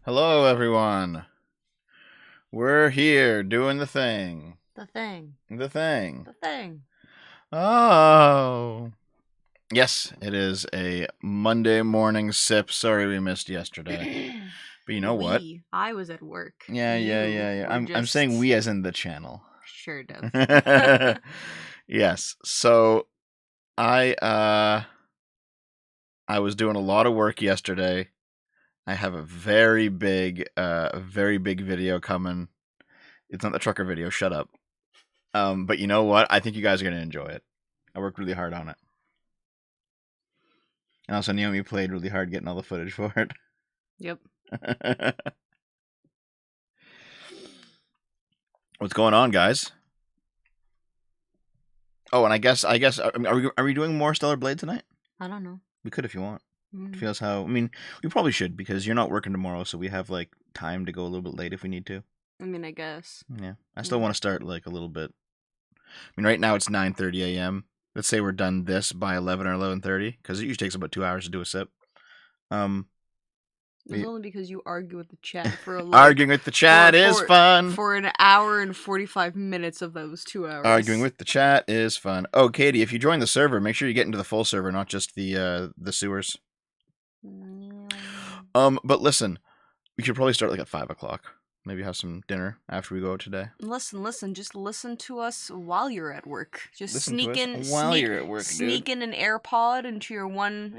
Hello, everyone. We're here doing the thing. The thing. The thing. The thing. Oh. Yes, it is a Monday morning sip. Sorry we missed yesterday. But you know what? I was at work. Yeah. I'm saying we as in the channel. Sure does. Yes. So I was doing a lot of work yesterday. I have a very big video coming. It's not the trucker video. Shut up. But you know what? I think you guys are gonna enjoy it. I worked really hard on it, and also Naomi played really hard getting all the footage for it. Yep. What's going on, guys? Oh, and I guess are we doing more Stellar Blade tonight? I don't know. We could if you want. It feels how. I mean, we probably should because you're not working tomorrow, so we have like time to go a little bit late if we need to. I mean, I guess. Yeah, I still want to start like a little bit. I mean, right now it's 9:30 a.m. Let's say we're done this by 11 or 11:30 because it usually takes about 2 hours to do a sip. It's only because you argue with the chat for a arguing with the chat is fun. For an hour and 45 minutes of those 2 hours. Arguing with the chat is fun. Oh, Katie, if you join the server, make sure you get into the full server, not just the sewers. But listen, we should probably start like at 5 o'clock. Maybe have some dinner after we go out today. Listen. Just listen to us while you're at work. Just sneak in an AirPod into your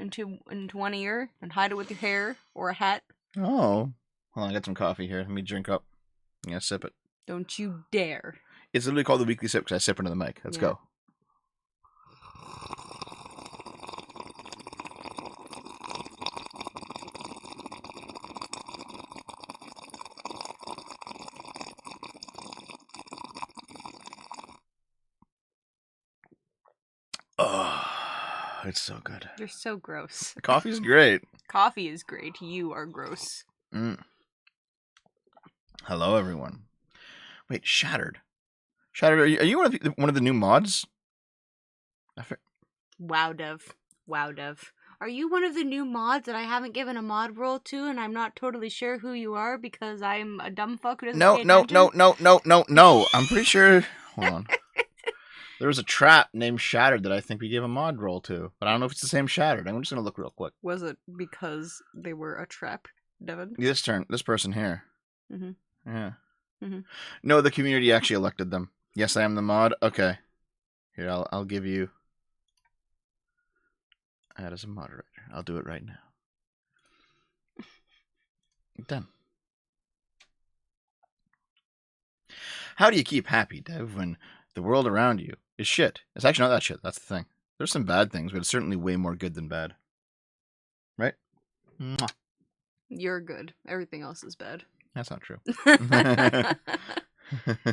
into one ear and hide it with your hair or a hat. Oh, hold on, I got some coffee here. Let me drink up. I'm gonna sip it. Don't you dare! It's literally called the weekly sip because I sip into the mic. Let's go. It's so good. You're so gross. Coffee's great. Coffee is great. You are gross. Hello, everyone. Wait, Shattered. Shattered, are you one of the new mods? Wow, Dev. Are you one of the new mods that I haven't given a mod role to, and I'm not totally sure who you are because I'm a dumb fuck who doesn't pay attention? No. I'm pretty sure. Hold on. There was a trap named Shattered that I think we gave a mod role to, but I don't know if it's the same Shattered. I'm just gonna look real quick. Was it because they were a trap, Devin? This person here. Mm-hmm. Yeah. Mm-hmm. No, the community actually elected them. Yes, I am the mod. Okay. Here, I'll give you. Add as a moderator. I'll do it right now. Done. How do you keep happy, Dev, when the world around you is shit? It's actually not that shit. That's the thing. There's some bad things, but it's certainly way more good than bad. Right? Mwah. You're good. Everything else is bad. That's not true.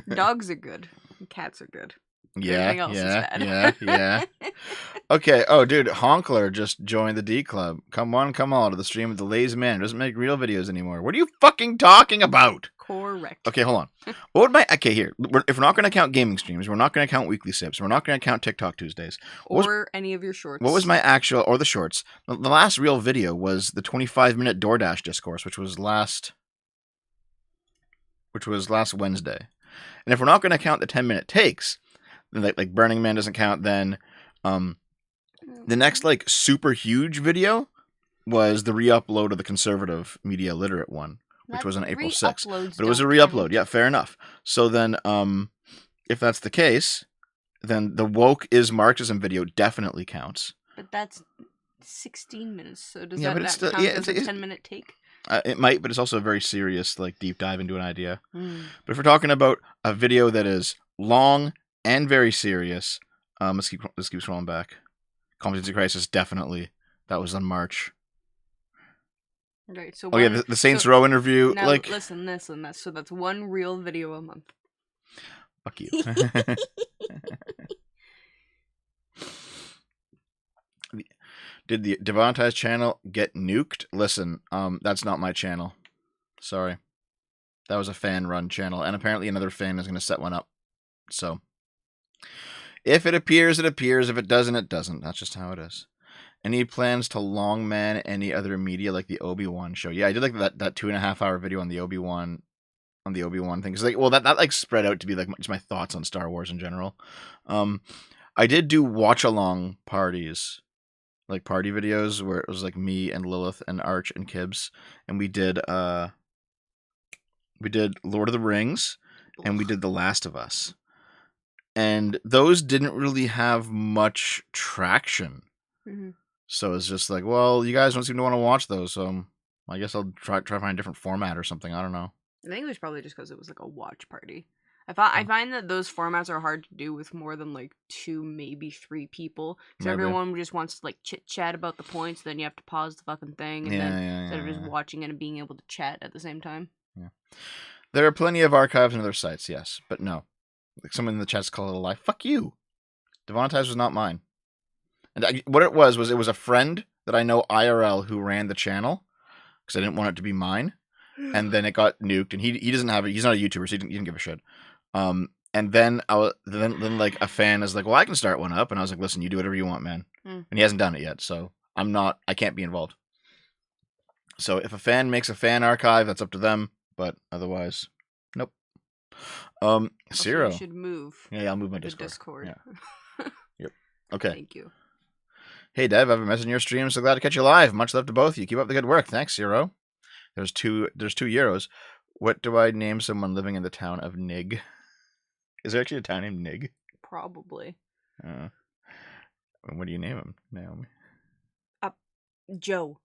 Dogs are good. Cats are good. Yeah. Okay. Oh, dude, Honkler just joined the D Club. Come on to the stream with the lazy man. Doesn't make real videos anymore. What are you fucking talking about? Correct. Okay, hold on. Okay, here. If we're not going to count gaming streams, we're not going to count weekly sips, we're not going to count TikTok Tuesdays. Or any of your shorts. What was my actual, or the shorts? The last real video was the 25-minute DoorDash discourse, which was last Wednesday. And if we're not going to count the 10-minute takes, like Burning Man doesn't count, then the next like super huge video was the re-upload of the conservative media literate one, which was on April 6th. But it was a re-upload. Yeah, fair enough. So then if that's the case, then the woke is Marxism video definitely counts. But that's 16 minutes. So does that count as a 10-minute take? It might, but it's also a very serious like deep dive into an idea. But if we're talking about a video that is long and very serious, let's keep scrolling back. Competency Crisis, definitely. That was on March. Right. So the Saints Row interview. Now, like, listen. So that's one real video a month. Fuck you. Did the Devontae's channel get nuked? Listen, that's not my channel. Sorry. That was a fan-run channel, and apparently another fan is going to set one up. So, if it appears, it appears. If it doesn't, it doesn't. That's just how it is. Any plans to long man any other media like the Obi-Wan show? Yeah, I did like that 2.5 hour video on the Obi-Wan thing. Cause like, well, that like spread out to be like just my thoughts on Star Wars in general. I did do watch along parties, like party videos where it was like me and Lilith and Arch and Kibbs, and we did Lord of the Rings and we did The Last of Us. And those didn't really have much traction. Mm-hmm. So it's just like, well, you guys don't seem to want to watch those, so I guess I'll try to find a different format or something. I don't know. I think it was probably just because it was like a watch party. I find that those formats are hard to do with more than like 2, maybe 3 people. Because everyone just wants to like chit chat about the points. Then you have to pause the fucking thing, and instead of just watching it and being able to chat at the same time. Yeah, there are plenty of archives and other sites, yes, but no. Like someone in the chat's called it a lie. Fuck you. Demonetized was not mine. And what it was a friend that I know IRL who ran the channel because I didn't want it to be mine. And then it got nuked, and he doesn't have it. He's not a YouTuber, so he didn't give a shit. And then then like a fan is like, well, I can start one up, and I was like, listen, you do whatever you want, man. And he hasn't done it yet, so I can't be involved. So if a fan makes a fan archive, that's up to them. But otherwise, nope. Zero. You should move. Yeah, I'll move my Discord. Yeah. Yep. Okay. Thank you. Hey, Dev, I've been missing your stream. So glad to catch you live. Much love to both of you. Keep up the good work. Thanks, Zero. There's 2 euros. What do I name someone living in the town of Nig? Is there actually a town named Nig? Probably. What do you name him, Naomi? Joe.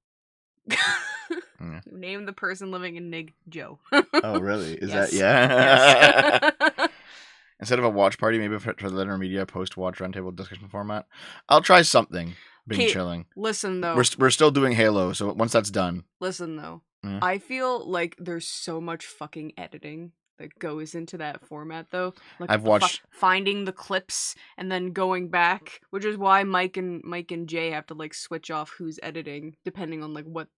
Name the person living in Nig Joe. Oh, really? Is yes. that yeah? Yes. Instead of a watch party, maybe for the Letter Media post-watch roundtable discussion format. I'll try something. Been chilling. Listen though, we're still doing Halo, so once that's done. Listen though, I feel like there's so much fucking editing that goes into that format though. Like I've watched finding the clips and then going back, which is why Mike and Jay have to like switch off who's editing depending on like what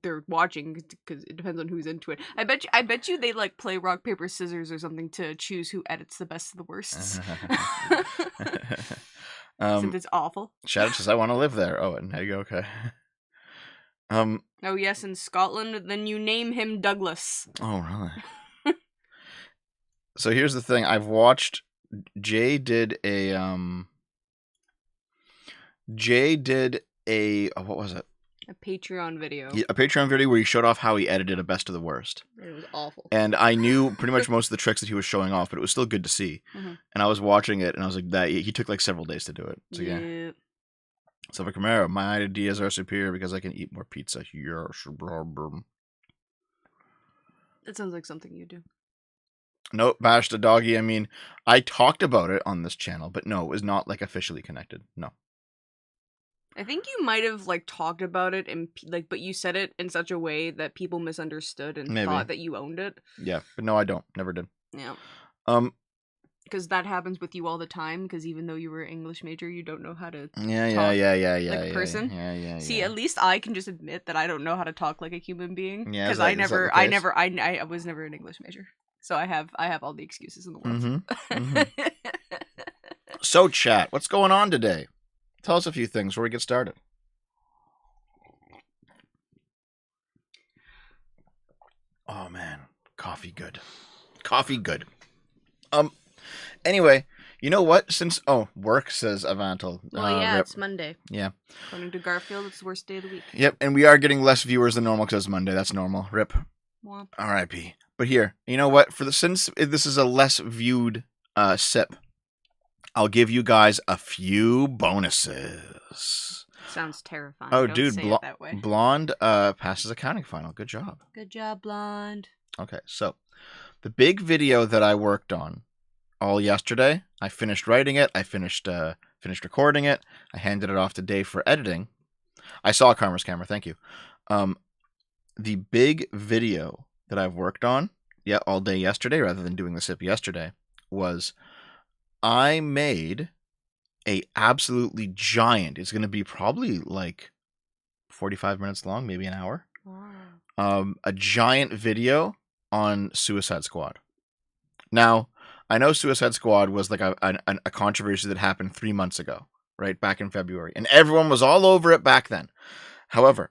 they're watching, because it depends on who's into it. I bet you they like play rock paper scissors or something to choose who edits the best of the worst. Since it's awful. Shadow says, I want to live there. Oh, and there you go. Okay. Oh yes, in Scotland, then you name him Douglas. Oh really? So here's the thing. I've watched. Jay did a what was it? A Patreon video. Yeah, a Patreon video where he showed off how he edited a best of the worst. It was awful. And I knew pretty much most of the tricks that he was showing off, but it was still good to see. Mm-hmm. And I was watching it, and I was like, "That he took like several days to do it." So yeah. So for Camaro, my ideas are superior because I can eat more pizza. That sounds like something you do. Nope, bash the doggy. I mean, I talked about it on this channel, but no, it was not like officially connected. No. I think you might have like talked about it and like, but you said it in such a way that people misunderstood and thought that you owned it. Yeah, but no, I don't. Never did. Yeah. Because that happens with you all the time. Because even though you were an English major, you don't know how to talk like a person. Yeah. See, at least I can just admit that I don't know how to talk like a human being. Yeah, because I was never an English major, so I have all the excuses in the world. Mm-hmm. Mm-hmm. So, chat, what's going on today? Tell us a few things before we get started. Oh man, coffee good. Anyway, you know what? Since work, says Avantal. Well, yeah, it's Monday. Yeah. According to Garfield, it's the worst day of the week. Yep, and we are getting less viewers than normal because it's Monday. That's normal. Rip. Womp. R.I.P. But here, you know what? Since this is a less viewed sip, I'll give you guys a few bonuses. Sounds terrifying. Oh, Don't dude, say it that way. Blonde passes accounting final. Good job. Good job, Blonde. Okay, so the big video that I worked on all yesterday, I finished writing it. I finished recording it. I handed it off to Dave for editing. I saw Karma's camera. Thank you. The big video that I've worked on, all day yesterday, rather than doing the sip yesterday, was I made a absolutely giant. It's going to be probably like 45 minutes long, maybe an hour. Wow. A giant video on Suicide Squad. Now, I know Suicide Squad was like a controversy that happened 3 months ago, right, back in February. And everyone was all over it back then. However,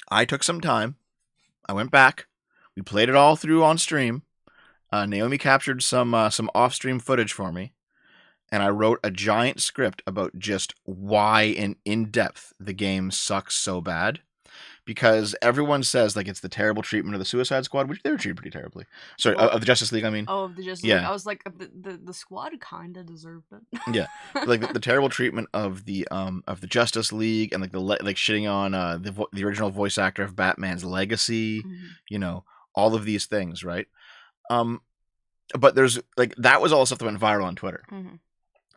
I took some time. I went back. We played it all through on stream. Naomi captured some off-stream footage for me. And I wrote a giant script about just why in depth the game sucks so bad. Because everyone says like it's the terrible treatment of the Suicide Squad, which they were treated pretty terribly. Sorry, Well, of the Justice League, I mean. Oh, of the Justice Yeah. League. I was like, the squad kind of deserved it. Yeah, like the terrible treatment of the Justice League, and like like shitting on the original voice actor of Batman's legacy. You know, all of these things, right? But there's like that was all stuff that went viral on Twitter.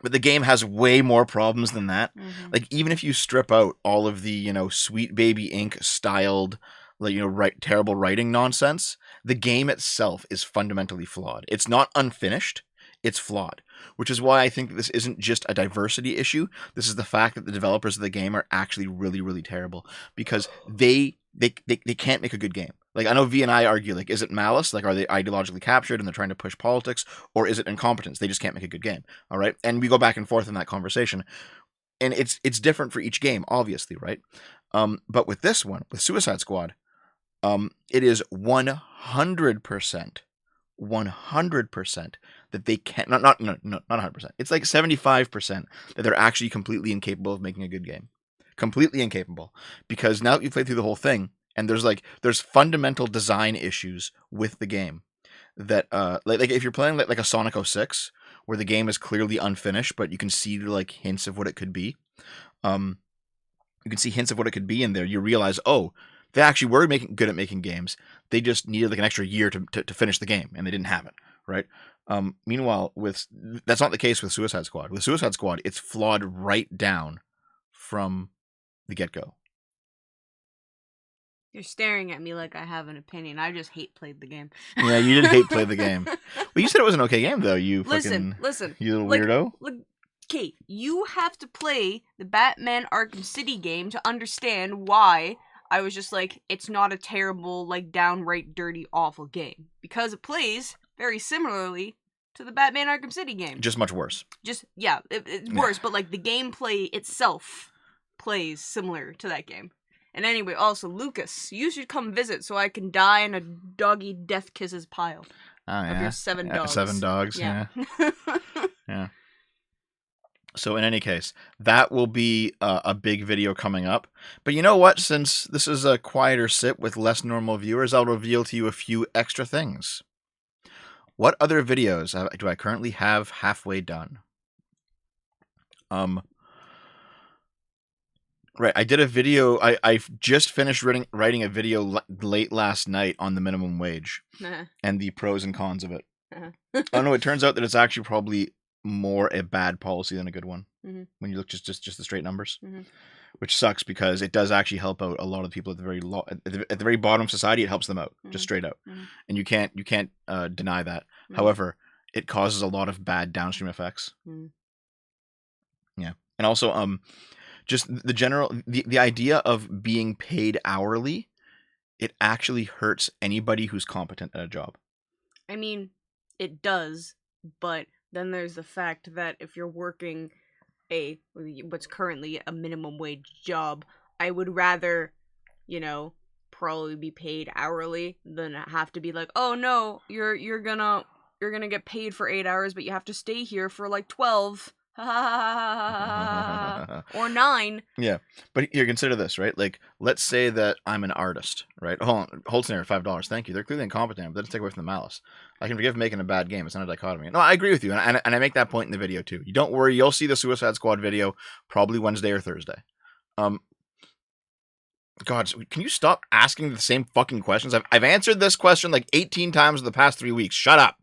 But the game has way more problems than that. Like even if you strip out all of the Sweet Baby Inc. styled like terrible writing nonsense, the game itself is fundamentally flawed. It's not unfinished. It's flawed, which is why I think that this isn't just a diversity issue. This is the fact that the developers of the game are actually really, really terrible because they can't make a good game. Like I know V and I argue, like, is it malice? Like, are they ideologically captured and they're trying to push politics, or is it incompetence? They just can't make a good game. All right, and we go back and forth in that conversation, and it's different for each game, obviously, right? But with this one, with Suicide Squad, it is 100%. 100% that they can't not 100%. It's like 75% that they're actually completely incapable of making a good game. Completely incapable. Because now that you've played through the whole thing, and there's fundamental design issues with the game that like if you're playing like a Sonic 06 where the game is clearly unfinished, but you can see like hints of what it could be. You can see hints of what it could be in there. You realize, oh, they actually were good at making games. They just needed like an extra year to finish the game, and they didn't have it, right? Meanwhile, that's not the case with Suicide Squad. With Suicide Squad, it's flawed right down from the get-go. You're staring at me like I have an opinion. I just hate played the game. Yeah, you did hate play the game. Well, you said it was an okay game, though. You listen, you little weirdo. Kate, you have to play the Batman Arkham City game to understand why I was just like, it's not a terrible, like, downright dirty, awful game. Because it plays very similarly to the Batman Arkham City game. Just much worse. It's worse, but, like, the gameplay itself plays similar to that game. And anyway, also, Lucas, you should come visit so I can die in a doggy death kisses pile. Oh, yeah. Of your 7 dogs. 7 dogs, yeah. Yeah. So in any case, that will be a big video coming up. But you know what? Since this is a quieter sit with less normal viewers, I'll reveal to you a few extra things. What other videos do I currently have halfway done? Right, I did a video. I just finished writing a video late last night on the minimum wage and the pros and cons of it. Oh no, it turns out that it's actually probably more a bad policy than a good one when you look just the straight numbers, which sucks because it does actually help out a lot of people at the very bottom of society. It helps them out just straight out, and you can't deny that. However, it causes a lot of bad downstream effects. Yeah, and also just the idea of being paid hourly, it actually hurts anybody who's competent at a job. I mean, it does, but then there's the fact that if you're working what's currently a minimum wage job, I would rather, probably be paid hourly than have to be like, oh no, you're gonna get paid for 8 hours, but you have to stay here for like 12. Or 9. Yeah, but here, consider this, right? Like, let's say that I'm an artist, right? Hold scenario, $5. Thank you. They're clearly incompetent, but that doesn't take away from the malice. I can forgive making a bad game. It's not a dichotomy. No, I agree with you, and I make that point in the video too. You don't worry. You'll see the Suicide Squad video probably Wednesday or Thursday. God, can you stop asking the same fucking questions? I've answered this question like 18 times in the past 3 weeks. Shut up.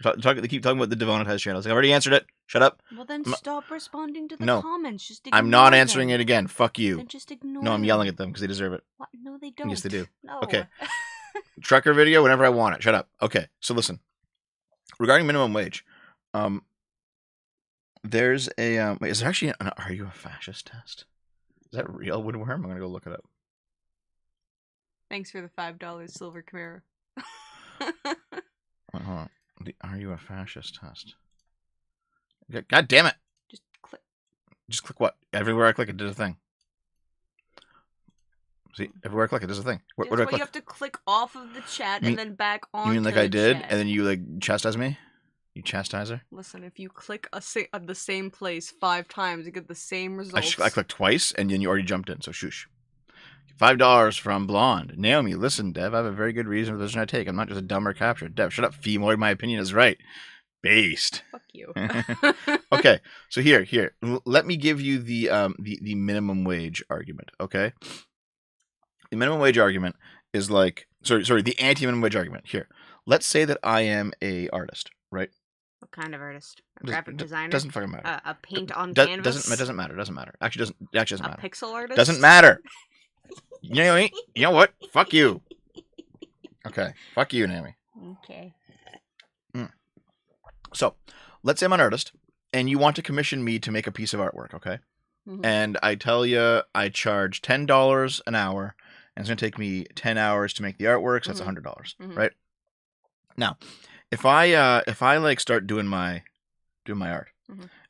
They keep talking about the demonetized channels. I've already answered it. Shut up. Well, then stop responding to the comments. Just I'm not answering it again. Fuck you. Then just ignore No, I'm yelling at them because they deserve it. What? No, they don't. Yes, they do. No. Okay. Trucker video whenever I want it. Shut up. Okay, so listen. Regarding minimum wage, there's a... wait, is there actually an Are You a Fascist test? Is that real, Woodworm? I'm going to go look it up. Thanks for the $5 silver Camaro. Wait, hold on. The Are You a Fascist test. God damn it. Just click. Just click what? Everywhere I click, it did a thing. See, everywhere I click, it does a thing. What That's do I why click? you have to click off of the chat and then back on. You mean like I did, chat. and then you like chastise me? You chastiser? Listen, if you click the same place 5 times, you get the same results. I clicked twice, and then you already jumped in. So shush. $5 from Blonde. Naomi, listen, Dev, I have a very good reason for the position I take. I'm not just a dumb or capture. Dev, shut up, Femoid. My opinion is right. Based. Fuck you. Okay, so here. Let me give you the minimum wage argument, okay? The minimum wage argument is like, sorry, the anti-minimum wage argument. Here, let's say that I am a artist, right? What kind of artist? A graphic designer? Doesn't fucking matter. A paint on canvas? Doesn't matter. Actually doesn't matter. A pixel artist? Doesn't matter. You know what? Fuck you. Okay. Fuck you, Naomi. Okay. So, let's say I'm an artist, and you want to commission me to make a piece of artwork, okay? Mm-hmm. And I tell you I charge $10 an hour, and it's going to take me 10 hours to make the artwork, so that's $100, right? Now, if I like start doing my art,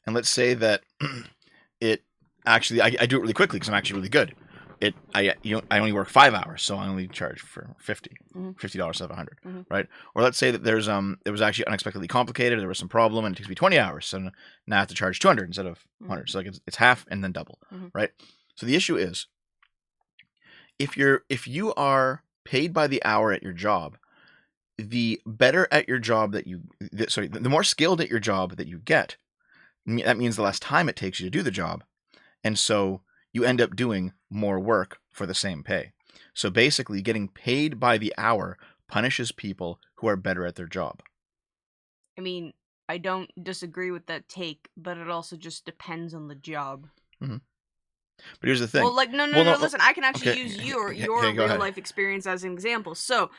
and let's say that it actually I do it really quickly because I'm actually really good. I only work 5 hours, so I only charge for $50 instead of $100, right? Or let's say that there's it was actually unexpectedly complicated. There was some problem, and it takes me 20 hours, so now I have to charge $200 instead of $100. So like it's half and then double, right? So the issue is, if you are paid by the hour at your job, the better at your job the more skilled at your job that you get, that means the less time it takes you to do the job, and so you end up doing more work for the same pay. So basically, getting paid by the hour punishes people who are better at their job. I mean, I don't disagree with that take, but it also just depends on the job. But here's the thing. Well, like, no, listen, I can actually use your real life experience as an example. So,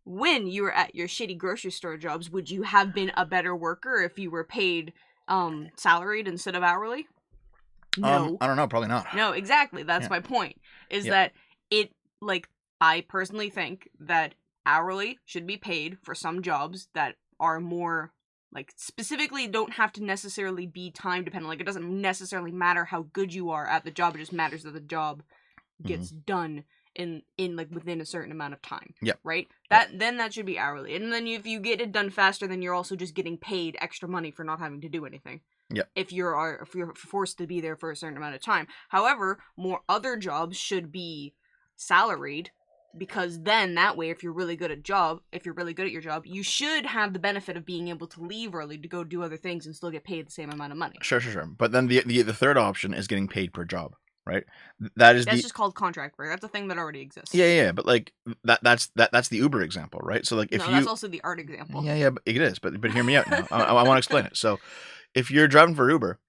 when you were at your shitty grocery store jobs, would you have been a better worker if you were paid salaried instead of hourly? No. I don't know, probably not. No, exactly. That's my point. That I personally think that hourly should be paid for some jobs that are more, like, specifically don't have to necessarily be time dependent. Like, it doesn't necessarily matter how good you are at the job. It just matters that the job gets done in like within a certain amount of time. Yeah. Right? Then that should be hourly. And then if you get it done faster, then you're also just getting paid extra money for not having to do anything. Yeah. If you're forced to be there for a certain amount of time. However, more other jobs should be salaried, because then that way, if you're really good at your job, you should have the benefit of being able to leave early to go do other things and still get paid the same amount of money. Sure. But then the third option is getting paid per job, right? That's just called contract work. That's a thing that already exists. Yeah. But like that's the Uber example, right? So like that's also the art example. Yeah, but it is. But hear me out now. I want to explain it. So, if you're driving for Uber,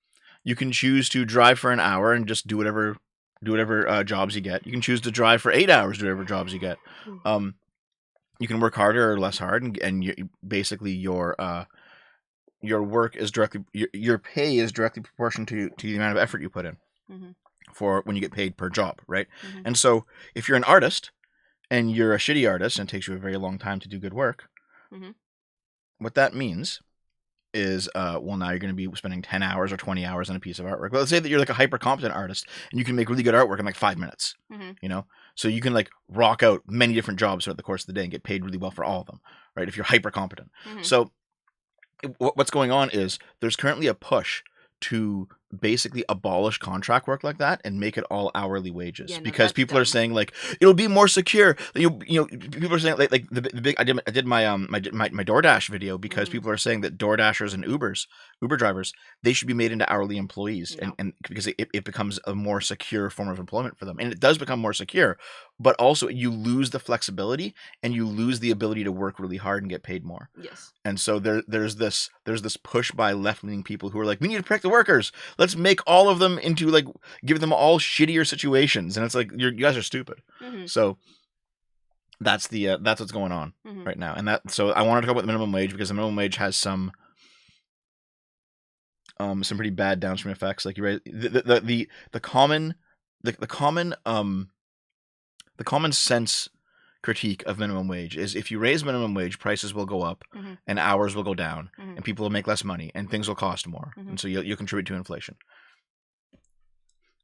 you can choose to drive for an hour and just do whatever jobs you get. You can choose to drive for 8 hours, do whatever jobs you get. You can work harder or less hard, and basically your work is your pay is directly proportional to the amount of effort you put in for when you get paid per job, right? And so if you're an artist and you're a shitty artist and it takes you a very long time to do good work, what that means is now you're going to be spending 10 hours or 20 hours on a piece of artwork. Well, let's say that you're like a hyper competent artist and you can make really good artwork in like 5 minutes, so you can like rock out many different jobs throughout the course of the day and get paid really well for all of them, right? If you're hyper competent. So what's going on is there's currently a push to basically abolish contract work like that and make it all hourly wages, because people are saying like it'll be more secure. People are saying like the big. I did my DoorDash video because people are saying that DoorDashers and Uber drivers, they should be made into hourly employees, and because it becomes a more secure form of employment for them, and it does become more secure, but also you lose the flexibility and you lose the ability to work really hard and get paid more. Yes. And so there's this push by left-leaning people who are like, we need to protect the workers. Let's make all of them into like, give them all shittier situations, and it's like you guys are stupid. So that's what's going on right now, and so I wanted to talk about the minimum wage because the minimum wage has some pretty bad downstream effects. Like the common sense critique of minimum wage is if you raise minimum wage, prices will go up and hours will go down and people will make less money and things will cost more, and so you'll contribute to inflation.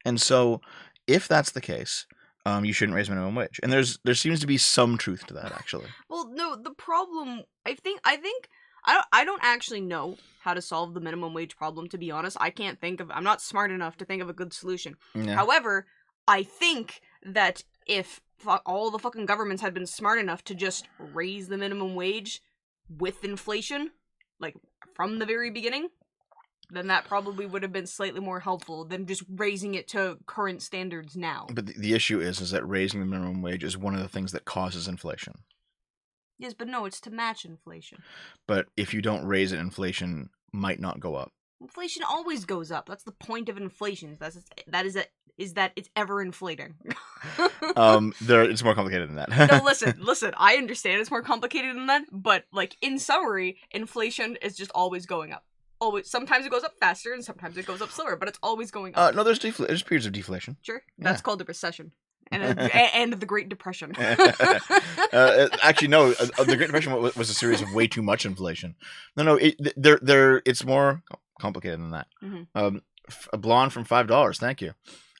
And so, if that's the case, you shouldn't raise minimum wage. And there seems to be some truth to that, actually. Well, no, the problem, I don't actually know how to solve the minimum wage problem, to be honest. I'm not smart enough to think of a good solution. Yeah. However, I think that if all the fucking governments had been smart enough to just raise the minimum wage with inflation, like, from the very beginning, then that probably would have been slightly more helpful than just raising it to current standards now. But the issue is that raising the minimum wage is one of the things that causes inflation. Yes, but no, it's to match inflation. But if you don't raise it, inflation might not go up. Inflation always goes up. That's the point of inflation. Is that it's ever inflating. It's more complicated than that. No, listen. I understand it's more complicated than that, but like in summary, inflation is just always going up. Always. Sometimes it goes up faster, and sometimes it goes up slower, but it's always going up. No, there's periods of deflation. Sure, that's called a recession, and the Great Depression. Actually, no. The Great Depression was a series of way too much inflation. No. It's more complicated than that. Mm-hmm. A blonde from $5, thank you.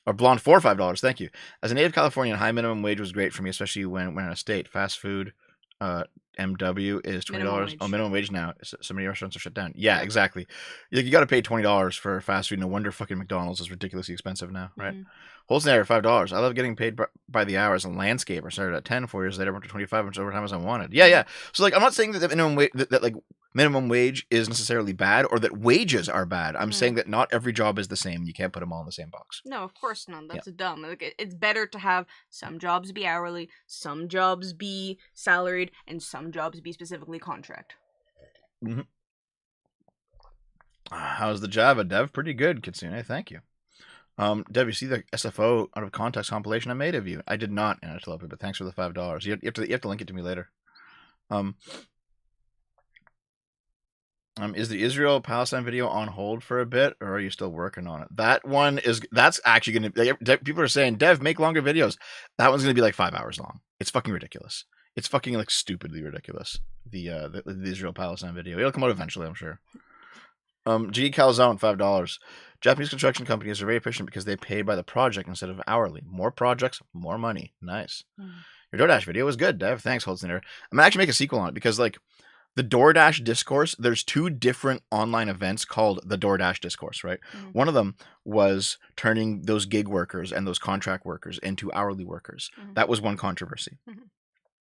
Or blonde for $5, thank you. As a native Californian, high minimum wage was great for me, especially when in a state. Fast food, MW is $20. Minimum wage now. So many restaurants are shut down. Yeah, exactly. You got to pay $20 for fast food. No wonder fucking McDonald's is ridiculously expensive now, right? Mm-hmm. Wholesale $5. I love getting paid by the hour as a landscaper. Started at 10, 4 years later, went to 25, much overtime as I wanted. Yeah. So like, I'm not saying that the minimum wage is necessarily bad or that wages are bad. I'm saying that not every job is the same. You can't put them all in the same box. No, of course not. That's dumb. Like, it's better to have some jobs be hourly, some jobs be salaried, and some jobs be specifically contract. Mm-hmm. How's the Java, Dev? Pretty good, Kitsune. Thank you. Dev, you see the SFO out of context compilation I made of you? I did not, Antelope, but thanks for the $5. You have to link it to me later. Is the Israel-Palestine video on hold for a bit, or are you still working on it? That's actually going to... People are saying, Dev, make longer videos. That one's going to be like 5 hours long. It's fucking ridiculous. It's fucking like stupidly ridiculous. The Israel-Palestine video. It'll come out eventually, I'm sure. G Calzone, $5. Japanese construction companies are very efficient because they pay by the project instead of hourly. More projects, more money. Nice. Your DoorDash video was good, Dev. Thanks, Holtzner. I'm gonna actually make a sequel on it because like the DoorDash discourse, there's 2 different online events called the DoorDash discourse, right? Mm-hmm. One of them was turning those gig workers and those contract workers into hourly workers. Mm-hmm. That was one controversy. Mm-hmm.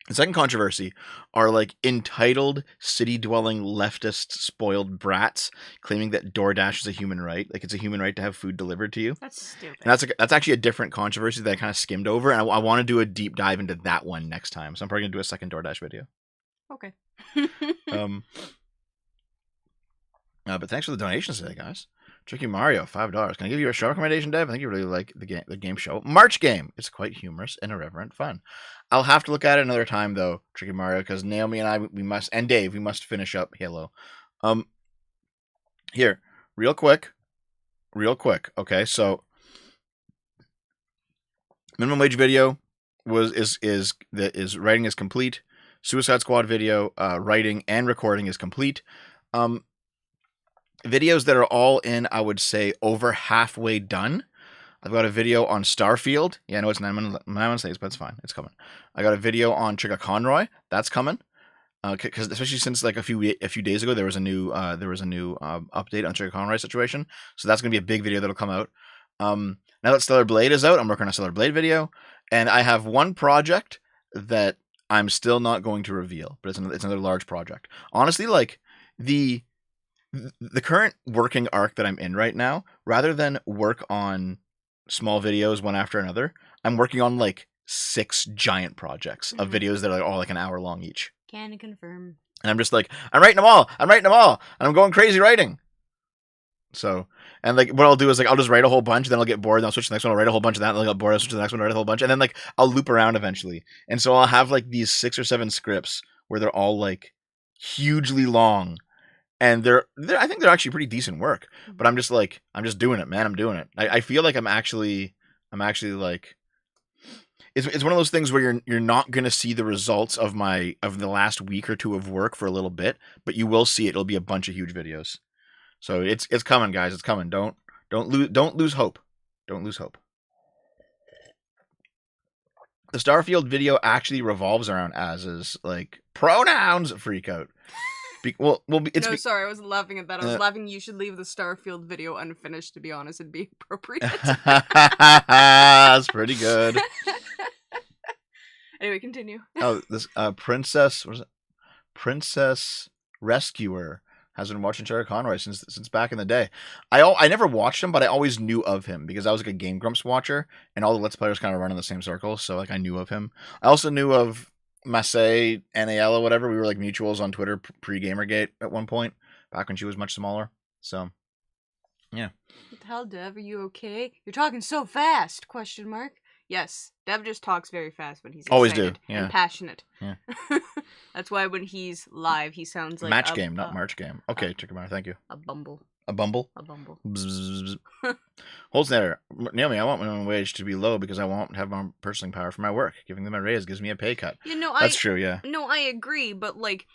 The second controversy are like entitled city-dwelling leftist spoiled brats claiming that DoorDash is a human right, like it's a human right to have food delivered to you. That's stupid. And that's actually a different controversy that I kind of skimmed over, and I want to do a deep dive into that one next time. So I'm probably gonna do a second DoorDash video. Okay. But thanks for the donations today, guys. Tricky Mario, $5. Can I give you a show recommendation, Dev? I think you really like the game show. March Game. It's quite humorous and irreverent fun. I'll have to look at it another time, though, Tricky Mario, because Naomi and I, and Dave, we must finish up Halo. Here, real quick. Okay, so minimum wage video is writing is complete. Suicide Squad video, writing and recording is complete. Videos that are all in, I would say, over halfway done. I've got a video on Starfield. Yeah, I know it's 9 months late, but it's fine. It's coming. I got a video on Trigger Conroy. That's coming. Because especially since like a few days ago, there was a new update on Trigger Conroy situation. So that's gonna be a big video that'll come out. Now that Stellar Blade is out, I'm working on a Stellar Blade video, and I have one project that I'm still not going to reveal, but it's another large project. Honestly, like the current working arc that I'm in right now, rather than work on small videos one after another, I'm working on like 6 giant projects of videos that are all like an hour long each. Can confirm. And I'm just like, I'm writing them all, and I'm going crazy writing. So, and like what I'll do is like I'll just write a whole bunch, then I'll get bored, then I'll switch to the next one, I'll write a whole bunch of that, then I'll get bored, I'll switch to the next one, I'll write a whole bunch, and then like I'll loop around eventually. And so I'll have like these 6 or 7 scripts where they're all like hugely long. And I think they're actually pretty decent work, but I'm just doing it, man. I'm doing it. I feel like I'm actually like, it's one of those things where you're not gonna see the results of the last week or 2 of work for a little bit, but you will see it. It'll be a bunch of huge videos. So it's coming, guys. It's coming. Don't lose hope. Don't lose hope. The Starfield video actually revolves around Az's like pronouns freak out. No, sorry, I wasn't laughing at that. I was laughing. You should leave the Starfield video unfinished, to be honest, and be appropriate. That's pretty good. Anyway, continue. Oh, this Princess Rescuer has been watching Cherry Conroy since back in the day. I never watched him, but I always knew of him because I was like a Game Grumps watcher, and all the Let's Players kind of run in the same circle, so like I knew of him. I also knew of Massey, NAL or whatever. We were like mutuals on Twitter pre-Gamergate at one point, back when she was much smaller. So, yeah. What the hell, Dev? Are you okay? You're talking so fast? ? Yes, Dev just talks very fast when he's excited always do, yeah. and passionate. Yeah. That's why when he's live, he sounds like Match game, not March game. Okay, Chickamauer, thank you. A bumble. A bumble? A bumble. Holznatter, Naomi, I want minimum wage to be low because I won't have my purchasing power for my work. Giving them a raise gives me a pay cut. You know, That's true, yeah. No, I agree, but like...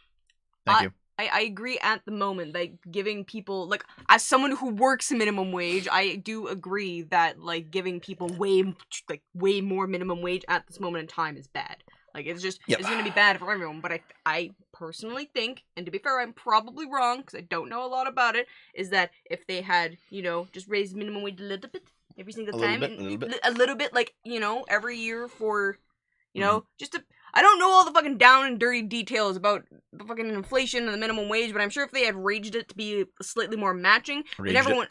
Thank you. I agree at the moment, like, giving people, like, as someone who works minimum wage, I do agree that, like, giving people way more minimum wage at this moment in time is bad. Like, it's just, It's gonna be bad for everyone, but I personally think, and to be fair, I'm probably wrong, because I don't know a lot about it, is that if they had, you know, just raised minimum wage a little bit, every single time, a little bit, like, you know, every year for, you know, just to... I don't know all the fucking down and dirty details about the fucking inflation and the minimum wage, but I'm sure if they had raised it to be slightly more matching, then everyone...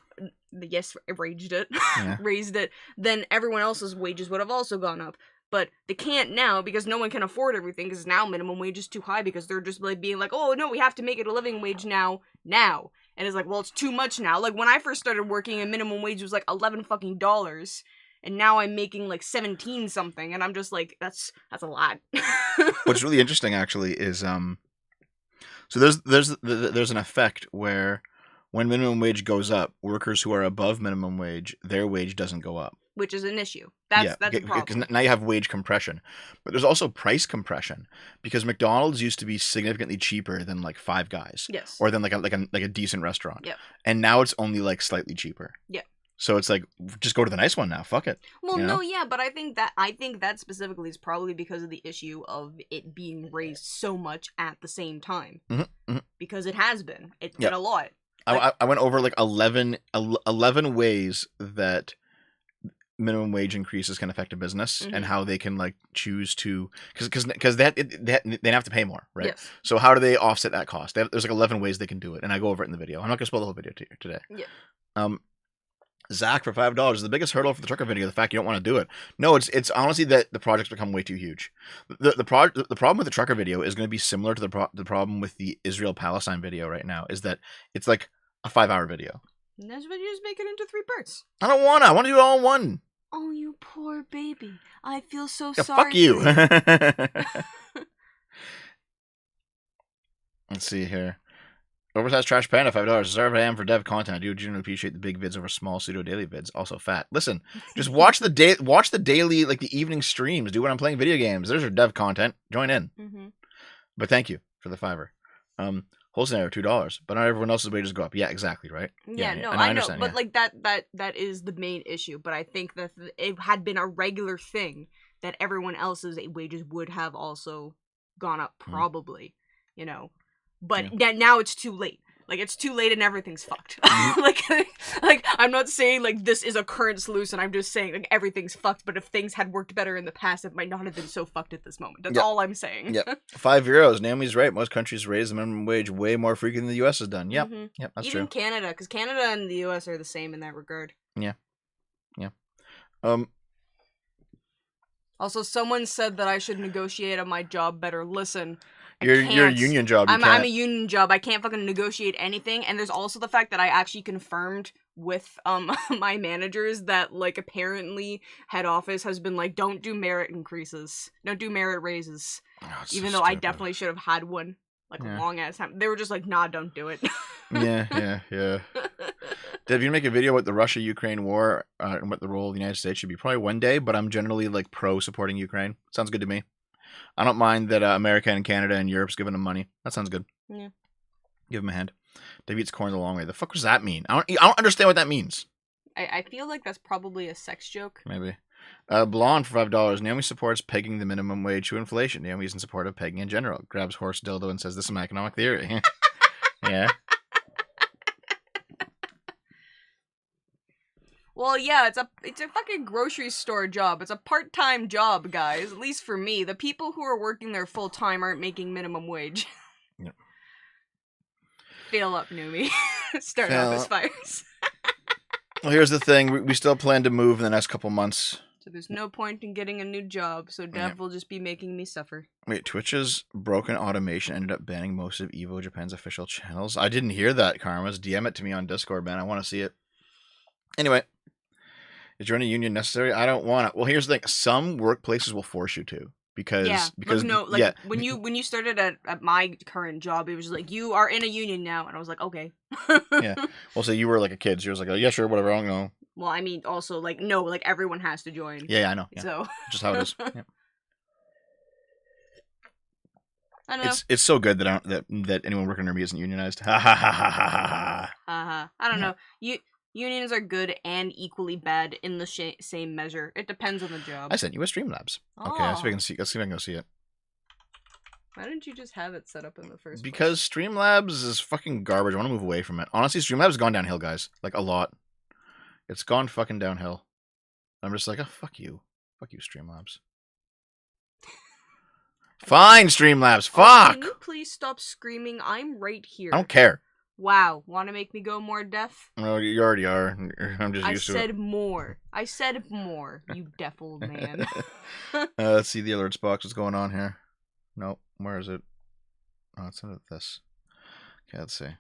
Yes, raised it. Yeah. Raised it. Then everyone else's wages would have also gone up. But they can't now because no one can afford everything because now minimum wage is too high because they're just like being like, oh no, we have to make it a living wage now. And it's like, well, it's too much now. Like when I first started working, a minimum wage was like $11 fucking dollars. And now I'm making like 17 something, and I'm just like, that's a lot. What's really interesting, actually, is so there's an effect where when minimum wage goes up, workers who are above minimum wage, their wage doesn't go up, which is an issue. That's a problem. Because now you have wage compression, but there's also price compression because McDonald's used to be significantly cheaper than like Five Guys, yes, or than like a decent restaurant, yep, and now it's only like slightly cheaper, yeah. So it's like, just go to the nice one now. Fuck it. Well, no, yeah, but I think that specifically is probably because of the issue of it being raised so much at the same time. Mm-hmm, mm-hmm. Because it has been. It's been a lot. I went over like 11 ways that minimum wage increases can affect a business, mm-hmm, and how they can like choose to, because they have to pay more, right? Yes. So how do they offset that cost? There's like 11 ways they can do it, and I go over it in the video. I'm not gonna spoil the whole video to you today. Yeah. Zach for $5 is the biggest hurdle for the trucker video. The fact you don't want to do it. No, it's honestly that the project's become way too huge. The problem with the trucker video is going to be similar to the problem with the Israel Palestine video right now. Is that it's like a 5-hour video. And that's what you just make it into 3 parts. I don't want to. I want to do it all in one. Oh, you poor baby. I feel so Yeah, sorry. fuck you. Let's see here. Oversized Trash Panda, $5. Sorry I am for dev content. I do genuinely appreciate the big vids over small pseudo daily vids. Also fat. Listen, just watch the daily, like the evening streams. Do when I'm playing video games. There's your dev content. Join in. Mm-hmm. But thank you for the $5. Wholesale $2, but not everyone else's wages go up. Yeah, exactly, right? Yeah, no, I know, but like that is the main issue. But I think that it had been a regular thing that everyone else's wages would have also gone up, probably, you know. But now it's too late. Like, it's too late and everything's fucked. like, I'm not saying, like, this is a current solution. I'm just saying, like, everything's fucked. But if things had worked better in the past, it might not have been so fucked at this moment. That's all I'm saying. Yep. €5. Naomi's right. Most countries raise the minimum wage way more frequently than the U.S. has done. Yep. Mm-hmm. Yep, that's true. Even Canada, because Canada and the U.S. are the same in that regard. Yeah. Yeah. Also, someone said that I should negotiate on my job better. Listen... You're a union job. I'm a union job. I can't fucking negotiate anything. And there's also the fact that I actually confirmed with my managers that, like, apparently head office has been like, don't do merit increases, don't do merit raises. Oh, even though I definitely should have had one like a long ass time. They were just like, nah, don't do it. yeah. Did you make a video about the Russia-Ukraine war and what the role of the United States should be? Probably one day, but I'm generally like pro supporting Ukraine. Sounds good to me. I don't mind that America and Canada and Europe's giving them money. That sounds good. Yeah. Give them a hand. Dave eats corn the long way. The fuck does that mean? I don't understand what that means. I feel like that's probably a sex joke. Maybe. Blonde for $5. Naomi supports pegging the minimum wage to inflation. Naomi's in support of pegging in general. Grabs horse dildo and says, "This is my economic theory." Yeah. Well, yeah, it's a fucking grocery store job. It's a part-time job, guys. At least for me. The people who are working there full-time aren't making minimum wage. Yep. Fail up, Numi. Start Fail office up. fires. Well, here's the thing. We still plan to move in the next couple months. So there's no point in getting a new job, so Dev will just be making me suffer. Wait, Twitch's broken automation ended up banning most of Evo Japan's official channels? I didn't hear that, Karmas. DM it to me on Discord, man. I want to see it. Anyway. Is joining a union necessary? I don't want it. Well, here's the thing. Some workplaces will force you to. Because when you started at my current job, it was like, you are in a union now, and I was like, okay. Yeah. Well, so you were like a kid, so you was like, yeah, sure, whatever, I don't know. Well, I mean, also, like, no, like, everyone has to join. Yeah, I know. Yeah. So just how it is. Yeah. I know. It's so good that anyone working under me isn't unionized. Ha ha ha ha ha ha. I don't know. Unions are good and equally bad in the same measure. It depends on the job. I sent you a Streamlabs. Okay, let's see if I can go see it. Why didn't you just have it set up in the first place? Because Streamlabs is fucking garbage. I want to move away from it. Honestly, Streamlabs has gone downhill, guys. Like, a lot. It's gone fucking downhill. I'm just like, oh, fuck you. Fuck you, Streamlabs. Fine, Streamlabs. Fuck! Can you please stop screaming? I'm right here. I don't care. Wow. Want to make me go more deaf? No, you already are. I'm just used to it. I said more. I said more, you deaf old man. Let's see the alerts box. What's going on here? Nope. Where is it? Oh, it's under this. Okay, let's see.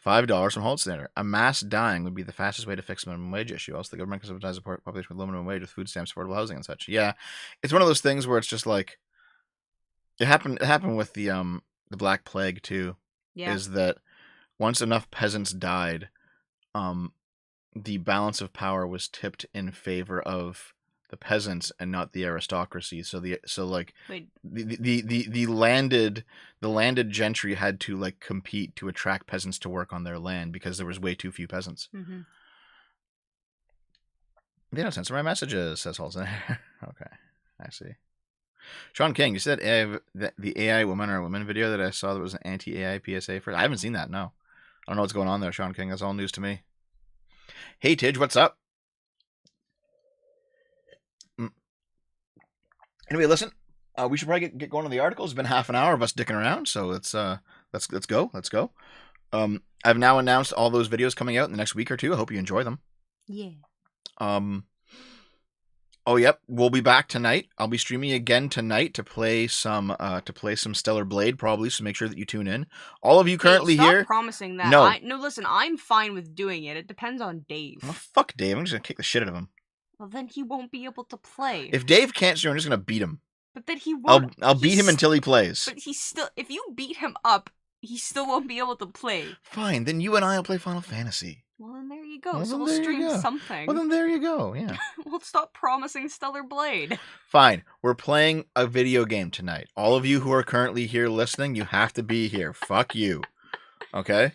$5 from Holtzner. A mass dying would be the fastest way to fix the minimum wage issue. Also, the government can subsidize the population with low minimum wage with food stamps, affordable housing, and such. Yeah, it's one of those things where it's just like it happened. It happened with the Black Plague too. Yeah. Is that once enough peasants died, the balance of power was tipped in favor of the peasants and not the aristocracy. So the landed gentry had to like compete to attract peasants to work on their land because there was way too few peasants. Mm-hmm. They don't censor my messages, says Holzen. Okay, I see. Sean King, you said the AI woman or woman video that I saw that was an anti-AI PSA for. I haven't seen that. No, I don't know what's going on there, Sean King. That's all news to me. Hey Tidge, what's up? Anyway, listen. We should probably get going on the articles. It's been half an hour of us dicking around, so let's go. Let's go. I've now announced all those videos coming out in the next week or two. I hope you enjoy them. Yeah. Oh yep, we'll be back tonight. I'll be streaming again tonight to play some Stellar Blade probably. So make sure that you tune in. All of you currently stop here. Promising that. No. Listen. I'm fine with doing it. It depends on Dave. Well, fuck Dave. I'm just gonna kick the shit out of him. Well, then he won't be able to play. If Dave can't stream, I'm just gonna beat him. But then he won't. I'll beat him until he plays. But he's still. If you beat him up, he still won't be able to play. Fine, then you and I will play Final Fantasy. Well, then there you go. Well, so we'll stream something. Well, then there you go. Yeah. We'll stop promising Stellar Blade. Fine. We're playing a video game tonight. All of you who are currently here listening, you have to be here. Fuck you. Okay?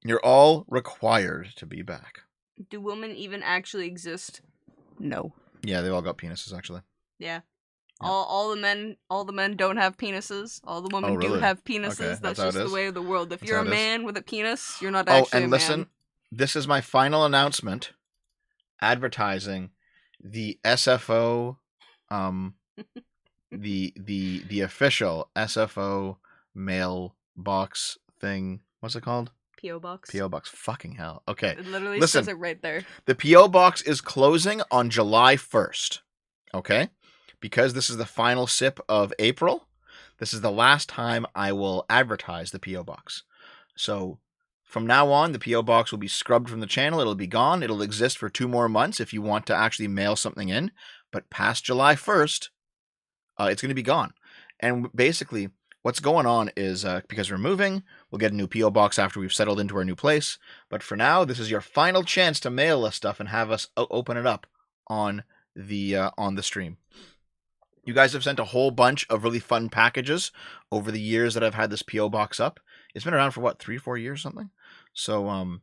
You're all required to be back. Do women even actually exist? No. Yeah, they've all got penises, actually. Yeah. All the men don't have penises. All the women do have penises. Okay, that's just the way of the world. If you're a man with a penis, you're not Oh, actually and a man. listen, this is my final announcement advertising the SFO the official SFO mailbox thing. What's it called? P.O. Box. P.O. Box. Fucking hell. Okay. It literally Listen, says it right there. The P.O. Box is closing on July 1st. Okay? Because this is the final sip of April, this is the last time I will advertise the P.O. Box. So from now on, the P.O. Box will be scrubbed from the channel. It'll be gone. It'll exist for 2 more months if you want to actually mail something in. But past July 1st, it's going to be gone. And basically, what's going on is because we're moving, we'll get a new P.O. Box after we've settled into our new place. But for now, this is your final chance to mail us stuff and have us open it up on the stream. You guys have sent a whole bunch of really fun packages over the years that I've had this P.O. Box up. It's been around for, what, 3-4 years or something? So,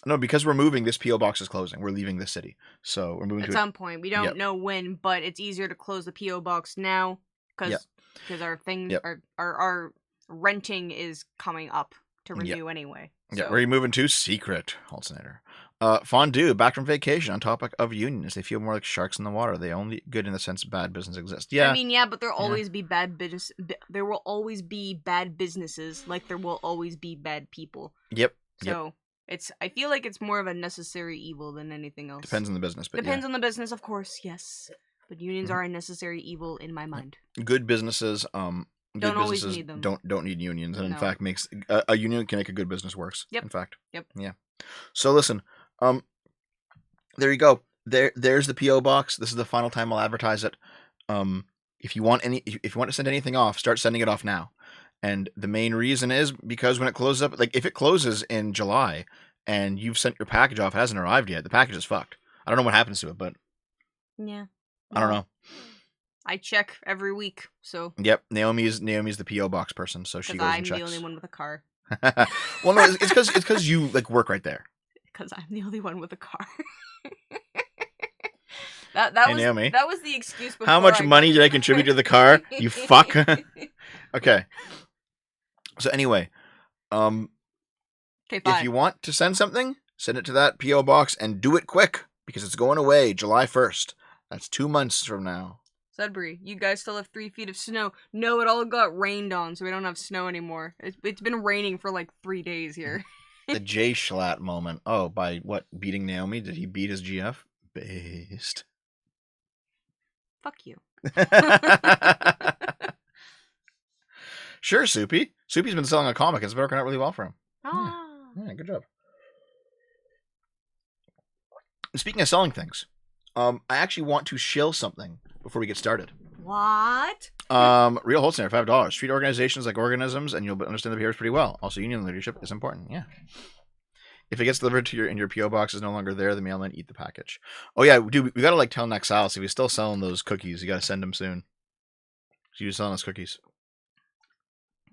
No, because we're moving, this PO box is closing. We're leaving the city, so we're moving At to. some point, we don't Yep. know when, but it's easier to close the PO box now Yep. because our thing Yep. our renting is coming up to Yep. renew anyway. Yeah, So. where are you moving to? Secret, Halcinator. Fondue, back from vacation. On topic of unions, they feel more like sharks in the water. They only good in the sense bad business exists. Yeah, I mean, yeah, but there'll always be bad business. There will always be bad businesses, like there will always be bad people. Yep. So it's. I feel like it's more of a necessary evil than anything else. Depends on the business, but Depends on the business, of course. Yes, but unions Mhm. are a necessary evil in my mind. Good businesses, Don't always need them. don't need unions, and in No. fact, makes a union can make a good business works. Yep. In fact. Yep. Yeah. So listen, there you go. There's the PO box. This is the final time I'll advertise it. If you want if you want to send anything off, start sending it off now. And the main reason is because when it closes up, like if it closes in July and you've sent your package off, it hasn't arrived yet, the package is fucked. I don't know what happens to it, but Yeah. I don't know. I check every week, so. Yep, Naomi's the PO box person, so she because goes I'm and checks. the only one with a car. Well, no, it's because you like work right there. Because I'm the only one with a car. Naomi, that was the excuse before. How much money did I contribute to the car? You fuck. Okay. So anyway, Okay, if fine. you want to send something, send it to that PO box and do it quick because it's going away July 1st. That's 2 months from now. Sudbury, you guys still have 3 feet of snow. No, it all got rained on, so we don't have snow anymore. It's been raining for like 3 days here. The Jay Schlatt moment. Oh, by what? Beating Naomi? Did he beat his GF? Based. Fuck you. Sure, Soupy. Soupy's been selling a comic. It's been working out really well for him. Ah. Yeah, good job. Speaking of selling things, I actually want to shill something before we get started. What? Real Holtzner, $5. Treat organizations like organisms, and you'll understand the behaviors pretty well. Also, union leadership is important. Yeah. If it gets delivered to your PO box is no longer there, the mailman eat the package. Oh yeah, dude, we gotta like tell Nexalis if he's still selling those cookies, you gotta send them soon. He's selling us cookies.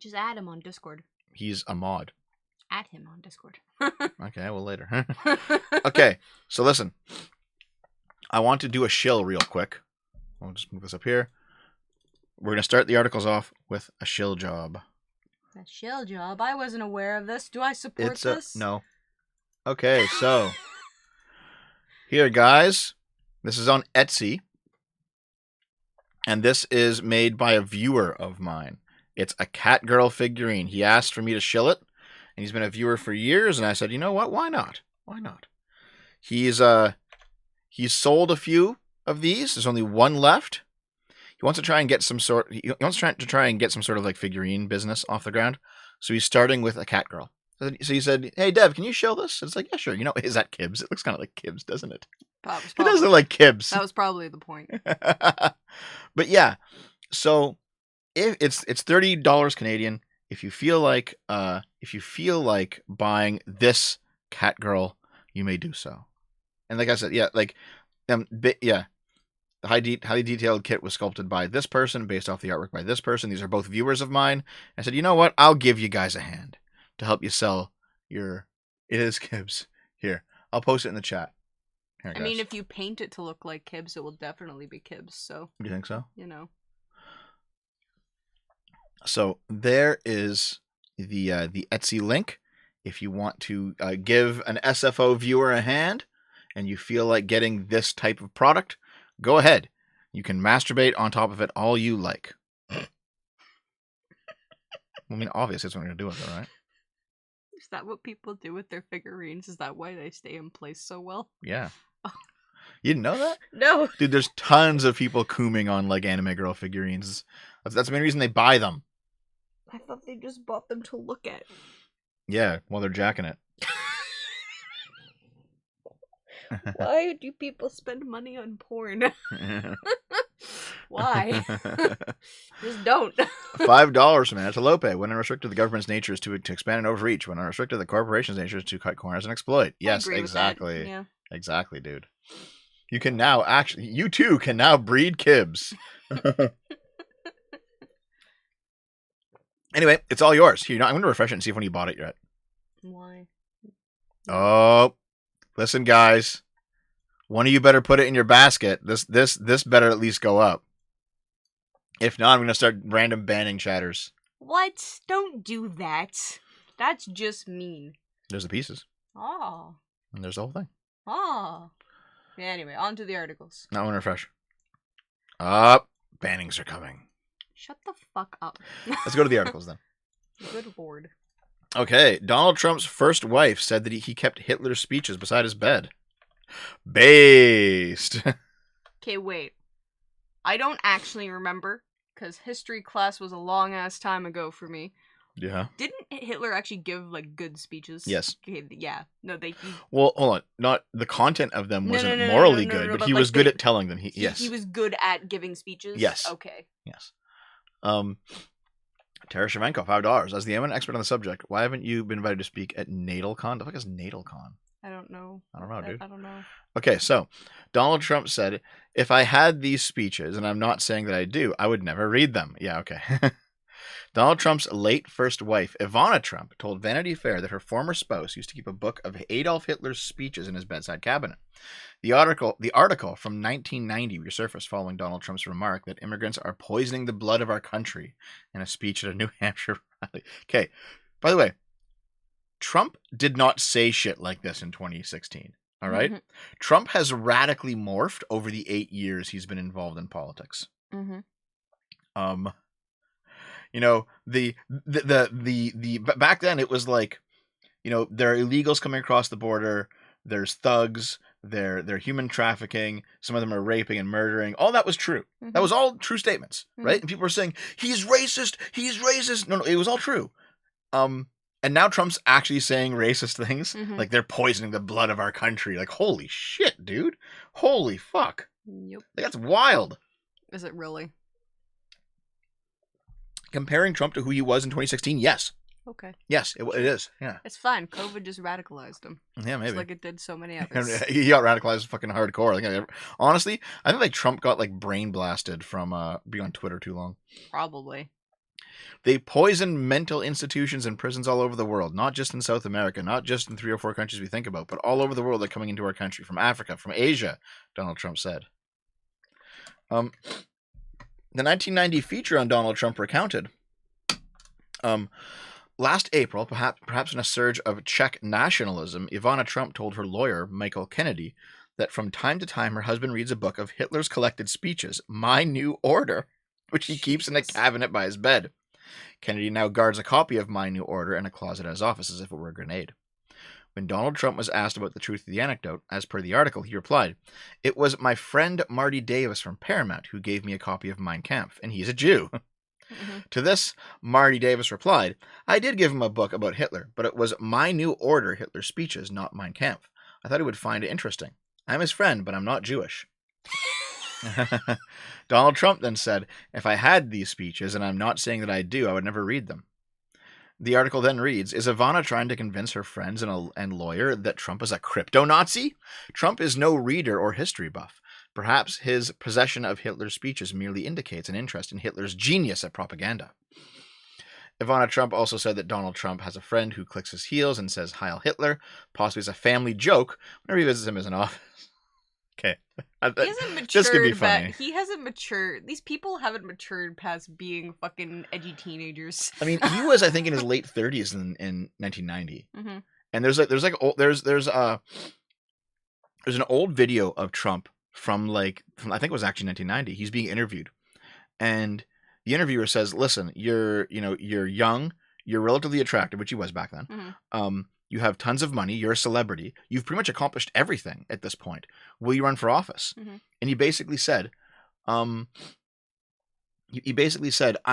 Just add him on Discord. He's a mod. Add him on Discord. Okay, well later. Okay, so listen. I want to do a shill real quick. I'll just move this up here. We're gonna start the articles off with a shill job. A shill job? I wasn't aware of this. Do I support this? No. Okay, so here, guys. This is on Etsy. And this is made by a viewer of mine. It's a cat girl figurine. He asked for me to shill it, and he's been a viewer for years, and I said, you know what? Why not? Why not? He's sold a few of these. There's only one left. He wants to try and get some sort of like figurine business off the ground. So he's starting with a cat girl. So he said, "Hey Dev, can you show this?" It's like, yeah, sure. You know, is that Kibbs? It looks kind of like Kibbs, doesn't it? It does look like Kibbs. That was probably the point. But yeah, so if it's $30 Canadian. If you feel like buying this cat girl, you may do so. And like I said, yeah, like yeah. The highly detailed kit was sculpted by this person, based off the artwork by this person. These are both viewers of mine. I said, you know what? I'll give you guys a hand to help you sell your. It is Kibbs. Here, I'll post it in the chat. Here, I mean, if you paint it to look like Kibbs, it will definitely be Kibbs. So. You think so? You know. So there is the Etsy link. If you want to give an SFO viewer a hand, and you feel like getting this type of product, go ahead. You can masturbate on top of it all you like. I mean, obviously, that's what we're going to do with it, right? Is that what people do with their figurines? Is that why they stay in place so well? Yeah. You didn't know that? No. Dude, there's tons of people cooming on, like, anime girl figurines. That's the main reason they buy them. I thought they just bought them to look at. Yeah, while they're jacking it. Why do people spend money on porn? Why? Just don't. $5 from Antelope. When unrestricted, the government's nature is to expand and overreach. When unrestricted, the corporation's nature is to cut corners and exploit. Yes, exactly. Yeah. Exactly, dude. You can now you too can now breed Kibbs. Anyway, it's all yours. Here, I'm going to refresh it and see if when you bought it yet. Why? Oh, listen, guys. One of you better put it in your basket. This better at least go up. If not, I'm gonna start random banning chatters. What? Don't do that. That's just mean. There's the pieces. Oh. And there's the whole thing. Oh. Yeah, anyway, on to the articles. Now I want to refresh. Up. Bannings are coming. Shut the fuck up. Let's go to the articles then. Good lord. Okay. Donald Trump's first wife said that he kept Hitler's speeches beside his bed. Based. Okay, wait. I don't actually remember, because history class was a long-ass time ago for me. Yeah. Didn't Hitler actually give, like, good speeches? Yes. Okay, yeah. No, Well, hold on. Not the content of them No, wasn't no, no, morally no, no, good, no, but but he like was good they- at telling them. Yes. He was good at giving speeches? Yes. Okay. Yes. Tara Shevchenko, $5. As the eminent expert on the subject, why haven't you been invited to speak at NatalCon? The fuck is NatalCon? I don't know. I don't know, dude. I don't know. Okay, so Donald Trump said, if I had these speeches, and I'm not saying that I do, I would never read them. Yeah, okay. Donald Trump's late first wife, Ivana Trump, told Vanity Fair that her former spouse used to keep a book of Adolf Hitler's speeches in his bedside cabinet. The article from 1990 resurfaced following Donald Trump's remark that immigrants are poisoning the blood of our country in a speech at a New Hampshire rally. Okay, by the way, Trump did not say shit like this in 2016. All right? Mhm. Trump has radically morphed over the 8 years he's been involved in politics. Mhm. You know, the back then it was like, you know, there are illegals coming across the border, there's thugs, they're human trafficking, some of them are raping and murdering. All that was true. Mhm. That was all true statements, right? Mhm. And people were saying, he's racist, he's racist. No, it was all true. And now Trump's actually saying racist things. Mhm. Like, they're poisoning the blood of our country. Like, holy shit, dude. Holy fuck. Yep. Like, that's wild. Is it really? Comparing Trump to who he was in 2016, yes. Okay. Yes, it is. Yeah. It's fine. COVID just radicalized him. Yeah, maybe. Just like it did so many others. He got radicalized fucking hardcore. Honestly, I think like Trump got like brain blasted from being on Twitter too long. Probably. They poison mental institutions and prisons all over the world, not just in South America, not just in 3 or 4 countries we think about, but all over the world. They're coming into our country, from Africa, from Asia, Donald Trump said. The 1990 feature on Donald Trump recounted. Last April, perhaps in a surge of Czech nationalism, Ivana Trump told her lawyer, Michael Kennedy, that from time to time her husband reads a book of Hitler's collected speeches, My New Order, which he keeps in a cabinet by his bed. Kennedy now guards a copy of My New Order in a closet at his office as if it were a grenade. When Donald Trump was asked about the truth of the anecdote, as per the article, he replied, "It was my friend Marty Davis from Paramount who gave me a copy of Mein Kampf, and he's a Jew." Mhm. To this, Marty Davis replied, "I did give him a book about Hitler, but it was My New Order Hitler's speeches, not Mein Kampf. I thought he would find it interesting. I'm his friend, but I'm not Jewish." Donald Trump then said, "If I had these speeches, and I'm not saying that I do, I would never read them." The article then reads, is Ivana trying to convince her friends and lawyer that Trump is a crypto-Nazi? Trump is no reader or history buff. Perhaps his possession of Hitler's speeches merely indicates an interest in Hitler's genius at propaganda. Ivana Trump also said that Donald Trump has a friend who clicks his heels and says Heil Hitler, possibly as a family joke whenever he visits him in office. Okay. He hasn't matured. This could be funny. He hasn't matured. These people haven't matured past being fucking edgy teenagers. I mean, he was, I think, in his late 30s in 1990. Mm-hmm. And there's an old video of Trump from I think it was actually 1990. He's being interviewed, and the interviewer says, "Listen, you're young, you're relatively attractive, which he was back then. Mm-hmm. You have tons of money. You're a celebrity. You've pretty much accomplished everything at this point. Will you run for office?" Mm-hmm. And he basically said, I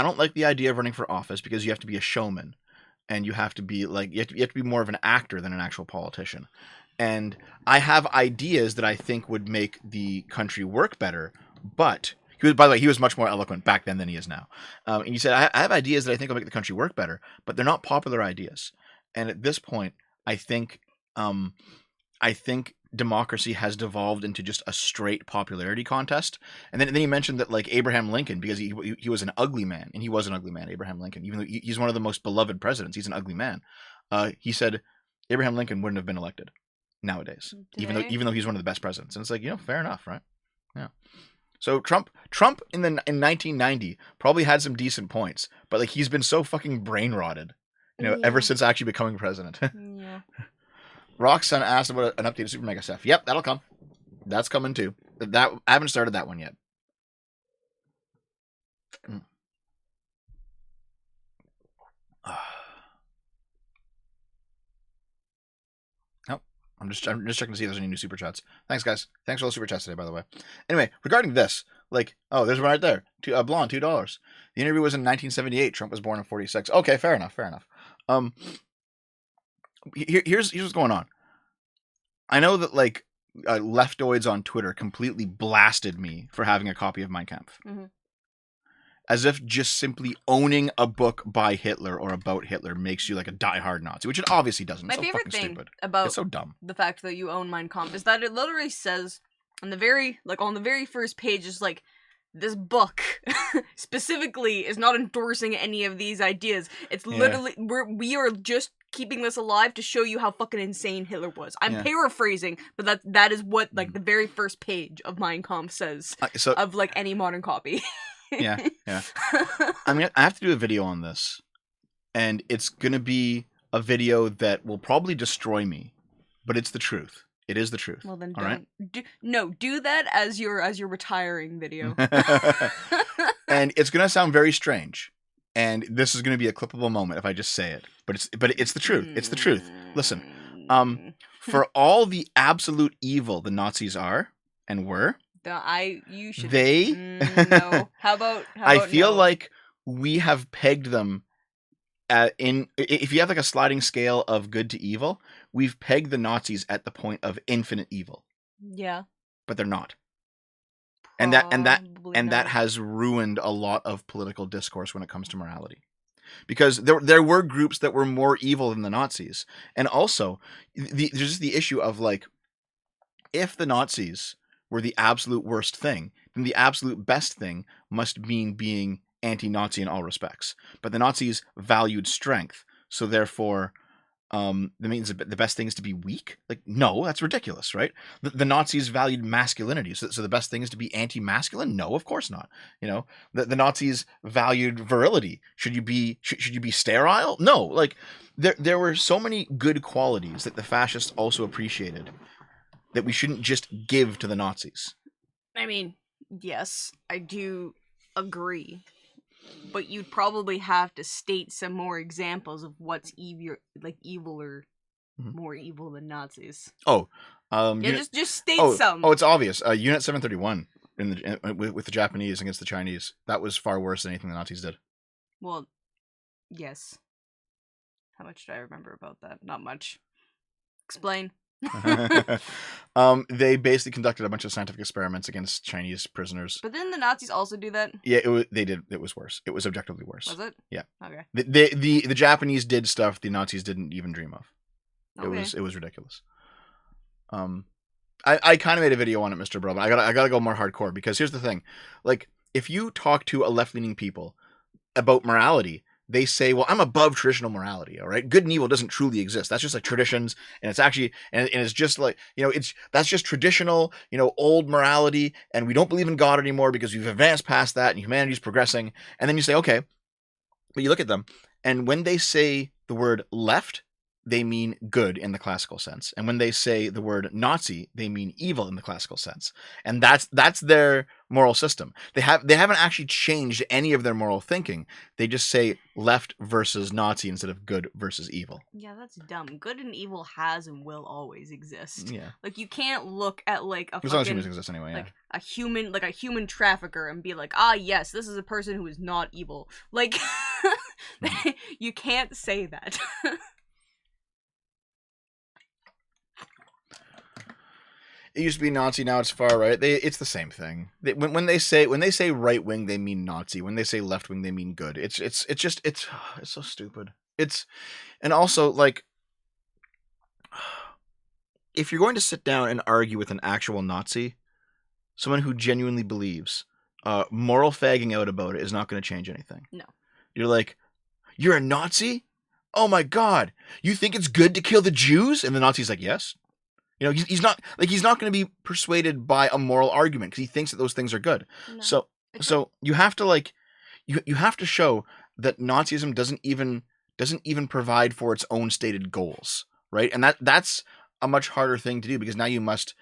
don't like the idea of running for office because you have to be a showman, and you have to be you have to be more of an actor than an actual politician. And I have ideas that I think would make the country work better, but by the way, he was much more eloquent back then than he is now. And he said, I have ideas that I think will make the country work better, but they're not popular ideas. And at this point, I think democracy has devolved into just a straight popularity contest. And then he mentioned that Abraham Lincoln, because he was an ugly man, and he was an ugly man, Abraham Lincoln, even though he's one of the most beloved presidents, he's an ugly man. He said, Abraham Lincoln wouldn't have been elected nowadays, Today? even though he's one of the best presidents. And it's like, fair enough, right? Yeah. So Trump in 1990 probably had some decent points, but like he's been so fucking brain rotted, ever since actually becoming president. Yeah. Roxanne asked about an updated Super Mega Stuff. Yep, that'll come. That's coming too. That I haven't started that one yet. Nope. I'm just checking to see if there's any new super chats. Thanks, guys. Thanks for all the super chats today, by the way. Anyway, regarding this, like, there's one right there. Blonde, $2. The interview was in 1978. Trump was born in 46. Okay, fair enough. Here's what's going on. I know that like leftoids on Twitter completely blasted me for having a copy of Mein Kampf. Mm-hmm. As if just simply owning a book by Hitler or about Hitler makes you like a diehard Nazi, which it obviously doesn't. My it's so favorite fucking thing stupid. about it's so dumb. The fact that you own Mein Kampf is that it literally says on the very first page is like, this book specifically is not endorsing any of these ideas. It's literally we are just keeping this alive to show you how fucking insane Hitler was. I'm paraphrasing, but that is what like the very first page of Mein Kampf says of like any modern copy. yeah. I mean, I have to do a video on this, and it's gonna be a video that will probably destroy me, but it's the truth. It is the truth. Well, then all don't. Right? Do that as your retiring video. And it's gonna sound very strange, and this is gonna be a clippable moment if I just say it. But it's the truth. It's the truth. Listen, for all the absolute evil the Nazis are and were. You should. No. How about I feel like we have pegged them if you have like a sliding scale of good to evil, we've pegged the Nazis at the point of infinite evil. Yeah. But they're not. And that has ruined a lot of political discourse when it comes to morality. Because there were groups that were more evil than the Nazis. And also, there's just the issue of like, if the Nazis were the absolute worst thing, then the absolute best thing must mean being anti-Nazi in all respects. But the Nazis valued strength, so therefore that means the best thing is to be weak? Like, no, that's ridiculous, right? The Nazis valued masculinity, so the best thing is to be anti-masculine? No, of course not. The Nazis valued virility. Should you be sterile? No. Like, there were so many good qualities that the fascists also appreciated that we shouldn't just give to the Nazis. I mean, yes, I do agree. But you'd probably have to state some more examples of what's evil or more evil than Nazis. Oh, just state some. Oh, it's obvious. Unit 731 with the Japanese against the Chinese. That was far worse than anything the Nazis did. Well, yes. How much do I remember about that? Not much. Explain. They basically conducted a bunch of scientific experiments against Chinese prisoners. But didn't the Nazis also do that? Yeah, they did. It was worse. It was objectively worse. Was it? Yeah. Okay. The Japanese did stuff the Nazis didn't even dream of. Okay. It was ridiculous. I kind of made a video on it, Mr. Bro, but I gotta go more hardcore, because here's the thing. Like, if you talk to a left-leaning people about morality, they say, well, I'm above traditional morality, all right? Good and evil doesn't truly exist. That's just like traditions, and it's actually, and it's just like, that's just traditional, old morality, and we don't believe in God anymore because we've advanced past that, and humanity's progressing. And then you say, okay, but you look at them, and when they say the word left, they mean good in the classical sense. And when they say the word Nazi, they mean evil in the classical sense. And that's their moral system. They haven't actually changed any of their moral thinking. They just say left versus Nazi instead of good versus evil. Yeah, that's dumb. Good and evil has and will always exist. Yeah. Like, you can't look at like a as long as humans exist anyway, like a human trafficker and be like, yes, this is a person who is not evil. Like, you can't say that. It used to be Nazi, now it's far right. It's the same thing. When they say right wing, they mean Nazi. When they say left wing, they mean good. It's so stupid. And also, like, if you're going to sit down and argue with an actual Nazi, someone who genuinely believes, moral fagging out about it is not going to change anything. No. You're like, you're a Nazi? oh my God, you think it's good to kill the Jews? And the Nazi's like, yes. You know, he's not going to be persuaded by a moral argument because he thinks that those things are good. No. So you have to you have to show that Nazism doesn't even provide for its own stated goals, right? And that's a much harder thing to do because now you must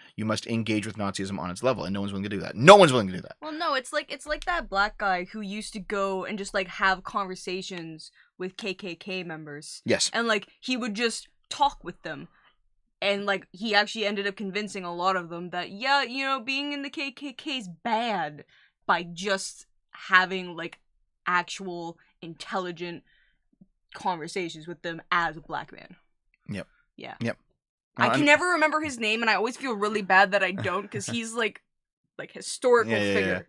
engage with Nazism on its level, and no one's willing to do that. No one's willing to do that. Well, no, it's like that black guy who used to go and just like have conversations with KKK members. Yes. And like he would just talk with them. And like he actually ended up convincing a lot of them that yeah, you know, being in the KKK is bad by just having like actual intelligent conversations with them as a black man. Yep. Yeah. Yep. I can never remember his name, and I always feel really bad that I don't, because he's like historical figure.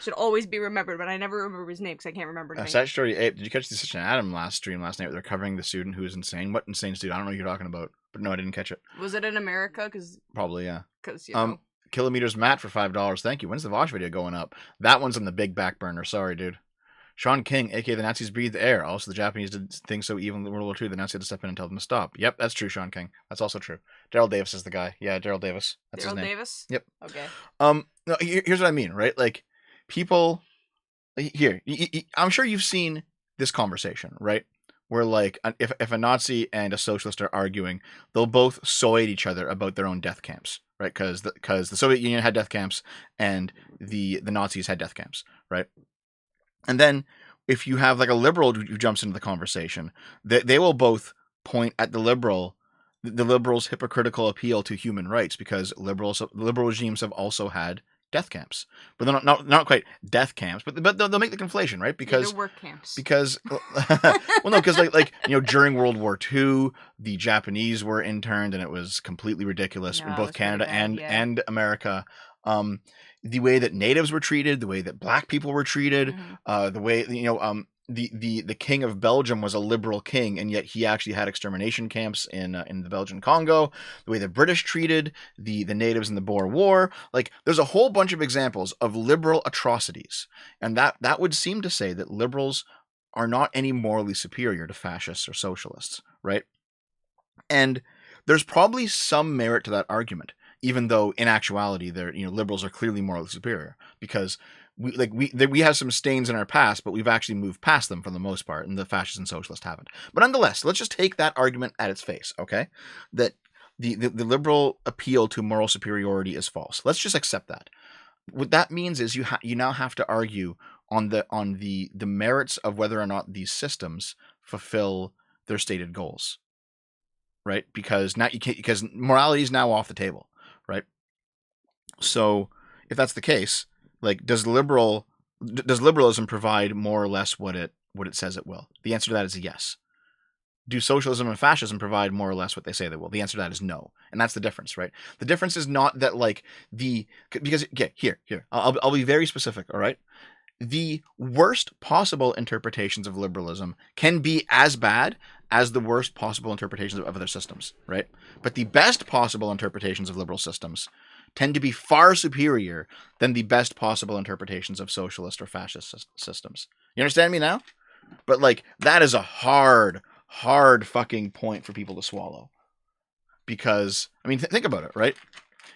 Should always be remembered, but I never remember his name because I can't remember his name. Statutory Ape, did you catch the Such an Adam stream last night where they're covering the student who was insane? What insane student? I don't know what you're talking about, but no, I didn't catch it. Was it in America? Probably, yeah. Because, you know. Kilometers Matt for $5. Thank you. When's the Vosh video going up? That one's on the big back burner. Sorry, dude. Sean King, aka the Nazis breathed air. Also, the Japanese did things so evil in World War II, the Nazis had to step in and tell them to stop. Yep, that's true, Sean King. That's also true. Daryl Davis is the guy. Yeah, Daryl Davis. That's his name. Daryl Davis? Yep. Okay. No, here's what I mean, right? Like, people... Here, I'm sure you've seen this conversation, right? Where, like, if a Nazi and a socialist are arguing, they'll both soy at each other about their own death camps, right? Because the Soviet Union had death camps and the Nazis had death camps, right? And then if you have like a liberal who jumps into the conversation, they will both point at the liberal's hypocritical appeal to human rights because liberal regimes have also had death camps, but they're not quite death camps, but they'll make the conflation, right? Because they're work camps. Because well, no, because like you know, during World War II, the Japanese were interned, and it was completely ridiculous in both Canada and America. The way that natives were treated, the way that black people were treated, the way, you know, the king of Belgium was a liberal king, and yet he actually had extermination camps in the Belgian Congo. The way the British treated the natives in the Boer War, like there's a whole bunch of examples of liberal atrocities, and that would seem to say that liberals are not any morally superior to fascists or socialists, right? And there's probably some merit to that argument, even though in actuality, liberals are clearly morally superior because we have some stains in our past, but we've actually moved past them for the most part, and the fascists and socialists haven't. But nonetheless, let's just take that argument at its face, okay? That the liberal appeal to moral superiority is false. Let's just accept that. What that means is you now have to argue on the merits of whether or not these systems fulfill their stated goals, right? Because now because morality is now off the table, right? So if that's the case, like does liberalism provide more or less what it says it will? The answer to that is yes. Do socialism and fascism provide more or less what they say they will? The answer to that is no. And that's the difference, right? The difference is not that because here, I'll be very specific, all right? The worst possible interpretations of liberalism can be as bad as the worst possible interpretations of other systems, right? But the best possible interpretations of liberal systems tend to be far superior than the best possible interpretations of socialist or fascist systems. You understand me now? But like that is a hard fucking point for people to swallow. Because I mean, think about it, right?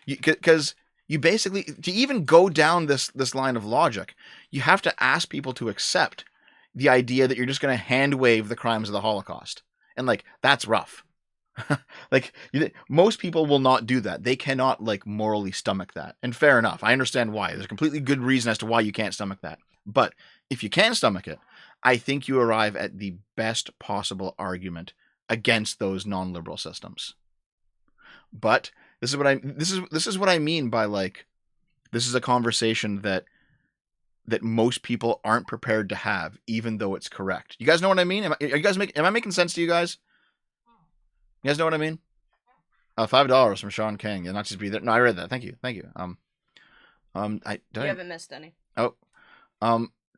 Because you basically, to even go down this line of logic, you have to ask people to accept the idea that you're just going to hand wave the crimes of the Holocaust. And like, that's rough. Like, most people will not do that. They cannot like morally stomach that. And fair enough. I understand why. There's a completely good reason as to why you can't stomach that. But if you can stomach it, I think you arrive at the best possible argument against those non-liberal systems. But this is what I mean by like, this is a conversation that most people aren't prepared to have, even though it's correct. You guys know what I mean? Am I making sense to you guys? You guys know what I mean? $5 from Sean King. You'll not just be there. No, I read that. Thank you. You haven't missed any.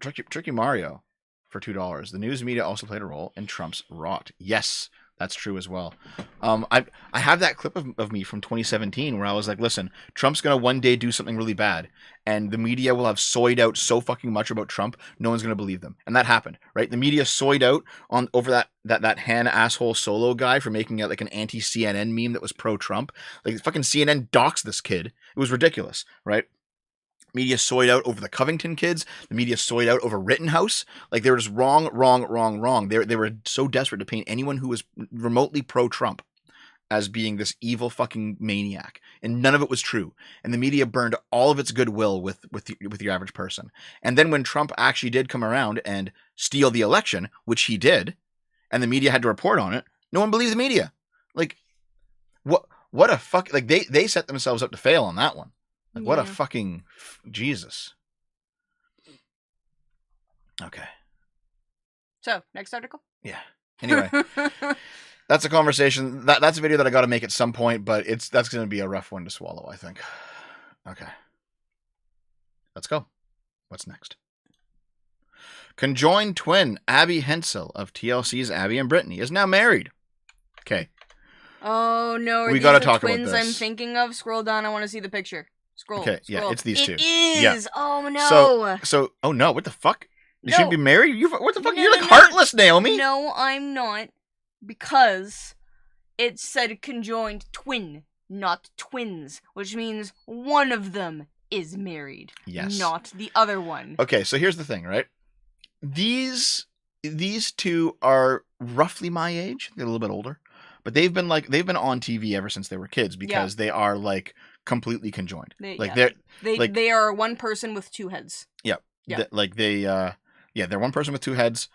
Tricky Mario for $2. The news media also played a role in Trump's rot. Yes, That's true as well. I have that clip of me from 2017 where I was like, listen, Trump's gonna one day do something really bad, and the media will have soyed out so fucking much about Trump, no one's gonna believe them. And that happened, right? The media soyed out on over that Han asshole Solo guy for making it like an anti CNN meme that was pro Trump. Like fucking CNN doxed this kid. It was ridiculous, right? Media soyed out over the Covington kids. The media soyed out over Rittenhouse. Like they were just wrong, wrong, wrong, wrong. They were so desperate to paint anyone who was remotely pro-Trump as being this evil fucking maniac, and none of it was true. And the media burned all of its goodwill with your average person. And then when Trump actually did come around and steal the election, which he did, and the media had to report on it, no one believed the media. Like what a fuck, like they set themselves up to fail on that one. Like, what a fucking Jesus. Okay. So, next article? Yeah. Anyway, that's a conversation. That's a video that I got to make at some point, but that's going to be a rough one to swallow, I think. Okay. Let's go. What's next? Conjoined twin Abby Hensel of TLC's Abby and Brittany is now married. Okay. Oh, no. We got to the talk about twins this. I'm thinking of? Scroll down. I want to see the picture. Scroll. Okay, scroll. yeah, it's these two. It is. Yeah. Oh no. So, oh no, what the fuck? You No. shouldn't be married. What the fuck? No, You're no, like no. heartless, Naomi. No, I'm not, because it said conjoined twin, not twins, which means one of them is married. Yes. Not the other one. Okay, so here's the thing, right? These two are roughly my age. They're a little bit older, but they've been on TV ever since they were kids because they are like completely conjoined. They are one person with two heads. Yeah. Yeah. They're one person with two heads.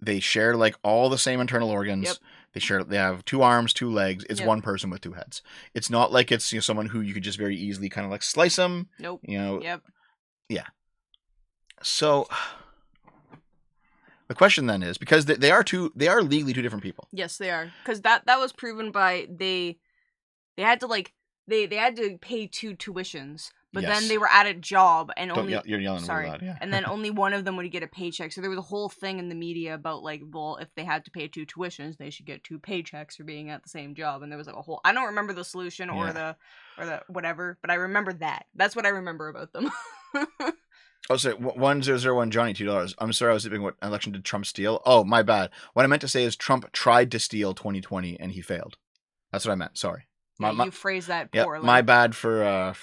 They share like all the same internal organs. Yep. They have two arms, two legs. It's Yep. one person with two heads. It's not like it's someone who you could just very easily kind of like slice them. Nope. Yep. Yeah. So the question then is, because they are legally two different people. Yes, they are, because that was proven by they had to like they had to pay two tuitions, but Yes. then they were at a job and only You're yelling sorry, really loud, yeah. and then only one of them would get a paycheck. So there was a whole thing in the media about like, well, if they had to pay two tuitions, they should get two paychecks for being at the same job. And there was like a whole, I don't remember the solution or the whatever, but I remember that. That's what I remember about them. Oh, sorry, 1001 Johnny, $2. I'm sorry, I was thinking, what election did Trump steal? Oh, my bad. What I meant to say is Trump tried to steal 2020 and he failed. That's what I meant. Sorry. You phrased that poorly. My bad for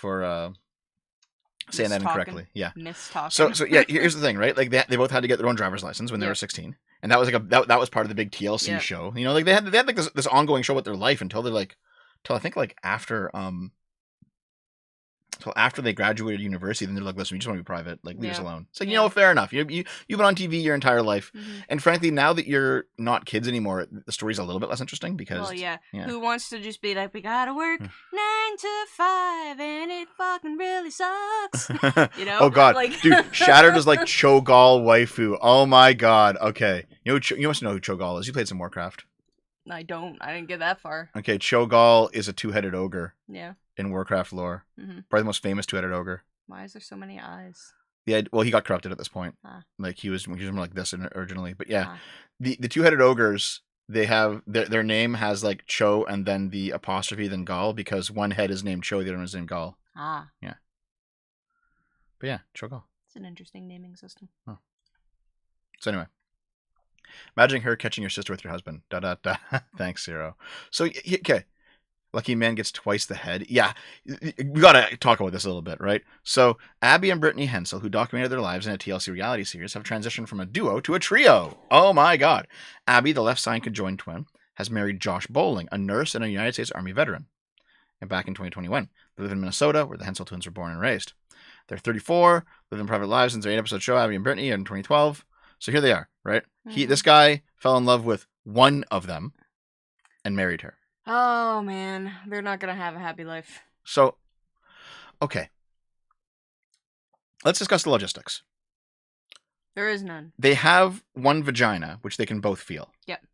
saying that incorrectly. Yeah. Mistalking. So yeah, here's the thing, right? Like they both had to get their own driver's license when they were 16, and that was like that was part of the big TLC show. Like they had like this ongoing show with their life until I think like after So after they graduated university, then they're like, listen, we just want to be private. Like, leave us alone. It's like, fair enough. You've been on TV your entire life. Mm-hmm. And frankly, now that you're not kids anymore, the story's a little bit less interesting because... Well, yeah. Who wants to just be like, we gotta work 9 to 5 and it fucking really sucks. Oh, God. Like... Dude, Shattered is like Cho'Gall waifu. Oh, my God. Okay. You must know who Cho'Gall is. You played some Warcraft. I didn't get that far. Okay, Cho'Gall is a two-headed ogre. Yeah. In Warcraft lore. Mm-hmm. Probably the most famous two-headed ogre. Why is there so many eyes? Yeah, well, he got corrupted at this point. Like he was more like this originally. But yeah, the two-headed ogres, they have their name has like Cho and then the apostrophe then Gall because one head is named Cho, the other one is named Gall. Yeah. But yeah, Cho'Gall. It's an interesting naming system. Oh. So anyway, imagining her catching your sister with your husband. Da da da. Thanks, Zero. So okay. Lucky man gets twice the head. Yeah, we gotta talk about this a little bit, right? So, Abby and Brittany Hensel, who documented their lives in a TLC reality series, have transitioned from a duo to a trio. Oh my God. Abby, the left side conjoined twin, has married Josh Bowling, a nurse and a United States Army veteran. And back in 2021, they live in Minnesota, where the Hensel twins were born and raised. They're 34, live in private lives since their 8-episode show, Abby and Brittany, in 2012. So here they are, right? Mm-hmm. This guy fell in love with one of them and married her. Oh, man. They're not going to have a happy life. So, okay. Let's discuss the logistics. There is none. They have one vagina, which they can both feel. Yep.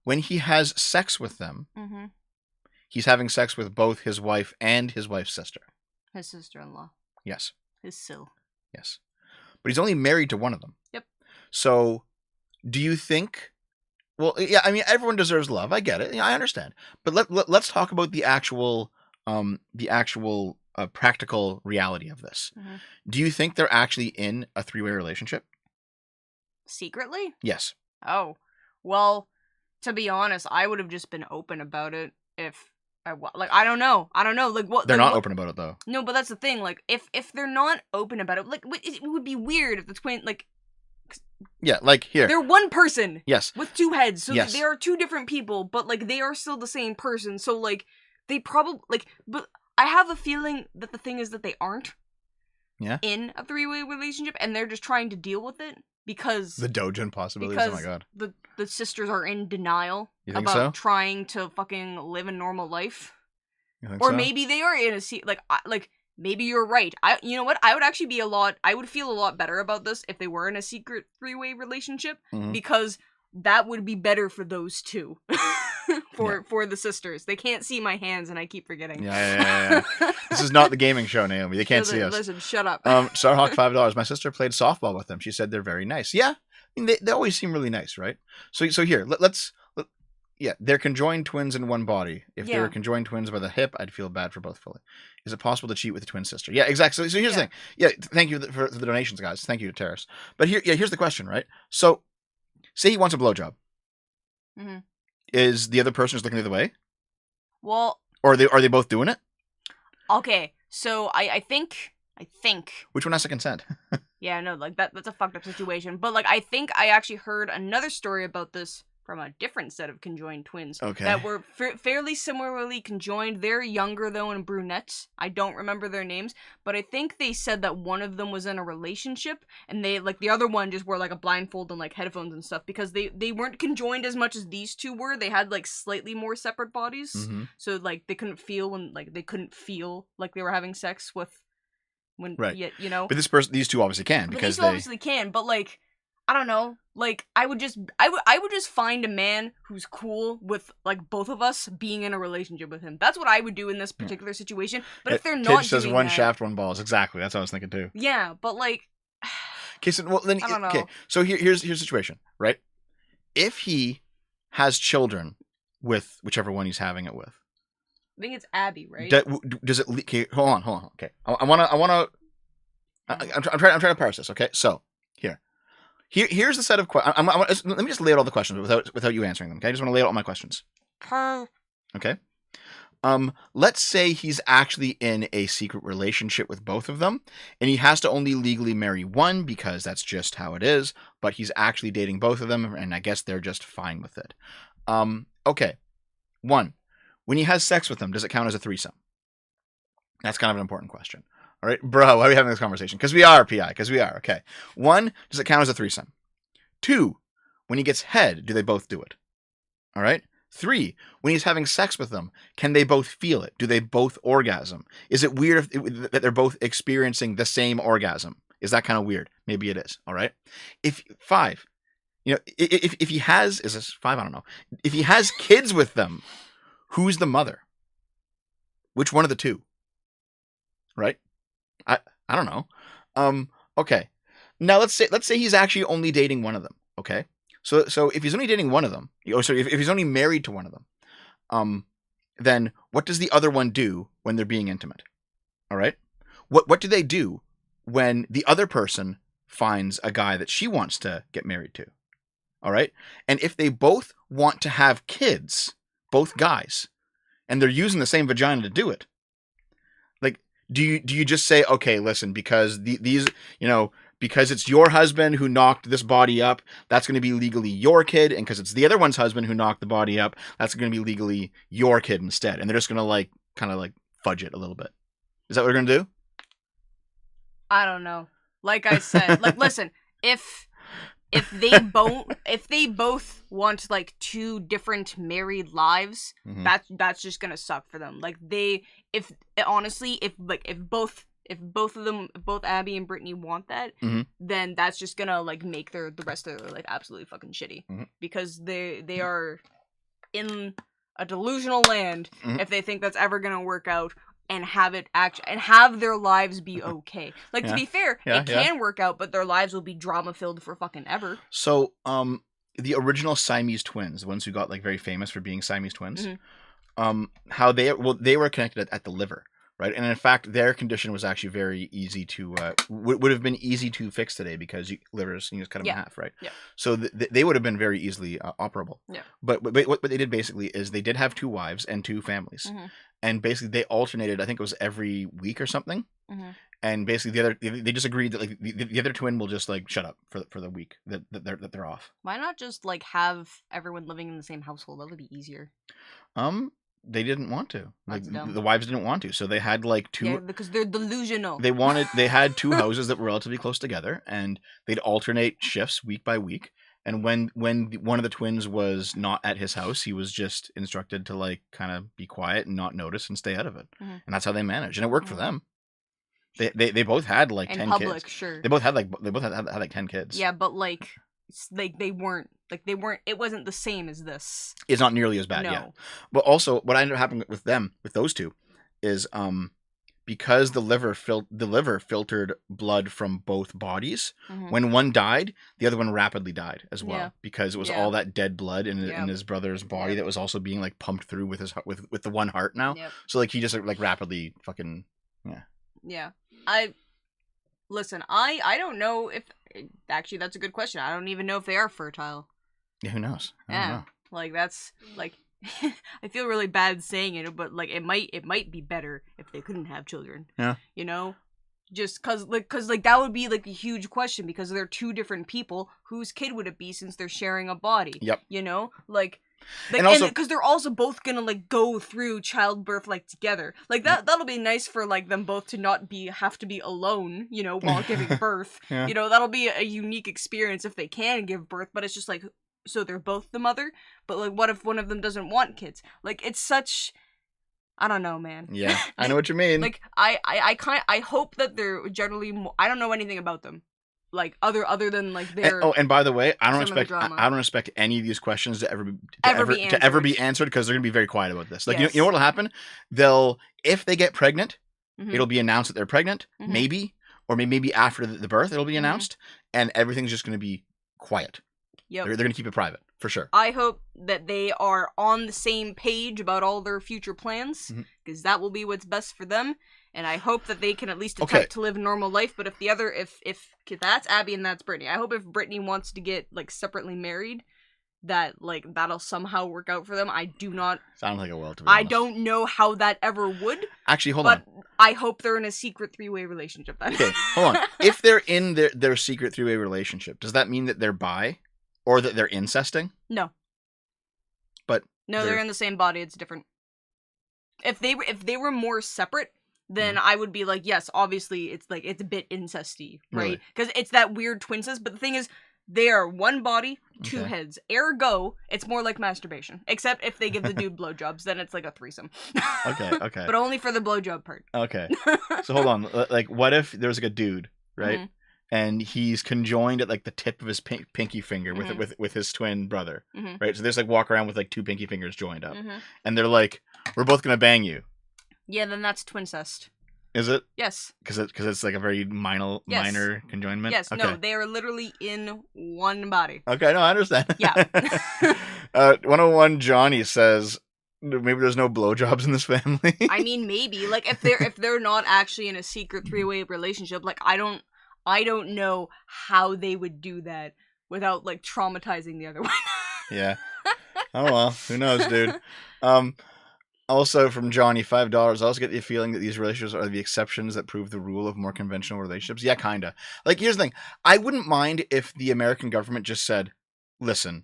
When he has sex with them, he's having sex with both his wife and his wife's sister. His sister-in-law. Yes. His Sil. Yes. But he's only married to one of them. Yep. So, do you think Well, yeah, I mean, everyone deserves love. I get it. Yeah, I understand. But let's talk about the actual practical reality of this. Mm-hmm. Do you think they're actually in a 3-way relationship? Secretly? Yes. Oh, well, to be honest, I would have just been open about it if like I don't know, like what They're like, not what... open about it though. No, but that's the thing. Like if they're not open about it, like it would be weird if the twin like Yeah, like here. they're one person. Yes. With 2 heads, so yes. they are 2 different people, but like they are still the same person. So like they probably like, but I have a feeling that the thing is that they aren't. Yeah. In a 3-way relationship, and they're just trying to deal with it because the Dojin possibilities. Because oh my god. The sisters are in denial about so? Trying to fucking live a normal life. You think or so? Maybe they are in a like maybe you're right. You know what? I would feel a lot better about this if they were in a secret 3-way relationship, because that would be better for those two. For the sisters. They can't see my hands and I keep forgetting. Yeah. This is not the gaming show, Naomi. They can't see us. Listen, shut up. Starhawk $5. My sister played softball with them. She said they're very nice. Yeah. I mean, they always seem really nice, right? So here, yeah, they're conjoined twins in one body. If they were conjoined twins by the hip, I'd feel bad for both fully. Is it possible to cheat with a twin sister? Yeah, exactly. So here's the thing. Yeah, thank you for the donations, guys. Thank you to Terrace. But here's the question, right? So, say he wants a blowjob. Mm-hmm. Is the other person just looking the other way? Well, or are they both doing it? Okay, so I think. Which one has to consent? Yeah, no, like that's a fucked up situation. But like I think I actually heard another story about this from a different set of conjoined twins. Okay. That were fairly similarly conjoined. They're younger though and brunettes. I don't remember their names, but I think they said that one of them was in a relationship and they like the other one just wore like a blindfold and like headphones and stuff because they weren't conjoined as much as these two were. They had like slightly more separate bodies. Mm-hmm. So like they couldn't feel like they were having sex with when right. You know. But these two obviously can because they obviously can, but like I don't know. Like I would just find a man who's cool with like both of us being in a relationship with him. That's what I would do in this particular situation. But if they're not says doing one that, shaft, one balls. Exactly. That's what I was thinking too. Yeah, but like okay, so I don't know. Okay, so here's the situation, right? If he has children with whichever one he's having it with. I think it's Abby, right? Does it? Okay, hold on. Okay, I want to. I'm trying to parse this. Okay, so here's the set of questions. Let me just lay out all the questions without you answering them. Okay, I just want to lay out all my questions. Okay. Let's say he's actually in a secret relationship with both of them, and he has to only legally marry one because that's just how it is. But he's actually dating both of them, and I guess they're just fine with it. Okay. 1. When he has sex with them, does it count as a threesome? That's kind of an important question. All right, bro, why are we having this conversation? Because we are, PI, because we are. Okay. 1, does it count as a threesome? 2, when he gets head, do they both do it? All right. 3, when he's having sex with them, can they both feel it? Do they both orgasm? Is it weird that they're both experiencing the same orgasm? Is that kind of weird? Maybe it is. All right. 5, if he has, is this 5? I don't know. If he has kids with them, who's the mother? Which one of the two? Right? I don't know. Okay. Now let's say he's actually only dating one of them. Okay. So if he's only dating one of them, if he's only married to one of them, then what does the other one do when they're being intimate? All right. What do they do when the other person finds a guy that she wants to get married to? All right. And if they both want to have kids, both guys, and they're using the same vagina to do it, like, do you just say, okay, listen, because these, because it's your husband who knocked this body up, that's going to be legally your kid, and because it's the other one's husband who knocked the body up, that's going to be legally your kid instead, and they're just going to kind of fudge it a little bit. Is that what they're going to do? I don't know. Like I said, listen, if they both want 2 different married lives, mm-hmm. that's just gonna suck for them. If both of them, both Abby and Brittany want that, mm-hmm. then that's just gonna make the rest of their life absolutely fucking shitty, mm-hmm. because they are in a delusional land, mm-hmm. if they think that's ever gonna work out. And have their lives be okay. To be fair, it can work out, but their lives will be drama filled for fucking ever. So, the original Siamese twins, the ones who got like very famous for being Siamese twins, Mhm. how they were connected at the liver, right? And in fact, their condition was actually very easy to would have been easy to fix today because livers, you just cut them in Yeah. half, right? Yeah. So they would have been very easily operable. Yeah. But what they did basically is they did have 2 wives and 2 families, Mhm. and basically they alternated. I think it was every week or something. Mhm. And basically they just agreed that like the other twin will just like shut up for the week that they're off. Why not just like have everyone living in the same household? That would be easier. They didn't want to. Like That's dumb. the wives didn't want to, so they had like 2. Yeah, because they're delusional. They had 2 houses that were relatively close together, and they'd alternate shifts week by week. And when one of the twins was not at his house, he was just instructed to like kind of be quiet and not notice and stay out of it. Mhm. And that's how they managed, and it worked for them. They both had like In 10 public, kids. sure. They both had like 10 kids. Yeah, but like they weren't. It wasn't the same as this. It's not nearly as bad, No. yeah. But also, what ended up happening with those 2, is because the liver filtered blood from both bodies. Mhm. When one died, the other one rapidly died as well, Yeah. because it was Yeah. all that dead blood in Yep. his brother's body Yep. that was also being like pumped through with his with the one heart now. Yep. So like he just like rapidly fucking Yeah. Listen, I don't know if actually that's a good question. I don't even know if they are fertile. Yeah, who knows? I don't Yeah. know. Like that's like I feel really bad saying it, but like it might be better if they couldn't have children. Yeah. You know? Just cause that would be like a huge question because they're 2 different people. Whose kid would it be since they're sharing a body? Yep. You know? Like And also- because they're also both gonna like go through childbirth like together. Like that'll be nice for like them both to not have to be alone, you know, while giving birth. Yeah. You know, that'll be a unique experience if they can give birth, but it's just like so they're both the mother, but like what if one of them doesn't want kids? Like it's such I don't know, man. Yeah, I know what you mean. Like I hope that they're generally I don't know anything about them. Like other than like their and by the way, I don't some of the expect drama. I don't expect any of these questions to ever be answered. because they're gonna be very quiet about this. Like Yes. you know what'll happen? If they get pregnant, Mhm. it'll be announced that they're pregnant, Mhm. maybe, or maybe after the birth it'll be Mhm. announced, and everything's just gonna be quiet. Yep. They're gonna keep it private for sure. I hope that they are on the same page about all their future plans, because that will be what's best for them. And I hope that they can at least attempt to live a normal life. But if the other, if that's Abby and that's Brittany, I hope if Brittany wants to get like separately married, that like that'll somehow work out for them. I do not. Sounds like a will. To be I honest. don't know how that ever would. Actually, hold but on. I hope they're in a secret 3-way relationship then. Okay, hold on. If they're in their secret 3-way relationship, does that mean that they're bi, or that they're incesting? No. But no, they're in the same body. It's different. If they were more separate, then I would be like, yes, obviously it's like it's a bit incesty, right? Because it's that weird twinces. But the thing is, they are one body, 2 heads. Ergo, it's more like masturbation. Except if they give the dude blowjobs, then it's like a threesome. Okay. But only for the blowjob part. Okay. So hold on. Like, what if there's like a dude, right? Mhm. And he's conjoined at like the tip of his pinky finger with his twin brother, Mhm. right? So they just like walk around with like 2 pinky fingers joined up, Mhm. and they're like, "We're both gonna bang you." Yeah, then that's twincest. Is it? Yes. Because it's like a very minor conjoinment. Yes. Okay. No, they are literally in one body. Okay. No, I understand. Yeah. 101 Johnny says maybe there's no blowjobs in this family. I mean, maybe like if they're not actually in a secret 3-way relationship, like I don't know how they would do that without like traumatizing the other one. Yeah. Oh well, who knows, dude. Also from Johnny, $5. I also get the feeling that these relationships are the exceptions that prove the rule of more conventional relationships. Yeah, kinda. Like, here's the thing. I wouldn't mind if the American government just said, listen,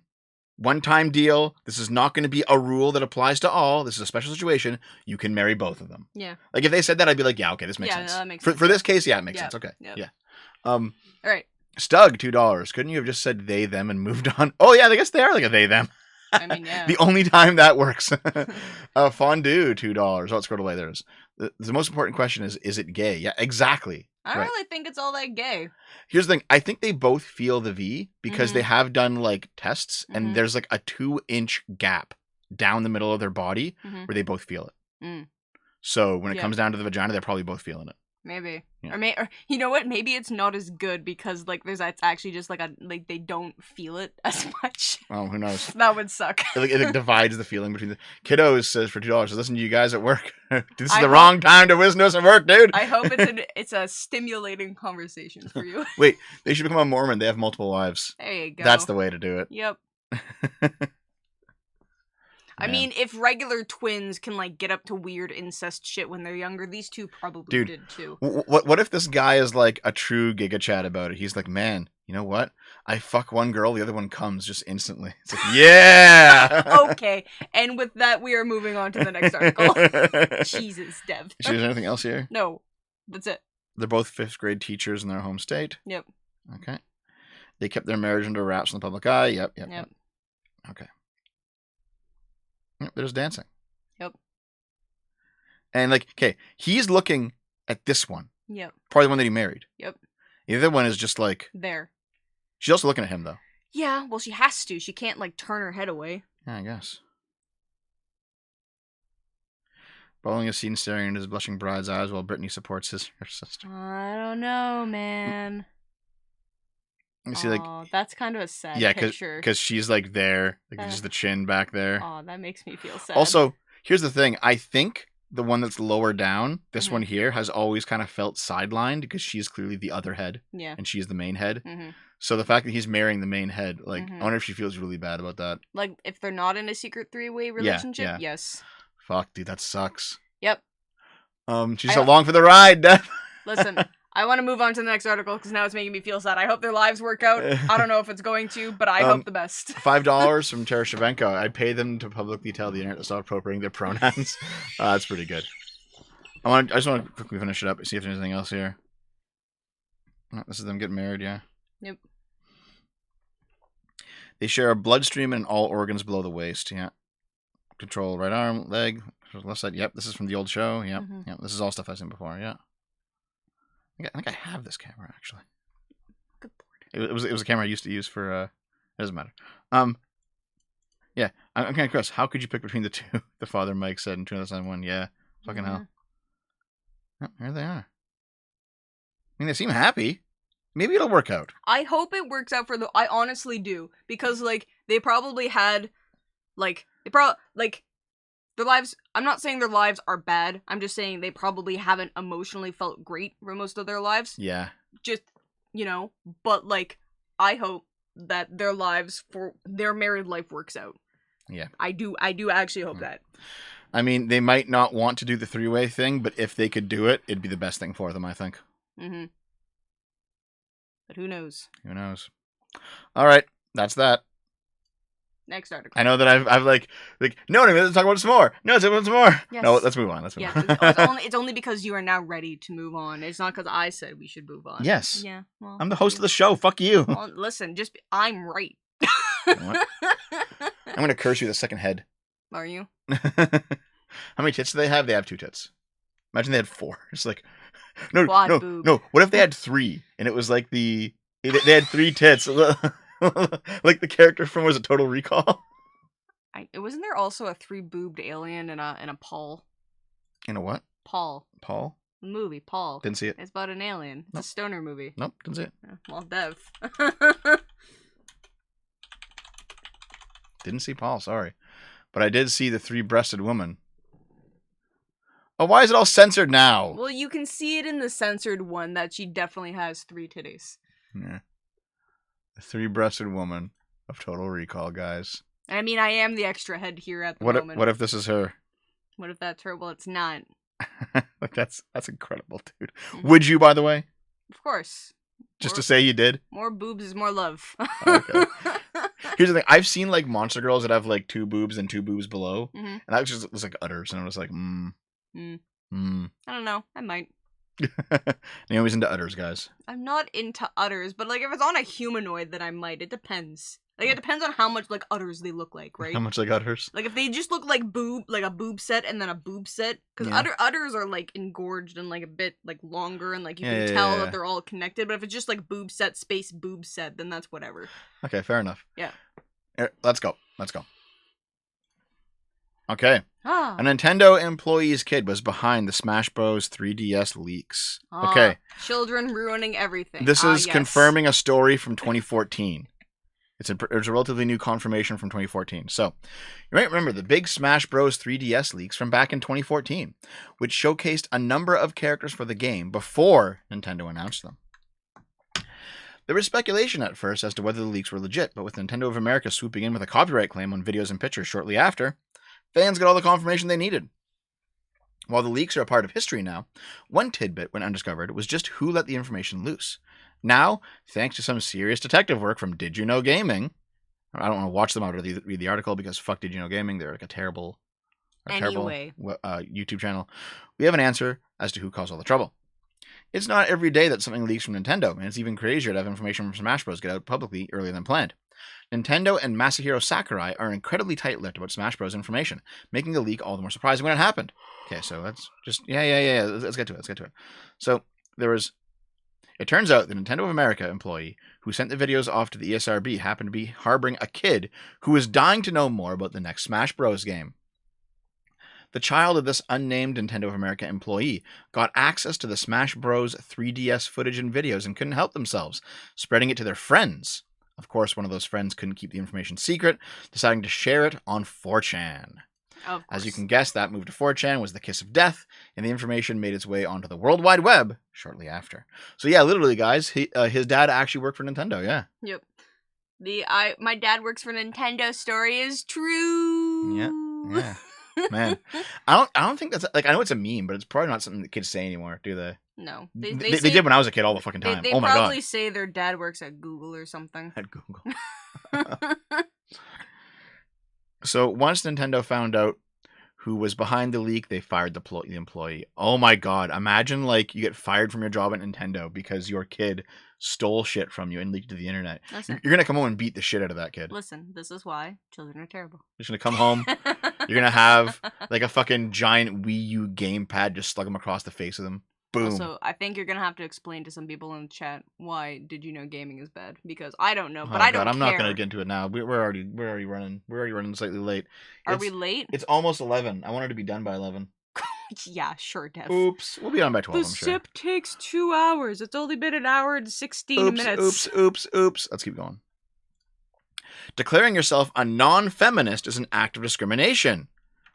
one-time deal. This is not going to be a rule that applies to all. This is a special situation. You can marry both of them. Yeah. Like, if they said that, I'd be like, yeah, okay, this makes sense. No, that makes sense. For this case, yeah, it makes sense. Okay. Yep. Yeah. All right. Stug, $2. Couldn't you have just said they, them, and moved on? Oh, yeah, I guess they are like a they, them. I mean, yeah. The only time that works. Fondue, $2. Oh, it's scrolled away. There's the most important question is it gay? Yeah, exactly. I don't really think it's all that gay. Here's the thing. I think they both feel the V because they have done like tests and there's like a 2-inch gap down the middle of their body where they both feel it. So when it comes down to the vagina, they're probably both feeling it. Maybe. Yeah. Or you know what? Maybe it's not as good because like it's actually just like they don't feel it as much. Oh, who knows? That would suck. It divides the feeling between the kiddos. Says for $2. Listen to you guys at work. This is I the hope- wrong time to listen to us at work, dude. I hope it's a stimulating conversation for you. Wait, they should become a Mormon. They have multiple wives. There you go. That's the way to do it. Yep. I Man. mean, if regular twins can like get up to weird incest shit when they're younger, these two probably Dude, did too. What if this guy is like a true Giga Chad about it? He's like, man, you know what? I fuck one girl, the other one comes just instantly. It's like, yeah. Okay, and with that, we are moving on to the next article. Jesus, Dev. Is there anything else here? No, that's it. They're both 5th grade teachers in their home state. Yep. Okay. They kept their marriage under wraps in the public eye. Yep. Okay. Yep, they're just dancing. Yep. And like, okay, he's looking at this one. Yep. Probably the one that he married. Yep. The other one is just like, There. she's also looking at him though. Yeah, well, she has to. She can't like turn her head away. Yeah, I guess. Bowling is seen staring into his blushing bride's eyes while Brittany supports her sister. I don't know, man. You see, like, that's kind of a sad yeah, picture. because she's like there, like just the chin back there. Oh, that makes me feel sad. Also, here's the thing. I think the one that's lower down, this Mhm. one here, has always kind of felt sidelined because she's clearly the other head Yeah. and she's the main head. Mm-hmm. So the fact that he's marrying the main head, like, Mhm. I wonder if she feels really bad about that. Like, if they're not in a secret three-way relationship, yeah. yes. Fuck, dude, that sucks. Yep. She's along for the ride, Def. Listen, I want to move on to the next article because now it's making me feel sad. I hope their lives work out. I don't know if it's going to, but I hope the best. $5 from Tereshchevenko. I'd pay them to publicly tell the internet to stop appropriating their pronouns. That's pretty good. I just want to quickly finish it up and see if there's anything else here. Oh, this is them getting married, yeah. Yep. They share a bloodstream and all organs below the waist, yeah. Control right arm, leg, left side. Yep, this is from the old show. Yep, yep. This is all stuff I've seen before. Yeah. I think I have this camera actually. Good lord. It was a camera I used to use for. It doesn't matter. Yeah, I'm kind of curious. How could you pick between the two? The father Mike said in 2001. Yeah, fucking hell. Oh, here they are. I mean, they seem happy. Maybe it'll work out. I hope it works out for I honestly do, because like they probably had, like their lives. I'm not saying their lives are bad. I'm just saying they probably haven't emotionally felt great for most of their lives. Yeah. Just, but like I hope that their lives for their married life works out. Yeah. I do actually hope that. I mean, they might not want to do the 3-way thing, but if they could do it, it'd be the best thing for them, I think. Mm-hmm. But who knows? Who knows? All right, that's that. Next article. I know that I've like no, let's talk about some more. No, let's talk about some more. Yes. No, let's move on. Let's move on. It's only because you are now ready to move on. It's not because I said we should move on. Yes. Yeah. Well, I'm the host of the show. Fuck you. Well, listen, I'm right. You know what? I'm gonna curse you with a second head. Are you? How many tits do they have? They have 2 tits. Imagine they had 4. It's like no. What if they had 3 and it was like they had 3 tits, like the character from was it Total Recall? Wasn't there also a 3-boobed alien in a Paul? In a what? Paul. Paul? The movie Paul. Didn't see it. It's about an alien. It's a stoner movie. Nope, didn't see it. Well, Dev. Didn't see Paul. Sorry, but I did see the 3-breasted woman. Oh, why is it all censored now? Well, you can see it in the censored one that she definitely has 3 titties. Yeah. The 3-breasted woman of Total Recall, guys. I mean, I am the extra head here at the moment. What if this is her? What if that's her? Well, it's not. Like that's incredible, dude. Mm-hmm. Would you, by the way? Of course. Just to say you did? More boobs is more love. Okay. Here's the thing. I've seen like monster girls that have like 2 boobs and 2 boobs below. Mm-hmm. And that was like udders. And I was like, I don't know. I might. Naomi's into udders, guys. I'm not into udders, but like if it's on a humanoid, then I might. It depends. Like it depends on how much like udders they look like, right? How much like udders? Like if they just look like a boob set and then a boob set, because udders are like engorged and like a bit like longer and like you can tell that they're all connected. But if it's just like boob set space boob set, then that's whatever. Okay, fair enough. Yeah. Let's go. Okay. Ah. A Nintendo employee's kid was behind the Smash Bros. 3DS leaks. Okay. Children ruining everything. This is yes. confirming a story from 2014. It's a relatively new confirmation from 2014. So, you might remember the big Smash Bros. 3DS leaks from back in 2014, which showcased a number of characters for the game before Nintendo announced them. There was speculation at first as to whether the leaks were legit, but with Nintendo of America swooping in with a copyright claim on videos and pictures shortly after, fans got all the confirmation they needed. While the leaks are a part of history now, one tidbit when undiscovered was just who let the information loose. Now, thanks to some serious detective work from Did You Know Gaming, I don't want to watch them out or read the article because fuck Did You Know Gaming, they're like a terrible YouTube channel. We have an answer as to who caused all the trouble. It's not every day that something leaks from Nintendo, and it's even crazier to have information from Smash Bros. Get out publicly earlier than planned. Nintendo and Masahiro Sakurai are incredibly tight-lipped about Smash Bros. Information, making the leak all the more surprising when it happened. Okay, so that's just yeah. Let's get to it. So it turns out the Nintendo of America employee who sent the videos off to the ESRB happened to be harboring a kid who was dying to know more about the next Smash Bros. Game. The child of this unnamed Nintendo of America employee got access to the Smash Bros. 3DS footage and videos and couldn't help themselves, spreading it to their friends. Of course, one of those friends couldn't keep the information secret, deciding to share it on 4chan. As you can guess, that move to 4chan was the kiss of death, and the information made its way onto the World Wide Web shortly after. So yeah, literally, guys, his dad actually worked for Nintendo, yeah. Yep. My dad works for Nintendo story is true. Yeah. Man, I don't think that's like, I know it's a meme, but it's probably not something that kids say anymore, do they? No, they did when I was a kid all the fucking time. They oh my god! They probably say their dad works at Google or something. At Google. So once Nintendo found out who was behind the leak, they fired the employee. Oh my god! Imagine like you get fired from your job at Nintendo because your kid stole shit from you and leaked it to the internet. Listen, you're gonna come home and beat the shit out of that kid. Listen, this is why children are terrible. You're just gonna come home. You're gonna have like a fucking giant Wii U gamepad, just slug them across the face of them. Boom. Also, I think you're gonna have to explain to some people in the chat why Did You Know Gaming is bad, because I don't know, but I don't care. I'm not gonna get into it now. We're already running slightly late. Are we late? It's almost 11. I wanted to be done by 11. Yeah, sure, Def. Oops, we'll be done by 12. The I'm sure. sip takes 2 hours. It's only been 1 hour and 16 minutes. Oops. Let's keep going. Declaring yourself a non-feminist is an act of discrimination,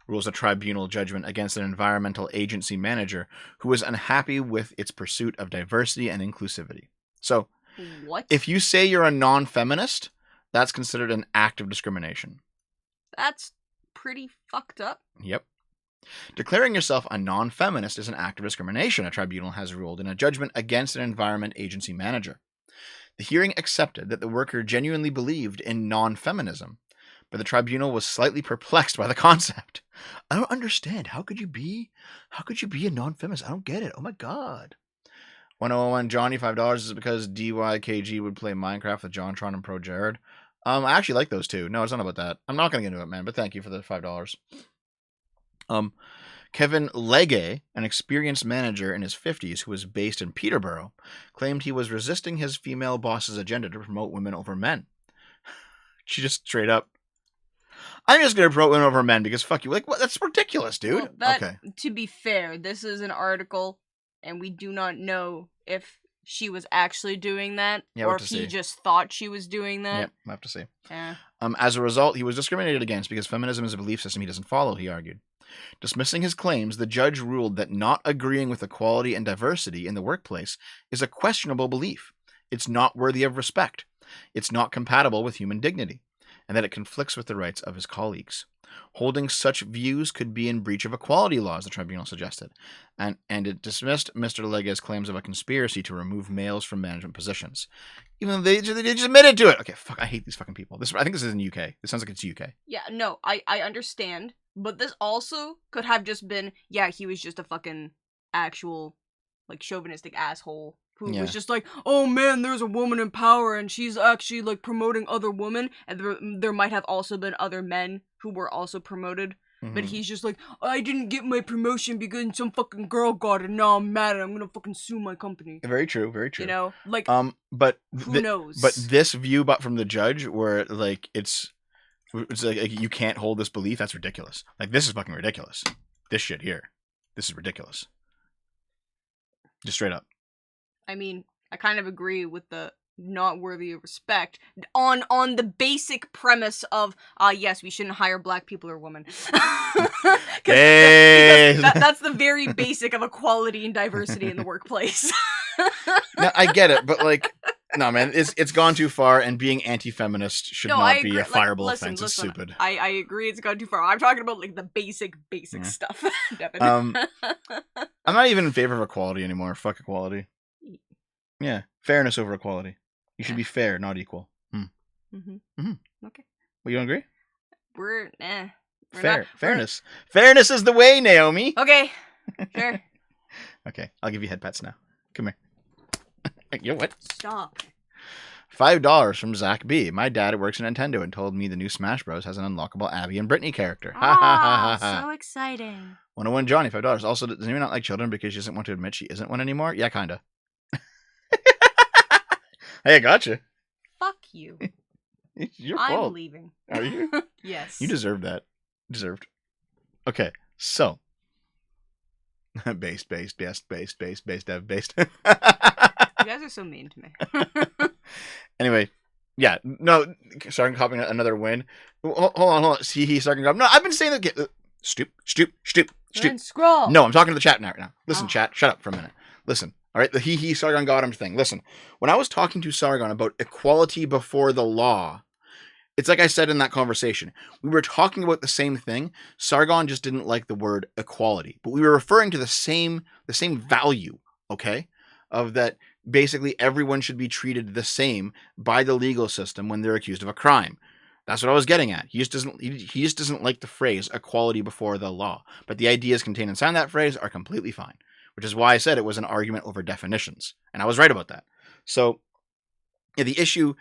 rules a tribunal judgment against an environmental agency manager who was unhappy with its pursuit of diversity and inclusivity. So, what? If you say you're a non-feminist, that's considered an act of discrimination. That's pretty fucked up. Yep. Declaring yourself a non-feminist is an act of discrimination, a tribunal has ruled in a judgment against an environment agency manager. The hearing accepted that the worker genuinely believed in non-feminism, but the tribunal was slightly perplexed by the concept. I don't understand. How could you be a non-feminist? I don't get it. Oh my god. 1001 Johnny, $5 is because DYKG would play Minecraft with JonTron and Pro Jared. I actually like those two. No, it's not about that. I'm not gonna get into it, man, but thank you for the $5. Kevin Legge, an experienced manager in his 50s who was based in Peterborough, claimed he was resisting his female boss's agenda to promote women over men. She just straight up, I'm just going to promote women over men because fuck you. Like, what? That's ridiculous, dude. Well, okay. To be fair, this is an article, and we do not know if she was actually doing that, or if he just thought she was doing that. Yep, we'll have to see. Yeah. As a result, he was discriminated against because feminism is a belief system he doesn't follow, he argued. Dismissing his claims, the judge ruled that not agreeing with equality and diversity in the workplace is a questionable belief. It's not worthy of respect. It's not compatible with human dignity, and that it conflicts with the rights of his colleagues. Holding such views could be in breach of equality laws, the tribunal suggested, and it dismissed Mr. Legge's claims of a conspiracy to remove males from management positions. Even though they just admitted to it. Okay, fuck, I hate these fucking people. I think this is in the UK. This sounds like it's UK. Yeah, no, I understand. But this also could have just been, yeah, he was just a fucking actual, like, chauvinistic asshole who was just like, oh man, there's a woman in power and she's actually, like, promoting other women. And there might have also been other men who were also promoted. Mm-hmm. But he's just like, I didn't get my promotion because some fucking girl got it. Now I'm mad and I'm gonna fucking sue my company. Very true, very true. You know? Like, but who knows? But this view from the judge where, like, it's It's like you can't hold this belief. That's ridiculous. Like, this is fucking ridiculous. This shit here. This is ridiculous. Just straight up. I mean, I kind of agree with the not worthy of respect on the basic premise of yes, we shouldn't hire black people or women. Hey. That's the very basic of equality and diversity in the workplace. Now, I get it, but like, no, man, it's gone too far, and being anti-feminist should not be a fireable offense. It's stupid. I agree, it's gone too far. I'm talking about like the basic stuff. I'm not even in favor of equality anymore. Fuck equality. Yeah, fairness over equality. You should be fair, not equal. Okay. Well, you don't agree? We're Fairness. Fairness is the way, Naomi. Okay. Sure. Okay, I'll give you head pats now. Come here. Yo, what? Stop. $5 from Zach B. My dad works at Nintendo and told me the new Smash Bros. Has an unlockable Abby and Brittany character. So exciting. 101 Johnny, $5. Also, does anyone not like children because she doesn't want to admit she isn't one anymore? Yeah, kinda. Hey, I gotcha. Fuck you. It's your fault. I'm leaving. Are you? Yes. You deserve that. Deserved. Okay, so. Based, dev, based. You guys are so mean to me. Anyway, yeah, no, Sargon copying another win. Hold on. He Sargon cop. No, I've been saying that. Stoop. Then scroll. No, I'm talking to the chat now. Right now. Listen, chat, shut up for a minute. Listen, all right, the he Sargon got him thing. Listen, when I was talking to Sargon about equality before the law, it's like I said in that conversation. We were talking about the same thing. Sargon just didn't like the word equality, but we were referring to the same value, okay? Of that basically everyone should be treated the same by the legal system when they're accused of a crime. That's what I was getting at. He just doesn't like the phrase equality before the law. But the ideas contained inside that phrase are completely fine, which is why I said it was an argument over definitions. And I was right about that. So yeah, the issue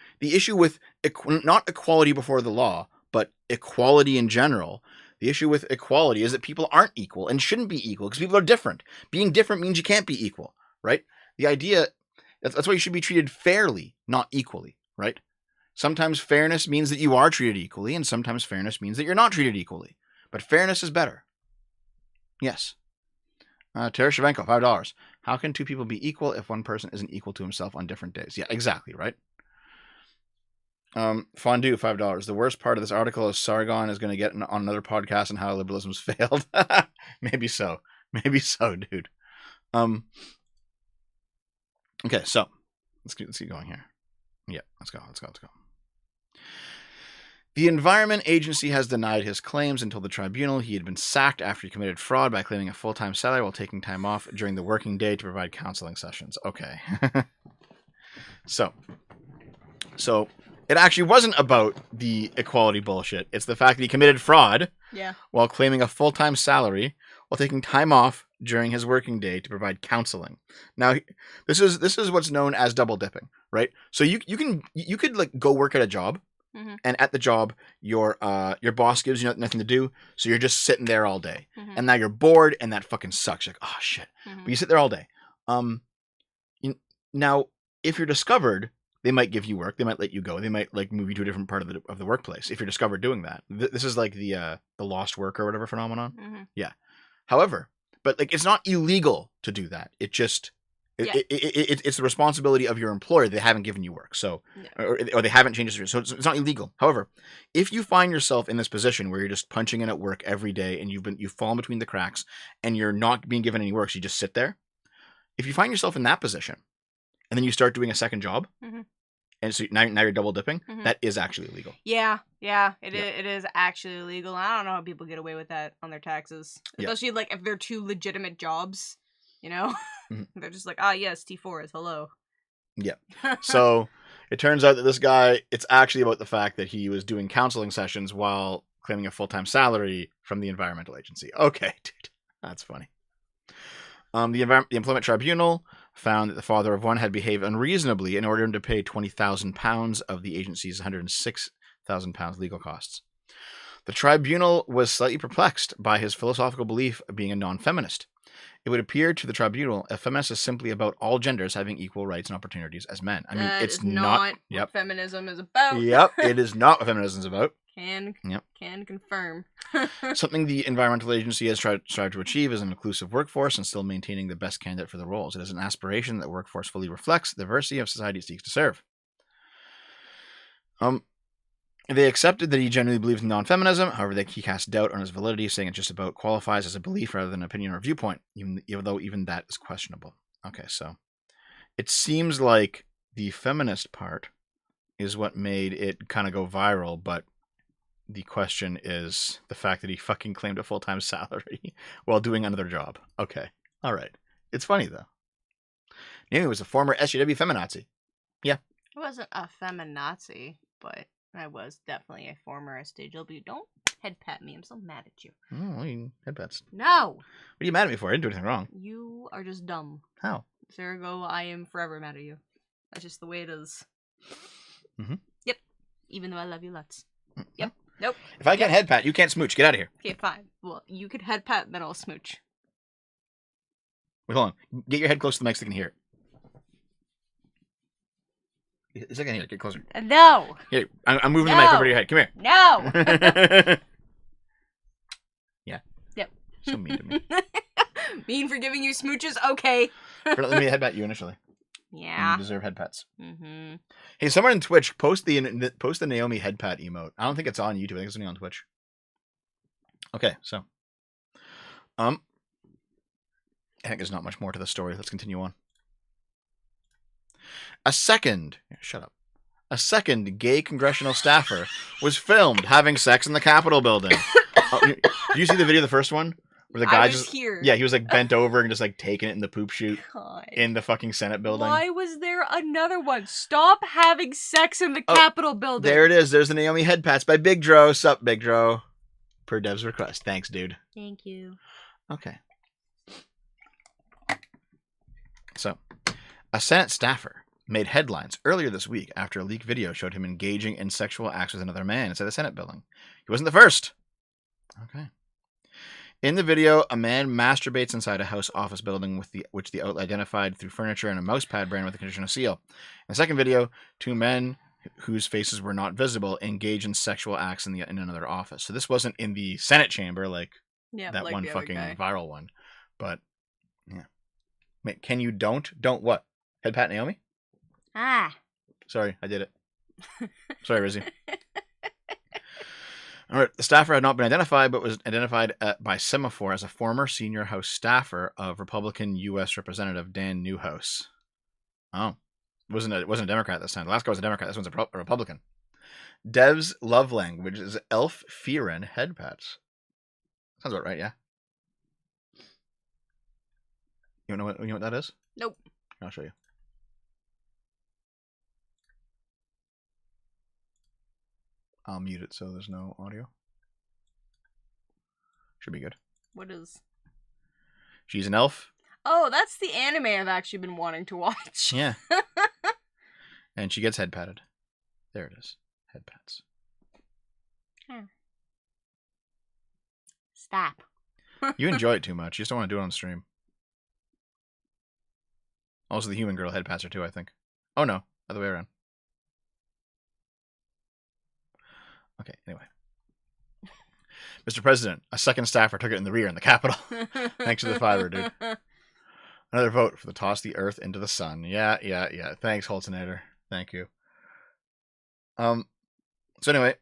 with not equality before the law, but equality in general, the issue with equality is that people aren't equal and shouldn't be equal because people are different. Being different means you can't be equal, right? The idea, that's why you should be treated fairly, not equally, right? Sometimes fairness means that you are treated equally, and sometimes fairness means that you're not treated equally. But fairness is better. Yes. Tara Shavenko, $5. How can two people be equal if one person isn't equal to himself on different days? Yeah, exactly, right? Fondue, $5. The worst part of this article is Sargon is going to get on another podcast on how liberalism's failed. Maybe so, dude. Okay, so let's keep going here. Yeah, let's go. The Environment Agency has denied his claims until the tribunal. He had been sacked after he committed fraud by claiming a full-time salary while taking time off during the working day to provide counseling sessions. Okay. So it actually wasn't about the equality bullshit. It's the fact that he committed fraud while claiming a full-time salary while taking time off during his working day to provide counseling. Now, this is what's known as double dipping, right? So you could like go work at a job. Mm-hmm. And at the job, your boss gives you nothing to do, so you're just sitting there all day. Mm-hmm. And now you're bored, and that fucking sucks. You're like, oh shit. Mm-hmm. But you sit there all day. Now, if you're discovered, they might give you work. They might let you go. They might like move you to a different part of the workplace if you're discovered doing that. This is like the lost work or whatever phenomenon. Mm-hmm. Yeah. However, but like it's not illegal to do that. It just it's the responsibility of your employer. They haven't given you work, so or they haven't changed it, so it's not illegal. However, if you find yourself in this position where you're just punching in at work every day and you've fallen between the cracks and you're not being given any work, so you just sit there. If you find yourself in that position, and then you start doing a second job, mm-hmm. and so now you're double dipping, mm-hmm. that is actually illegal. It is actually illegal. I don't know how people get away with that on their taxes, especially like if they're two legitimate jobs. You know, mm-hmm. They're just like, yes, T4 is hello. Yeah. So it turns out that this guy, it's actually about the fact that he was doing counseling sessions while claiming a full-time salary from the Environmental Agency. Okay, dude. That's funny. The Employment Tribunal found that the father of one had behaved unreasonably in order to pay £20,000 of the agency's £106,000 legal costs. The tribunal was slightly perplexed by his philosophical belief of being a non-feminist. It would appear to the tribunal a feminist is simply about all genders having equal rights and opportunities as men. I mean, it's not what feminism is about. Yep, it is not what feminism is about. Can confirm. Something the environmental agency has strive to achieve is an inclusive workforce and still maintaining the best candidate for the roles. It is an aspiration that the workforce fully reflects the diversity of society it seeks to serve. They accepted that he genuinely believes in non-feminism. However, he cast doubt on his validity, saying it just about qualifies as a belief rather than an opinion or viewpoint, even though even that is questionable. Okay, so it seems like the feminist part is what made it kind of go viral, but the question is the fact that he fucking claimed a full-time salary while doing another job. Okay, all right. It's funny, though. Naomi was a former SJW feminazi. Yeah. I wasn't a feminazi, but I was definitely a former SJW. Don't head pat me. I'm so mad at you. Oh, you head pats. No! What are you mad at me for? I didn't do anything wrong. You are just dumb. How? Ergo, I am forever mad at you. That's just the way it is. Mm-hmm. Yep. Even though I love you lots. Yep. Nope. If I can't head pat, you can't smooch. Get out of here. Okay, fine. Well, you could head pat, then I'll smooch. Wait, hold on. Get your head close to the mic so they can hear it. It's like I hear it. Get closer. No. Here, I'm moving the mic over to your head. Come here. No. Yeah. Yep. So mean to me. Mean for giving you smooches? Okay. For not letting me headbat you initially. Yeah. You deserve head pats. Mm-hmm. Hey, someone in Twitch, post the Naomi head pat emote. I don't think it's on YouTube. I think it's only on Twitch. Okay, so. I think there's not much more to the story. Let's continue on. A second gay congressional staffer was filmed having sex in the Capitol building. Did you see the video of the first one? Where the guy yeah, he was like bent over and just like taking it in the poop chute in the fucking Senate building. Why was there another one? Stop having sex in the Capitol building. There it is. There's the Naomi head pats by Big Dro. Sup, Big Dro? Per Dev's request. Thanks, dude. Thank you. Okay. So, a Senate staffer made headlines earlier this week after a leaked video showed him engaging in sexual acts with another man inside the Senate building. He wasn't the first. Okay. In the video, a man masturbates inside a House office building which the outlet identified through furniture and a mouse pad brand with a conditional seal. In the second video, two men whose faces were not visible engage in sexual acts in another office. So this wasn't in the Senate chamber like that one fucking viral one. But, yeah. Wait, can you don't what? Head pat Naomi? Ah. Sorry, I did it. Sorry, Rizzy. All right, the staffer had not been identified, but was identified by Semaphore as a former senior House staffer of Republican U.S. Representative Dan Newhouse. Oh, it wasn't a Democrat this time. The last guy was a Democrat. This one's a Republican. Dev's love language is elf fearin head pats. Sounds about right, yeah. You know what that is? Nope. I'll show you. I'll mute it so there's no audio. Should be good. What is? She's an elf. Oh, that's the anime I've actually been wanting to watch. Yeah. And she gets head patted. There it is. Head pats. Stop. You enjoy it too much. You just don't want to do it on stream. Also, the human girl head pats her too, I think. Oh no, other way around. Okay, anyway. Mr. President, a second staffer took it in the rear in the Capitol. Thanks to the fiber, dude. Another vote for the toss the Earth into the sun. Yeah. Thanks, Holtonator. Thank you. So anyway,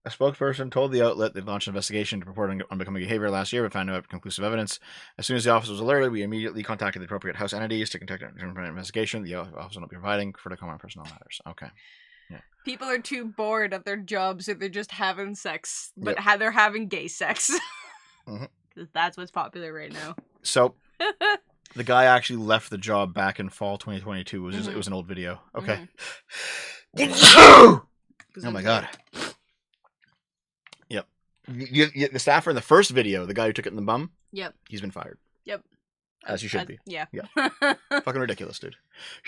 a spokesperson told the outlet they'd launched an investigation to report on unbecoming behavior last year, but found no conclusive evidence. As soon as the office was alerted, we immediately contacted the appropriate House entities to conduct an independent investigation. The office will not be providing further comment on personal matters. Okay. Yeah. People are too bored at their jobs, so they're just having sex, but Yep. they're having gay sex. Mm-hmm. That's what's popular right now. So, the guy actually left the job back in fall 2022. It was an old video. Okay. Oh my god. Yep. The staffer in the first video, the guy who took it in the bum. Yep. He's been fired. Yep. As you should be. Yeah. Fucking ridiculous, dude.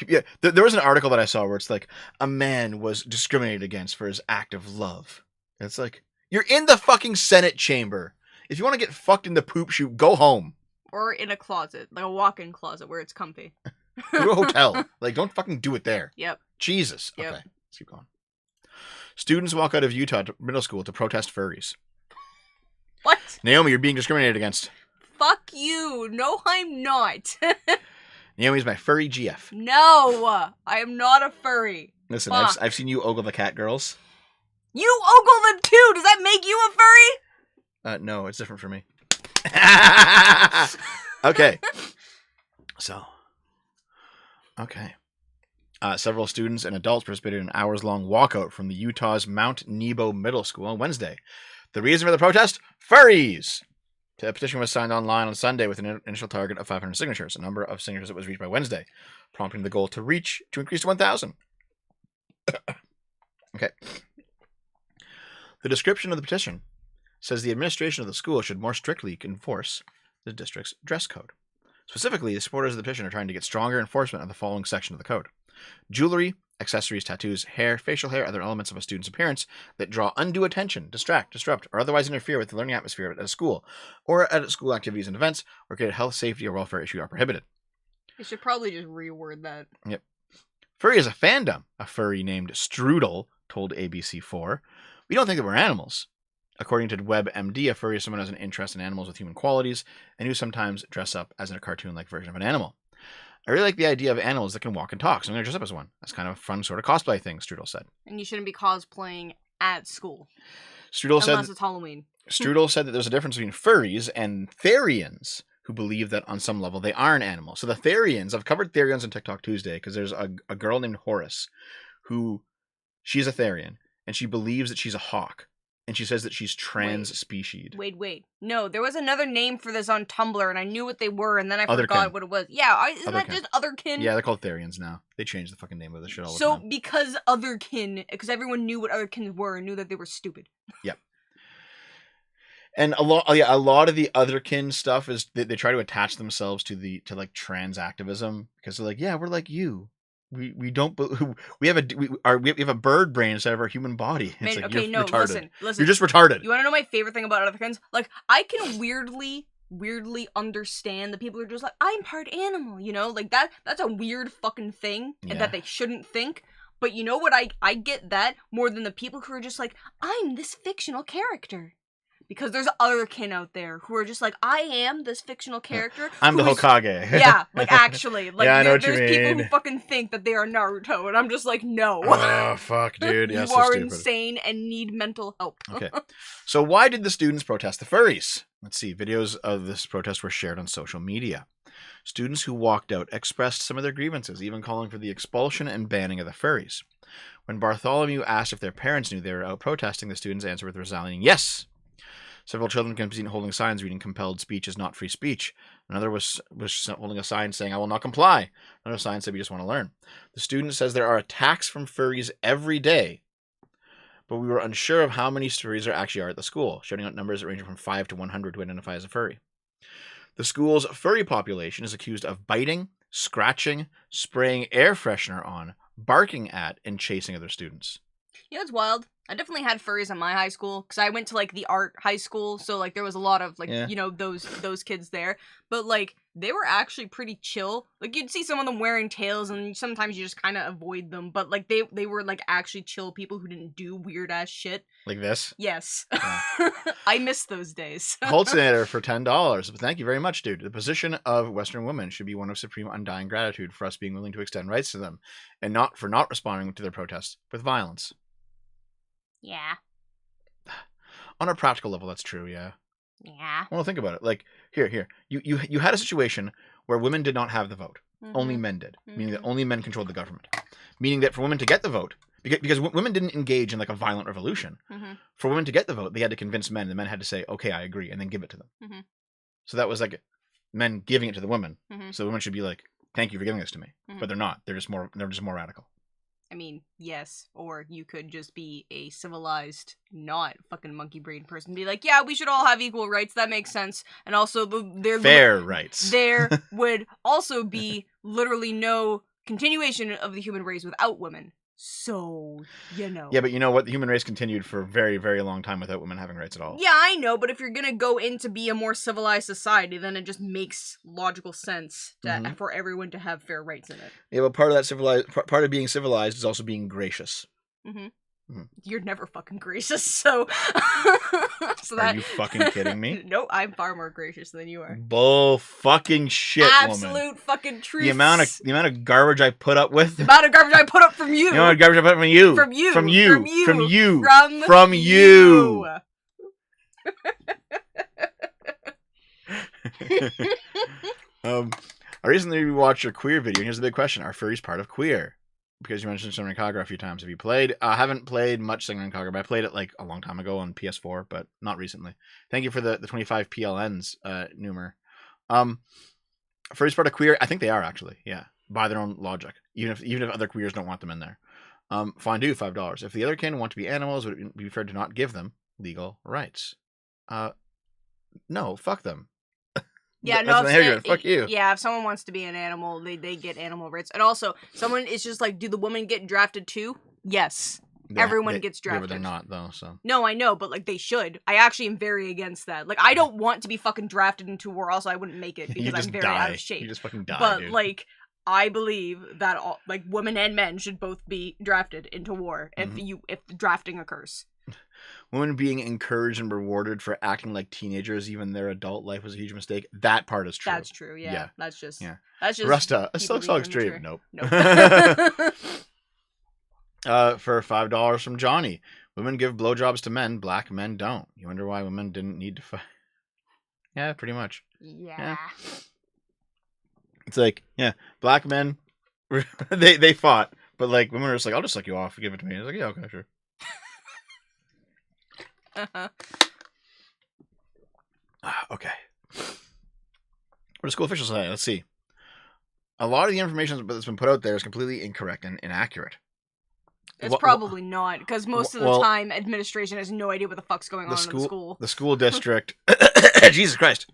Yeah. There was an article that I saw where it's like a man was discriminated against for his act of love. And it's like, you're in the fucking Senate chamber. If you want to get fucked in the poop chute, go home. Or in a closet, like a walk-in closet where it's comfy. Go to a hotel. Like, don't fucking do it there. Yep. Jesus. Yep. Okay. Let's keep going. Students walk out of Utah middle school to protest furries. What? Naomi, you're being discriminated against. Fuck you. No, I'm not. Naomi's my furry GF. No, I am not a furry. Listen, Fuck. I've seen you ogle the cat girls. You ogle them too. Does that make you a furry? No, it's different for me. Okay. So. Okay. Several students and adults participated in an hours-long walkout from the Utah's Mount Nebo Middle School on Wednesday. The reason for the protest? Furries! The petition was signed online on Sunday with an initial target of 500 signatures, a number of signatures that was reached by Wednesday, prompting the goal to increase to 1,000. Okay. The description of the petition says the administration of the school should more strictly enforce the district's dress code. Specifically, the supporters of the petition are trying to get stronger enforcement of the following section of the code. Jewelry, accessories, tattoos, hair, facial hair, other elements of a student's appearance that draw undue attention, distract, disrupt, or otherwise interfere with the learning atmosphere at a school, or at school activities and events, or create a health, safety, or welfare issue are prohibited. You should probably just reword that. Yep. Furry is a fandom, a furry named Strudel told ABC4. We don't think that we're animals. According to WebMD, a furry is someone who has an interest in animals with human qualities and who sometimes dress up as in a cartoon-like version of an animal. I really like the idea of animals that can walk and talk, so I'm going to dress up as one. That's kind of a fun sort of cosplay thing, Strudel said. And you shouldn't be cosplaying at school. Unless it's Halloween. Strudel said that there's a difference between furries and therians, who believe that on some level they are an animal. So the therians, I've covered therians on TikTok Tuesday because there's a girl named Horace who, she's a therian, and she believes that she's a hawk. And she says that she's trans-specied. Wait. No, there was another name for this on Tumblr, and I knew what they were, and then I forgot what it was. Yeah, isn't that just Otherkin? Yeah, they're called Therians now. They changed the fucking name of the shit all the time. So, because Otherkin, because everyone knew what Otherkins were and knew that they were stupid. Yep. And a lot of the Otherkin stuff is they try to attach themselves to like trans activism because they're like, yeah, we're like you. We don't we have a bird brain instead of our human body. It's like, you're retarded. Listen. You're just retarded. You want to know my favorite thing about Otherkins? Like, I can weirdly understand the people who are just like, I'm part animal, you know? Like, that's a weird fucking thing and that they shouldn't think. But you know what? I get that more than the people who are just like, I'm this fictional character. Because there's Otherkin out there who are just like, I am this fictional character. I'm the Hokage. Yeah, like actually. Like, yeah, I know what you mean. There's people who fucking think that they are Naruto, and I'm just like, no. Oh, fuck, dude. Yeah, you so are stupid. insane and need mental help. Okay. So why did the students protest the furries? Let's see. Videos of this protest were shared on social media. Students who walked out expressed some of their grievances, even calling for the expulsion and banning of the furries. When Bartholomew asked if their parents knew they were out protesting, the students answered with a resounding yes. Several children can be seen holding signs reading compelled speech is not free speech. Another was holding a sign saying, I will not comply. Another sign said, we just want to learn. The student says there are attacks from furries every day, but we were unsure of how many furries there actually are at the school, shouting out numbers ranging from 5 to 100 to identify as a furry. The school's furry population is accused of biting, scratching, spraying air freshener on, barking at, and chasing other students. You know, it's wild. I definitely had furries in my high school because I went to like the art high school, so like there was a lot of like you know those kids there, but like they were actually pretty chill. Like you'd see some of them wearing tails, and sometimes you just kind of avoid them, but like they were like actually chill people who didn't do weird ass shit like this. Yes, I miss those days. Cultinator for $10. But thank you very much, dude. The position of Western women should be one of supreme undying gratitude for us being willing to extend rights to them, and not for not responding to their protests with violence. Yeah. On a practical level, that's true, yeah. Yeah. Well, think about it. Like, here. You had a situation where women did not have the vote. Mm-hmm. Only men did. Mm-hmm. Meaning that only men controlled the government. Meaning that for women to get the vote, because women didn't engage in like a violent revolution. Mm-hmm. For women to get the vote, they had to convince men. The men had to say, okay, I agree, and then give it to them. Mm-hmm. So that was like men giving it to the women. Mm-hmm. So the women should be like, thank you for giving this to me. Mm-hmm. But they're not. They're just more radical. I mean, yes, or you could just be a civilized, not fucking monkey brain person and be like, yeah, we should all have equal rights, that makes sense. And also, fair rights. There would also be literally no continuation of the human race without women. So, you know. Yeah, but you know what? The human race continued for a very, very long time without women having rights at all. Yeah, I know, but if you're gonna go in to be a more civilized society, then it just makes logical sense for everyone to have fair rights in it. Yeah, but part of that part of being civilized is also being gracious. Mm-hmm. You're never fucking gracious, so... Are you fucking kidding me? No, I'm far more gracious than you are. Bull fucking shit, Absolute woman. fucking truth. The amount of garbage I put up with. The amount of garbage I put up from you. The amount of garbage I put up from you. From you. From you. From you. From you. From you. I recently rewatched your queer video, and here's the big question: are furries part of queer? Because you mentioned Sippin a few times. Have you played? I haven't played much Sippin but I played it like a long time ago on PS4, but not recently. Thank you for the 25 PLNs, Numer. Furries part of queer? I think they are actually, yeah, by their own logic. Even if other queers don't want them in there. Fine, do $5. If the other kin want to be animals, would it be fair to not give them legal rights? No, fuck them. Yeah, fuck you. Yeah, if someone wants to be an animal, they get animal rights. And also, someone is just like, do the women get drafted too? Yes. Everyone gets drafted. Yeah, but they're not, though, so. No, I know, but, like, they should. I actually am very against that. Like, I don't want to be fucking drafted into war, also I wouldn't make it because I'm very out of shape. You just fucking die, But, dude. like, I believe that, all, like, women and men should both be drafted into war if drafting occurs. Women being encouraged and rewarded for acting like teenagers, even their adult life was a huge mistake. That part is true. That's true, yeah. That's just... Rasta, a so extreme. Nope. For $5 from Johnny. Women give blowjobs to men, black men don't. You wonder why women didn't need to fight? Yeah, pretty much. Yeah. It's like, yeah, black men, they fought, but like women are just like, I'll just suck you off, give it to me. It's like, yeah, okay, sure. Okay. What do school officials say? Let's see. A lot of the information that's been put out there is completely incorrect and inaccurate. It's probably not, because most of the time, administration has no idea what the fuck's going on in the school. The school district... Jesus Christ.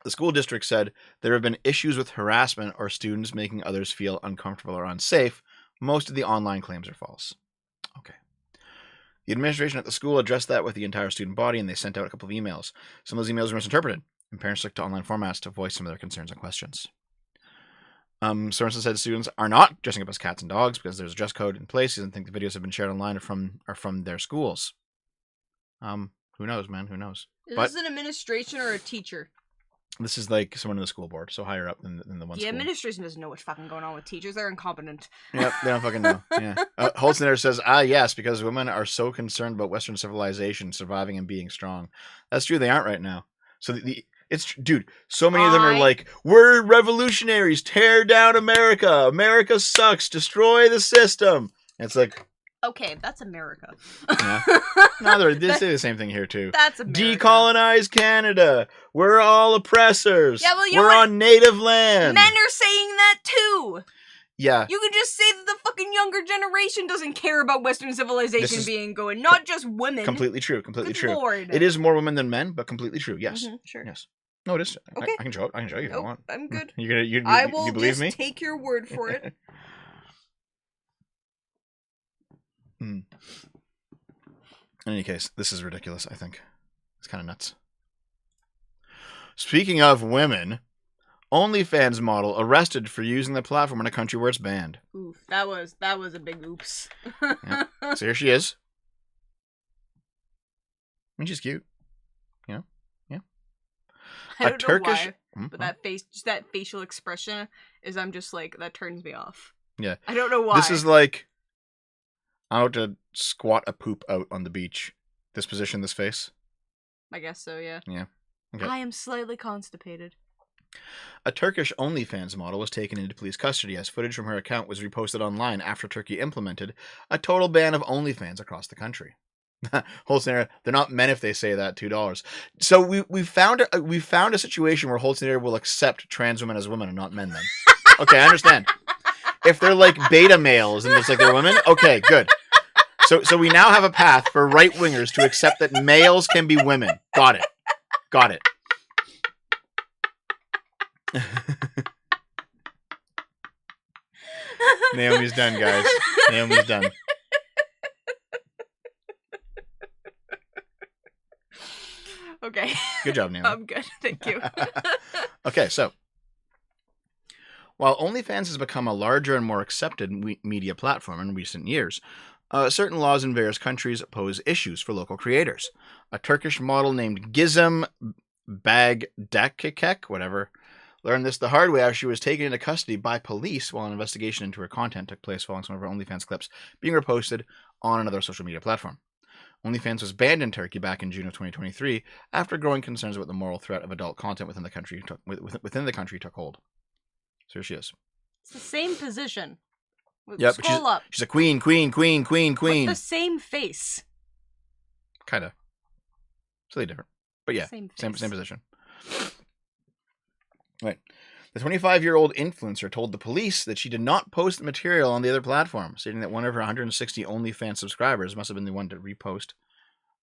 The school district said there have been issues with harassment or students making others feel uncomfortable or unsafe. Most of the online claims are false. Okay. The administration at the school addressed that with the entire student body, and they sent out a couple of emails. Some of those emails were misinterpreted, and parents looked to online formats to voice some of their concerns and questions. Sorensen said students are not dressing up as cats and dogs because there's a dress code in place. He doesn't think the videos have been shared online are from their schools. Who knows, man? Who knows? Is this an administration or a teacher? This is like someone in the school board, so higher up than the one. The administration doesn't know what's fucking going on with teachers. They're incompetent. Yep, they don't fucking know. Yeah. Holzner says, yes, because women are so concerned about Western civilization surviving and being strong. That's true. They aren't right now. So dude, so many of them are like, we're revolutionaries. Tear down America. America sucks. Destroy the system. And it's like, okay, that's America. Yeah. No, they say the same thing here too. That's America. Decolonize Canada. We're all oppressors. Yeah, well, we're on native land. Men are saying that too. Yeah. You can just say that the fucking younger generation doesn't care about Western civilization being going, not just women. Completely true. Completely true. Lord. It is more women than men, but completely true. Yes. Mm-hmm, sure. Yes. No, it is. Okay. I can show it. I can show you if you want. I'm good. I will you believe just me? Take your word for it. In any case, this is ridiculous, I think. It's kind of nuts. Speaking of women, OnlyFans model arrested for using the platform in a country where it's banned. Oof, that was a big oops. Yeah. So here she is. I mean, she's cute. You know? Yeah. I don't know why, but that facial expression is, I'm just like, that turns me off. Yeah. I don't know why. This is like, I don't know, to squat a poop out on the beach. This position, this face. I guess so, yeah. Yeah. Okay. I am slightly constipated. A Turkish OnlyFans model was taken into police custody as footage from her account was reposted online after Turkey implemented a total ban of OnlyFans across the country. Holtzner, they're not men if they say that $2. So we found a situation where Holtzner will accept trans women as women and not men then. Okay, I understand. If they're like beta males and it's like they're women, okay, good. So we now have a path for right-wingers to accept that males can be women. Got it. Naomi's done, guys. Naomi's done. Okay. Good job, Naomi. I'm good. Thank you. Okay, so while OnlyFans has become a larger and more accepted media platform in recent years, Certain laws in various countries pose issues for local creators. A Turkish model named Gizem Bagdakekek, whatever, learned this the hard way after she was taken into custody by police while an investigation into her content took place following some of her OnlyFans clips being reposted on another social media platform. OnlyFans was banned in Turkey back in June of 2023 after growing concerns about the moral threat of adult content within the country took hold. So here she is. It's the same position. Yep, Scroll up. She's a queen. With the same face. Kind of. Slightly different. But yeah, Same same face. position. Right. The 25-year-old influencer told the police that she did not post the material on the other platform, stating that one of her 160 OnlyFans subscribers must have been the one to repost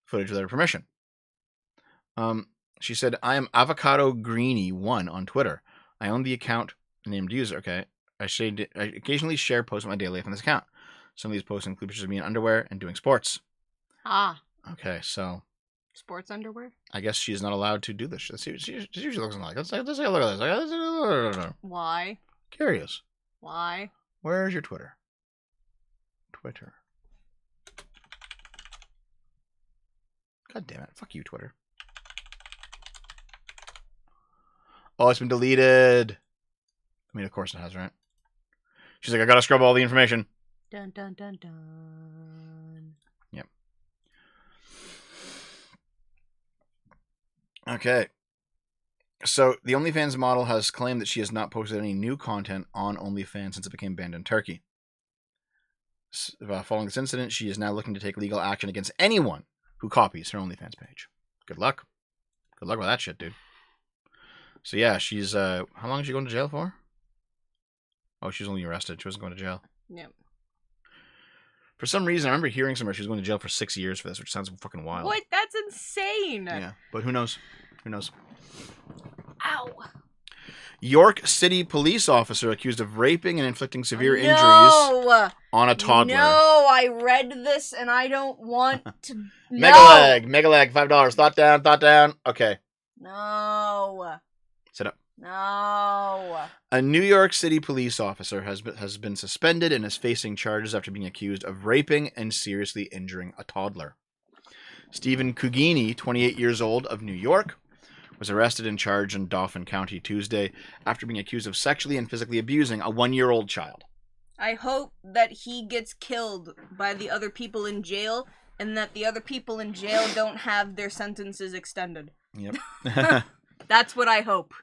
footage without her permission. She said, "I am Avocado Greenie 1 on Twitter. I own the account named user. Okay. I occasionally share posts of my daily life on this account. Some of these posts include pictures of me in underwear and doing sports." Ah. Okay, so Sports underwear? I guess she's not allowed to do this. Let's see what she looks like. Let's take a look at this. Why? Curious. Why? Where's your Twitter? Twitter. God damn it. Fuck you, Twitter. Oh, it's been deleted. I mean, of course it has, right? She's like, I gotta scrub all the information. Dun dun dun dun. Yep. Okay. So the OnlyFans model has claimed that she has not posted any new content on OnlyFans since it became banned in Turkey. Following this incident, she is now looking to take legal action against anyone who copies her OnlyFans page. Good luck. Good luck with that shit, dude. So yeah, she's how long is she going to jail for? Oh, she was only arrested. She wasn't going to jail. Yep. For some reason, I remember hearing somewhere she was going to jail for 6 years for this, which sounds fucking wild. What? That's insane. Yeah, but who knows? Who knows? Ow. York City police officer accused of raping and inflicting severe injuries on a toddler. No, I read this and I don't want to. Mega leg, $5. Thought down. Okay. No. Sit up. No. A New York City police officer has been suspended and is facing charges after being accused of raping and seriously injuring a toddler. Stephen Cugini, 28 years old, of New York, was arrested and charged in Dauphin County Tuesday after being accused of sexually and physically abusing a 1-year-old child. I hope that he gets killed by the other people in jail and that the other people in jail don't have their sentences extended. Yep. That's what I hope.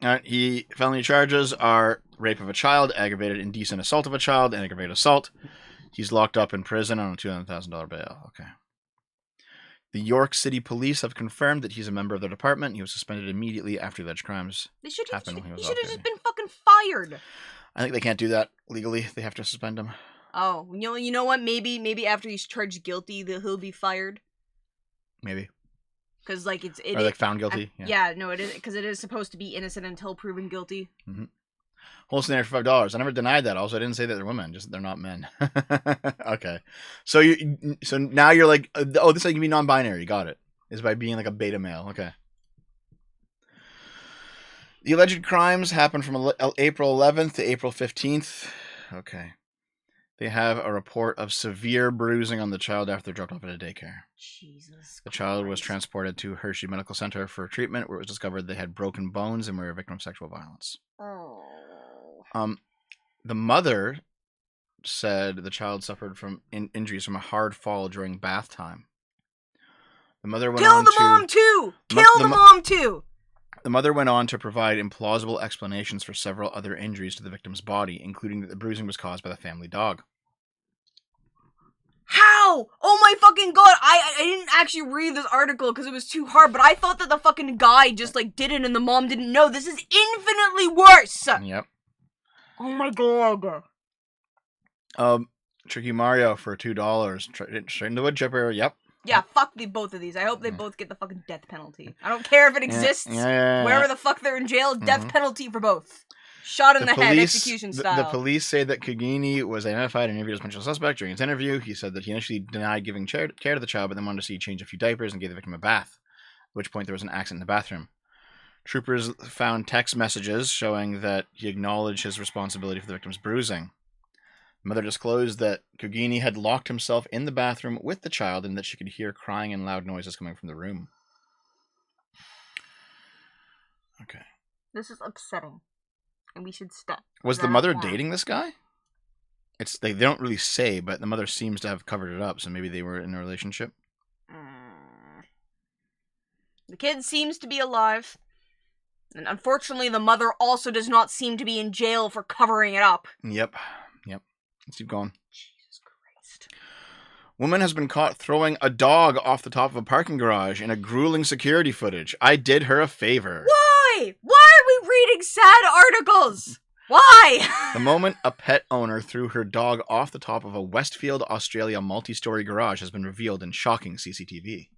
Felony charges are rape of a child, aggravated indecent assault of a child, and aggravated assault. He's locked up in prison on a $200,000 bail. Okay. The York City police have confirmed that he's a member of their department. He was suspended immediately after alleged crimes happened when he was He should have off just duty. been fucking fired. I think they can't do that legally. They have to suspend him. Oh, you know what? Maybe after he's charged guilty, he'll be fired. Maybe. Because like it Or like found guilty. Yeah, no, it is because it is supposed to be innocent until proven guilty. Mm-hmm. Whole scenario for $5. I never denied that. Also, I didn't say that they're women, just that they're not men. Okay. So now you're like, oh, this is like you be non-binary. Got it. Is by being like a beta male. Okay. The alleged crimes happened from April 11th to April 15th. Okay. They have a report of severe bruising on the child after they're dropped off at a daycare. Jesus. The child was transported to Hershey Medical Center for treatment, where it was discovered they had broken bones and were a victim of sexual violence. Oh. The mother said the child suffered from injuries from a hard fall during bath time. The mother went on Kill the mom too. Kill the mom too. The mother went on to provide implausible explanations for several other injuries to the victim's body, including that the bruising was caused by the family dog. How? Oh my fucking god! I didn't actually read this article because it was too hard, but I thought that the fucking guy just like did it and the mom didn't know. This is infinitely worse. Yep. Oh my god. Tricky Mario for $2. Straight in the wood chipper. Yep. Yeah, fuck both of these. I hope they both get the fucking death penalty. I don't care if it exists. Yeah. Wherever the fuck they're in jail, death penalty for both. Shot in the head, execution style. The police say that Cugini was identified and interviewed as a potential suspect during his interview. He said that he initially denied giving care to the child, but then wanted to see change a few diapers and gave the victim a bath, at which point there was an accident in the bathroom. Troopers found text messages showing that he acknowledged his responsibility for the victim's bruising. Mother disclosed that Kugini had locked himself in the bathroom with the child and that she could hear crying and loud noises coming from the room. Okay. This is upsetting. And we should stop. Was the mother dating this guy? They don't really say, but the mother seems to have covered it up, so maybe they were in a relationship. The kid seems to be alive. And unfortunately, the mother also does not seem to be in jail for covering it up. Yep. Let's keep going. Jesus Christ. Woman has been caught throwing a dog off the top of a parking garage in a grueling security footage. I did her a favor. Why? Why are we reading sad articles? Why? The moment a pet owner threw her dog off the top of a Westfield, Australia multi-story garage has been revealed in shocking CCTV.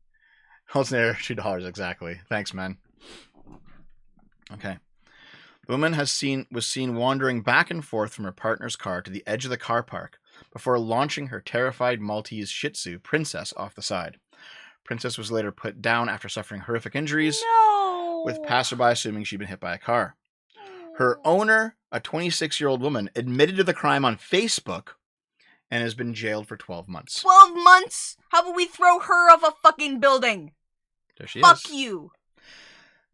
Hold there, $2 exactly. Thanks, man. Okay. The woman was seen wandering back and forth from her partner's car to the edge of the car park before launching her terrified Maltese Shih Tzu, Princess, off the side. Princess was later put down after suffering horrific injuries, with passerby assuming she'd been hit by a car. Her owner, a 26-year-old woman, admitted to the crime on Facebook and has been jailed for 12 months. 12 months? How about we throw her off a fucking building? There she Fuck is. you.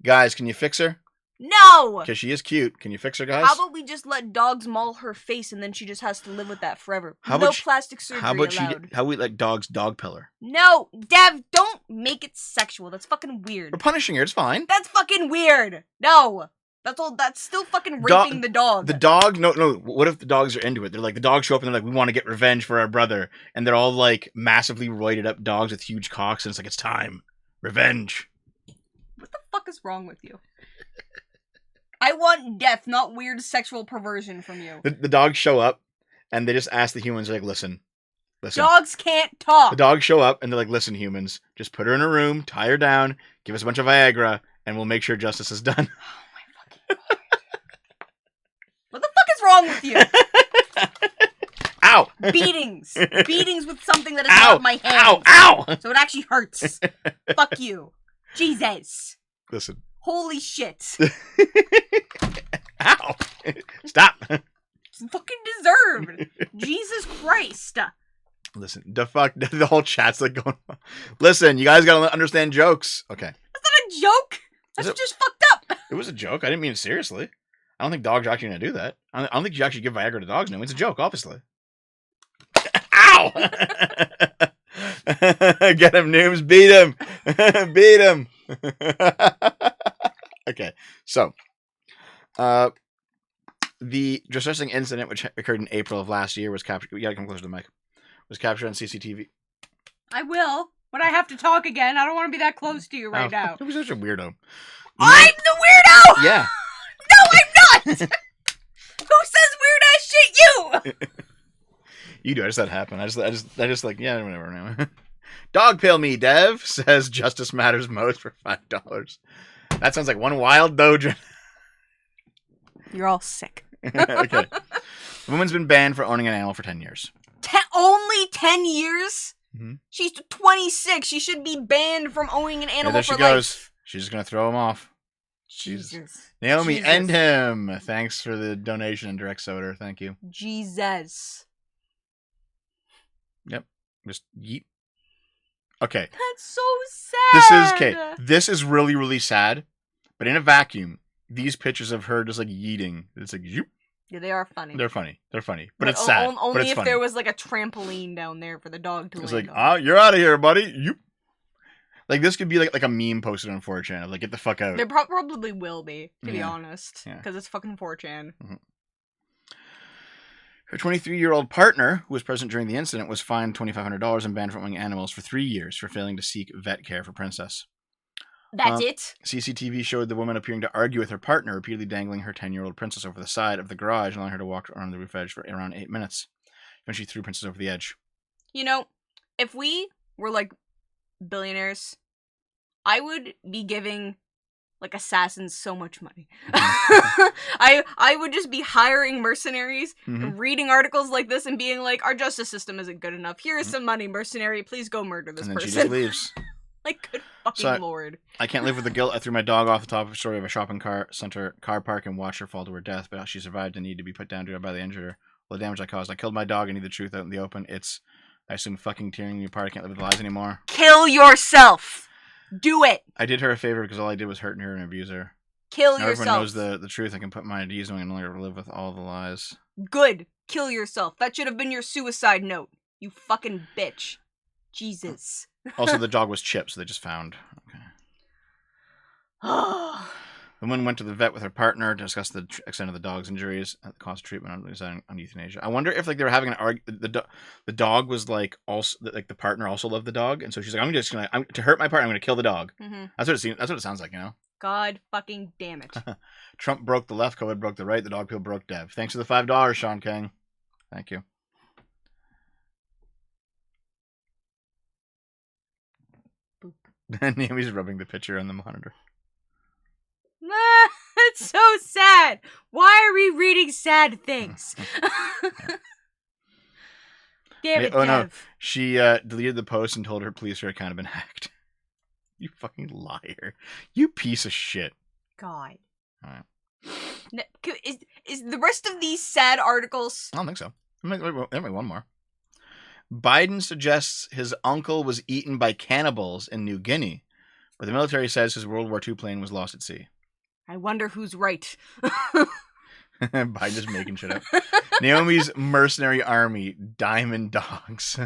Guys, can you fix her? No! Because she is cute. Can you fix her, guys? How about we just let dogs maul her face and then she just has to live with that forever? How No about plastic surgery allowed. how we let dogs dog pill her? No, Dev, don't make it sexual. That's fucking weird. We're punishing her. It's fine. That's fucking weird. No. That's still fucking raping the dog. The dog? No. What if the dogs are into it? They're like, the dogs show up and they're like, we want to get revenge for our brother. And they're all like massively roided up dogs with huge cocks. And it's like, it's time. Revenge. What the fuck is wrong with you? I want death, not weird sexual perversion from you. The dogs show up and they just ask the humans, like, listen. Dogs can't talk. The dogs show up and they're like, listen, humans, just put her in a room, tie her down, give us a bunch of Viagra, and we'll make sure justice is done. Oh my fucking god. What the fuck is wrong with you? Ow! Beatings. Beatings with something that is not my hand. Ow! Ow! So it actually hurts. Fuck you. Jesus. Listen. Holy shit. Ow! Stop! It's fucking deserved. Jesus Christ. Listen, the whole chat's like going, listen, you guys gotta understand jokes. Okay. That's not a joke. That's just fucked up. It was a joke. I didn't mean it seriously. I don't think dogs are actually gonna do that. I don't think you actually give Viagra to dogs now. It's a joke, obviously. Ow! Get him, noobs. Beat him. Beat him. Okay, so the distressing incident, which occurred in April of last year, was captured. You gotta come closer to the mic. Was captured on CCTV. I will, but I have to talk again. I don't want to be that close to you right now. You're such a weirdo. I'm the weirdo! Yeah. No, I'm not! Who says weird ass shit? You! You do. I just let it happen. I just like, yeah, whatever. Dog pill me, Dev, says Justice Matters Most for $5. That sounds like one wild dojo. You're all sick. Okay. The woman's been banned for owning an animal for 10 years. Only 10 years? Mm-hmm. She's 26. She should be banned from owning an animal there for she life. goes. She's just going to throw him off. Jesus. Naomi, Jesus. end him. Thanks for the donation, Direct Soda. Thank you. Jesus. Yep. Just yeet. Okay. That's so sad. This is really, really sad. But in a vacuum, these pictures of her just like yeeting. It's like, yoop. Yeah, they are funny. They're funny. But it's sad. Only but it's if funny. there was like a trampoline down there for the dog to It's land like, on. you're out of here, buddy. Yoop. Like, this could be like a meme posted on 4chan. Like, get the fuck out. There probably will be, to be honest. Yeah. Because it's fucking 4chan. Mm-hmm. Her 23-year-old partner, who was present during the incident, was fined $2,500 and banned from owning animals for 3 years for failing to seek vet care for Princess. That's it? CCTV showed the woman appearing to argue with her partner, repeatedly dangling her 10-year-old Princess over the side of the garage, allowing her to walk around the roof edge for around 8 minutes. When she threw Princess over the edge. You know, if we were like billionaires, I would be giving like assassins so much money. I would just be hiring mercenaries, reading articles like this and being like, our justice system isn't good enough. Here is some money, mercenary. Please go murder this and then person. she just leaves. Like, good fucking lord. I can't live with the guilt. I threw my dog off the top of a story of a shopping center car park and watched her fall to her death, but she survived and needed to be put down by the injured her. Well, the damage I caused. I killed my dog. I need the truth out in the open. It's, I assume, fucking tearing me apart. I can't live with lies anymore. Kill yourself. Do it. I did her a favor because all I did was hurt her and abuse her. Kill Now yourself. everyone knows the truth. I can put mine at ease knowing I no longer live with all the lies. Good. Kill yourself. That should have been your suicide note. You fucking bitch. Jesus. Also, the dog was chipped, so they just found. Okay. The woman went to the vet with her partner to discuss the extent of the dog's injuries and the cost of treatment on euthanasia. I wonder if like they were having an argument. The dog was like also like the partner also loved the dog, and so she's like, I'm to hurt my partner. I'm gonna kill the dog. Mm-hmm. That's what it seems. That's what it sounds like, you know. God fucking damn it. Trump broke the left, COVID broke the right, the dog people broke Dev. Thanks for the $5, Sean King. Thank you. Naomi's rubbing the picture on the monitor. It's so sad. Why are we reading sad things? Damn it, Oh no, Dev. she deleted the post and told her police her account had been hacked. You fucking liar. You piece of shit. God. Alright. Is the rest of these sad articles? I don't think so. There might be one more. Biden suggests his uncle was eaten by cannibals in New Guinea, but the military says his World War II plane was lost at sea. I wonder who's right. Biden just making shit up. Naomi's mercenary army, Diamond Dogs.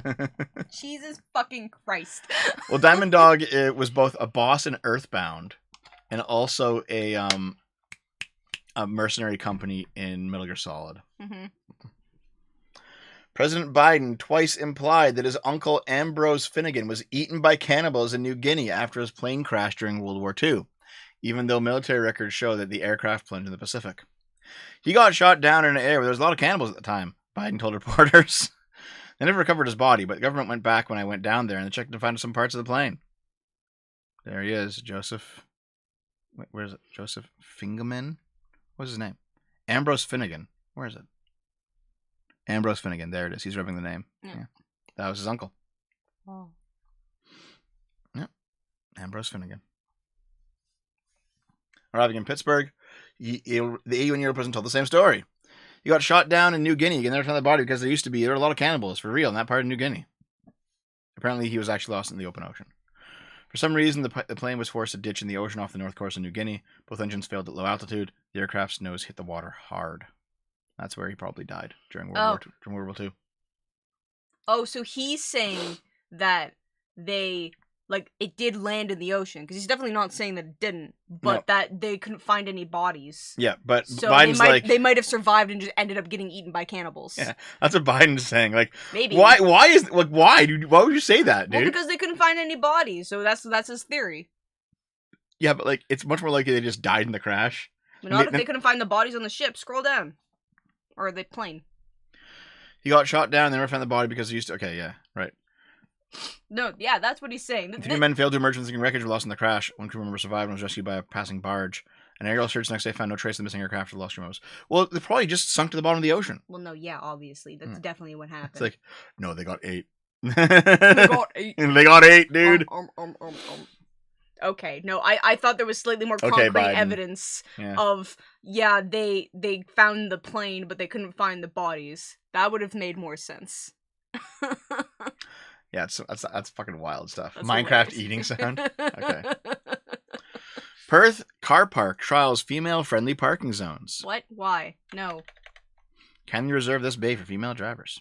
Jesus fucking Christ. Well, Diamond Dog was both a boss in Earthbound and also a mercenary company in Metal Gear Solid. Mm-hmm. President Biden twice implied that his uncle Ambrose Finnegan was eaten by cannibals in New Guinea after his plane crashed during World War II, even though military records show that the aircraft plunged in the Pacific. He got shot down in an area where there was a lot of cannibals at the time, Biden told reporters. They never recovered his body, but the government went back when I went down there and they checked to find some parts of the plane. There he is, Joseph. Wait, where is it? Joseph Fingeman? What's his name? Ambrose Finnegan. Where is it? Ambrose Finnegan. There it is. He's rubbing the name. Yeah. That was his uncle. Oh. Yep. Ambrose Finnegan. Arriving in Pittsburgh, the AU and Euro president told the same story. He got shot down in New Guinea. He never found the body because there were a lot of cannibals for real in that part of New Guinea. Apparently, he was actually lost in the open ocean. For some reason, the plane was forced to ditch in the ocean off the north coast of New Guinea. Both engines failed at low altitude. The aircraft's nose hit the water hard. That's where he probably died during World War II. Oh, so he's saying that it did land in the ocean, because he's definitely not saying that it didn't, but that they couldn't find any bodies. Yeah, but so Biden's they might have survived and just ended up getting eaten by cannibals. Yeah, that's what Biden's saying. Like, maybe why would you say that, dude? Well, because they couldn't find any bodies, so that's his theory. Yeah, but like, it's much more likely they just died in the crash. But not if they couldn't find the bodies on the ship. Scroll down, or the plane. He got shot down and they never found the body because he used to. Okay, yeah, right. No, yeah, that's what he's saying. Three men failed to emerge from the sinking wreckage, were lost in the crash. One crew member survived and was rescued by a passing barge. An aerial search the next day found no trace of the missing aircraft or lost crew members. Well, they probably just sunk to the bottom of the ocean. Well, no, yeah, obviously. That's definitely what happened. It's like, no, they got 8. They got 8. They got 8, dude. Okay, no, I thought there was slightly more concrete evidence of, they found the plane, but they couldn't find the bodies. That would have made more sense. Yeah, that's fucking wild stuff. That's Minecraft hilarious. eating sound. Okay. Perth car park trials female-friendly parking zones. What? Why? No. Can you reserve this bay for female drivers?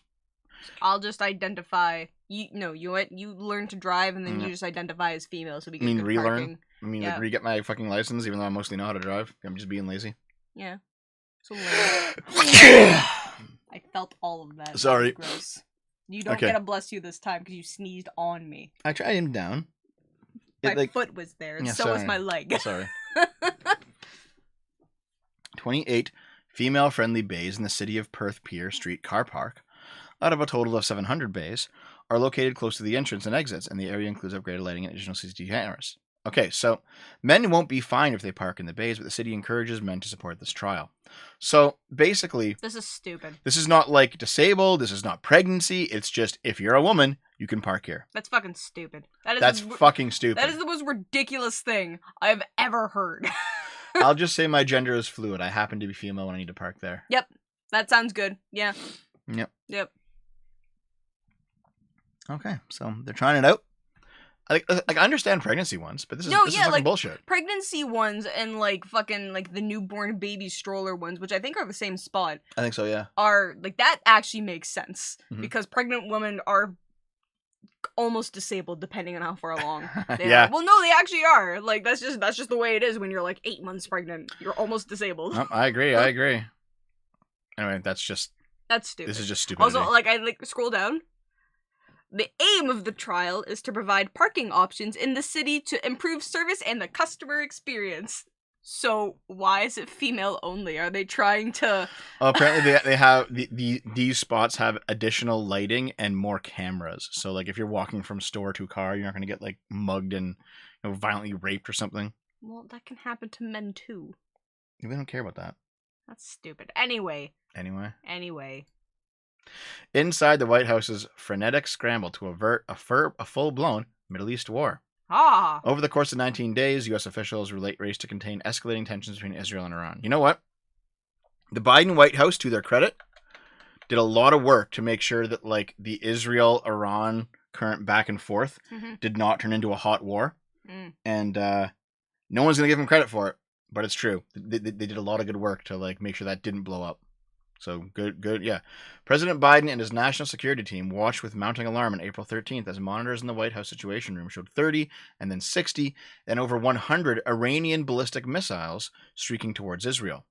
I'll just identify. You learn to drive and then you just identify as female, so we can relearn? parking. Like re-get my fucking license, even though I mostly know how to drive. I'm just being lazy. Yeah. So I felt all of that. Sorry. That was gross. You don't get a bless you this time because you sneezed on me. I tried him down. My foot was there, and so was my leg. Sorry. 28 female-friendly bays in the city of Perth Pier Street car park, out of a total of 700 bays, are located close to the entrance and exits, and the area includes upgraded lighting and additional CCTV cameras. Okay, so men won't be fined if they park in the bays, but the city encourages men to support this trial. So basically, this is stupid. This is not like disabled. This is not pregnancy. It's just if you're a woman, you can park here. That's fucking stupid. That's fucking stupid. That is the most ridiculous thing I've ever heard. I'll just say my gender is fluid. I happen to be female when I need to park there. Yep, that sounds good. Yeah. Yep. Yep. Okay, so they're trying it out. I understand pregnancy ones, but this is fucking bullshit. Pregnancy ones and like fucking like the newborn baby stroller ones, which I think are the same spot, I think so, yeah. are like that actually makes sense Mhm. because pregnant women are almost disabled depending on how far along they Yeah. are. Well, no, they actually are. Like that's just the way it is when you're like 8 months pregnant. You're almost disabled. No, I agree. Anyway, that's Stupid. this is just stupid. Also, like I scroll down. The aim of the trial is to provide parking options in the city to improve service and the customer experience. So why is it female only? Are they trying to? Apparently they have these spots have additional lighting and more cameras. So like if you're walking from store to car, you're not going to get like mugged and violently raped or something. Well, that can happen to men too. We don't care about that. That's stupid. Anyway. Inside the White House's frenetic scramble to avert a full-blown Middle East war. Ah. Over the course of 19 days, U.S. officials raced to contain escalating tensions between Israel and Iran. You know what? The Biden White House, to their credit, did a lot of work to make sure that like the Israel-Iran current back and forth did not turn into a hot war. And no one's going to give them credit for it, but it's true. They did a lot of good work to like make sure that didn't blow up. So good, yeah. President Biden and his national security team watched with mounting alarm on April 13th as monitors in the White House Situation Room showed 30 and then 60 and over 100 Iranian ballistic missiles streaking towards Israel.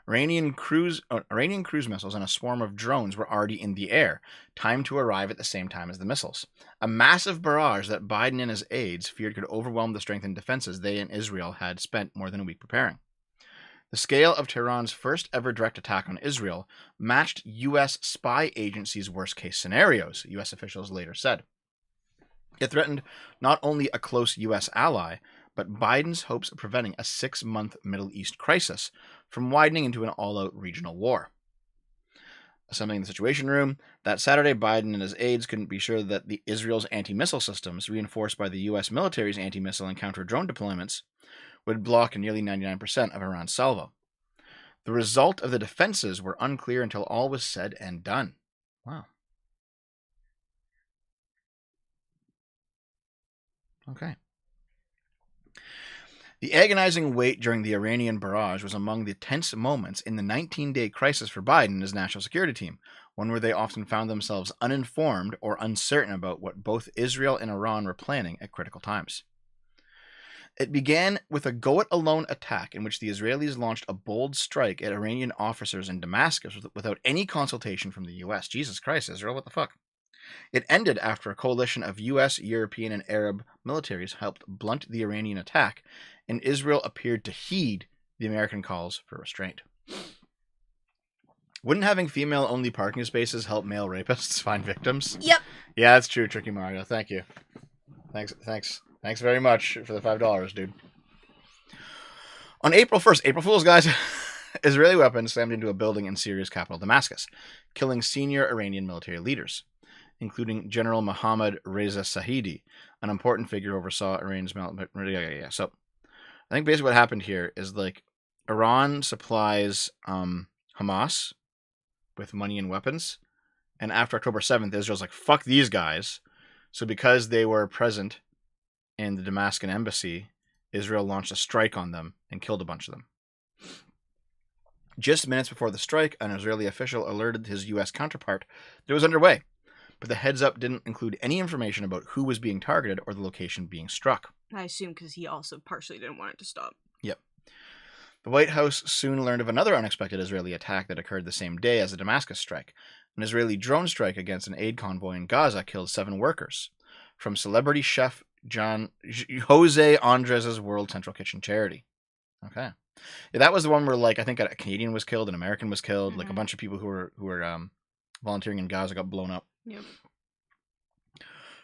Iranian cruise missiles and a swarm of drones were already in the air, timed to arrive at the same time as the missiles. A massive barrage that Biden and his aides feared could overwhelm the strengthened defenses they and Israel had spent more than a week preparing. The scale of Tehran's first ever direct attack on Israel matched U.S. spy agencies' worst-case scenarios, U.S. officials later said. It threatened not only a close U.S. ally, but Biden's hopes of preventing a 6-month Middle East crisis from widening into an all-out regional war. Assembling the Situation Room, that Saturday Biden and his aides couldn't be sure that Israel's anti-missile systems, reinforced by the U.S. military's anti-missile and counter-drone deployments, would block nearly 99% of Iran's salvo. The result of the defenses were unclear until all was said and done. Wow. Okay. The agonizing wait during the Iranian barrage was among the tense moments in the 19-day crisis for Biden and his national security team, one where they often found themselves uninformed or uncertain about what both Israel and Iran were planning at critical times. It began with a go-it-alone attack in which the Israelis launched a bold strike at Iranian officers in Damascus without any consultation from the U.S. Jesus Christ, Israel, what the fuck? It ended after a coalition of U.S., European, and Arab militaries helped blunt the Iranian attack, and Israel appeared to heed the American calls for restraint. Wouldn't having female-only parking spaces help male rapists find victims? Yep. Yeah, that's true, Tricky Mario. Thank you. Thanks very much for the $5, dude. On April 1st, April Fool's, guys, Israeli weapons slammed into a building in Syria's capital, Damascus, killing senior Iranian military leaders, including General Mohammad Reza Sahidi, an important figure who oversaw Iran's military. So, I think basically what happened here is like Iran supplies Hamas with money and weapons, and after October 7th, Israel's like, fuck these guys. So because they were present in the Damascus embassy, Israel launched a strike on them and killed a bunch of them. Just minutes before the strike, an Israeli official alerted his U.S. counterpart that it was underway, but the heads-up didn't include any information about who was being targeted or the location being struck. I assume because he also partially didn't want it to stop. Yep. The White House soon learned of another unexpected Israeli attack that occurred the same day as the Damascus strike. An Israeli drone strike against an aid convoy in Gaza killed 7 workers, from celebrity chef Jose Andres' World Central Kitchen charity. Okay. Yeah, that was the one where, like, I think a Canadian was killed, an American was killed, like a bunch of people who were volunteering in Gaza got blown up. Yep.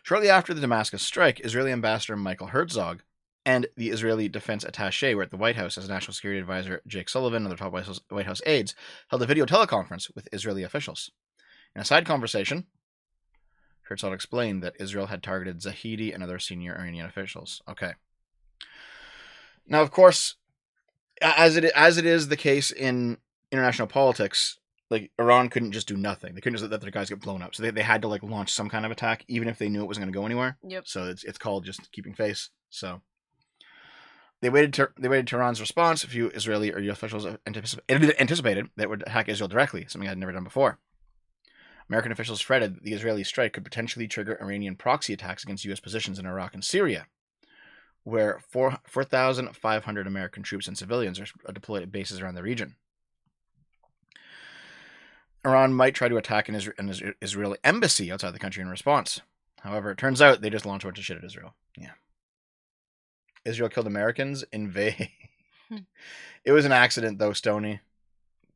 Shortly after the Damascus strike, Israeli Ambassador Michael Herzog and the Israeli Defense Attaché were at the White House as National Security Advisor Jake Sullivan and other top White House aides held a video teleconference with Israeli officials. In a side conversation, Herzog explained that Israel had targeted Zahidi and other senior Iranian officials. Okay. Now, of course, as it is the case in international politics, like Iran couldn't just do nothing. They couldn't just let their guys get blown up. So they had to like launch some kind of attack, even if they knew it wasn't going to go anywhere. Yep. So it's called just keeping face. So they waited Tehran's response. A few Israeli or U.S. officials anticipated that it would attack Israel directly, something I had never done before. American officials fretted that the Israeli strike could potentially trigger Iranian proxy attacks against U.S. positions in Iraq and Syria, where 4,500 American troops and civilians are deployed at bases around the region. Iran might try to attack an Israeli embassy outside the country in response. However, it turns out they just launched a bunch of shit at Israel. Yeah. Israel killed Americans in vain. It was an accident, though, Stoney.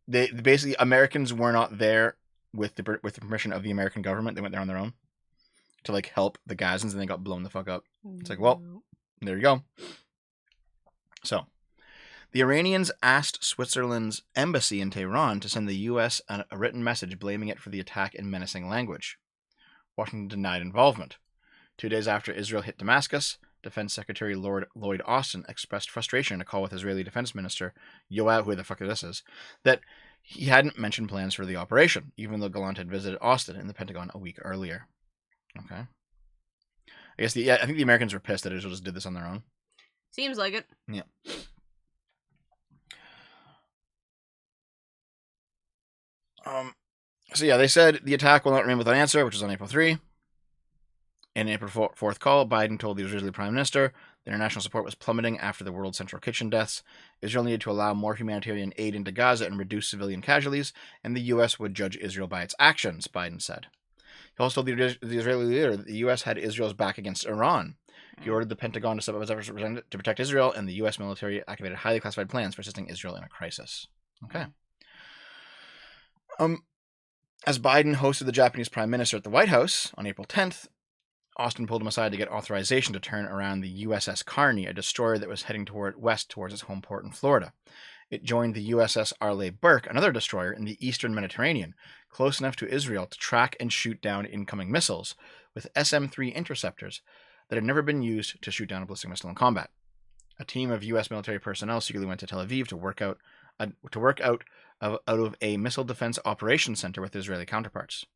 They basically, Americans were not there with the permission of the American government. They went there on their own to like help the Gazans, and they got blown the fuck up. It's like, well, there you go. So, the Iranians asked Switzerland's embassy in Tehran to send the U.S. a written message blaming it for the attack in menacing language. Washington denied involvement. 2 days after Israel hit Damascus, Defense Secretary Lord Lloyd Austin expressed frustration in a call with Israeli Defense Minister Yoav, who the fuck this is, that he hadn't mentioned plans for the operation, even though Gallant had visited Austin in the Pentagon a week earlier. Okay. I guess I think the Americans were pissed that Israel just did this on their own. Seems like it. Yeah. So yeah, they said the attack will not remain without answer, which was on April 3. In an April 4th call, Biden told the Israeli Prime Minister that international support was plummeting after the World Central Kitchen deaths. Israel needed to allow more humanitarian aid into Gaza and reduce civilian casualties, and the U.S. would judge Israel by its actions, Biden said. He also told the Israeli leader that the U.S. had Israel's back against Iran. He ordered the Pentagon to step up its efforts to protect Israel, and the U.S. military activated highly classified plans for assisting Israel in a crisis. Okay. As Biden hosted the Japanese Prime Minister at the White House on April 10th, Austin pulled him aside to get authorization to turn around the USS Carney, a destroyer that was heading west towards its home port in Florida. It joined the USS Arleigh Burke, another destroyer in the eastern Mediterranean, close enough to Israel to track and shoot down incoming missiles, with SM-3 interceptors that had never been used to shoot down a ballistic missile in combat. A team of U.S. military personnel secretly went to Tel Aviv to work out of a missile defense operations center with Israeli counterparts.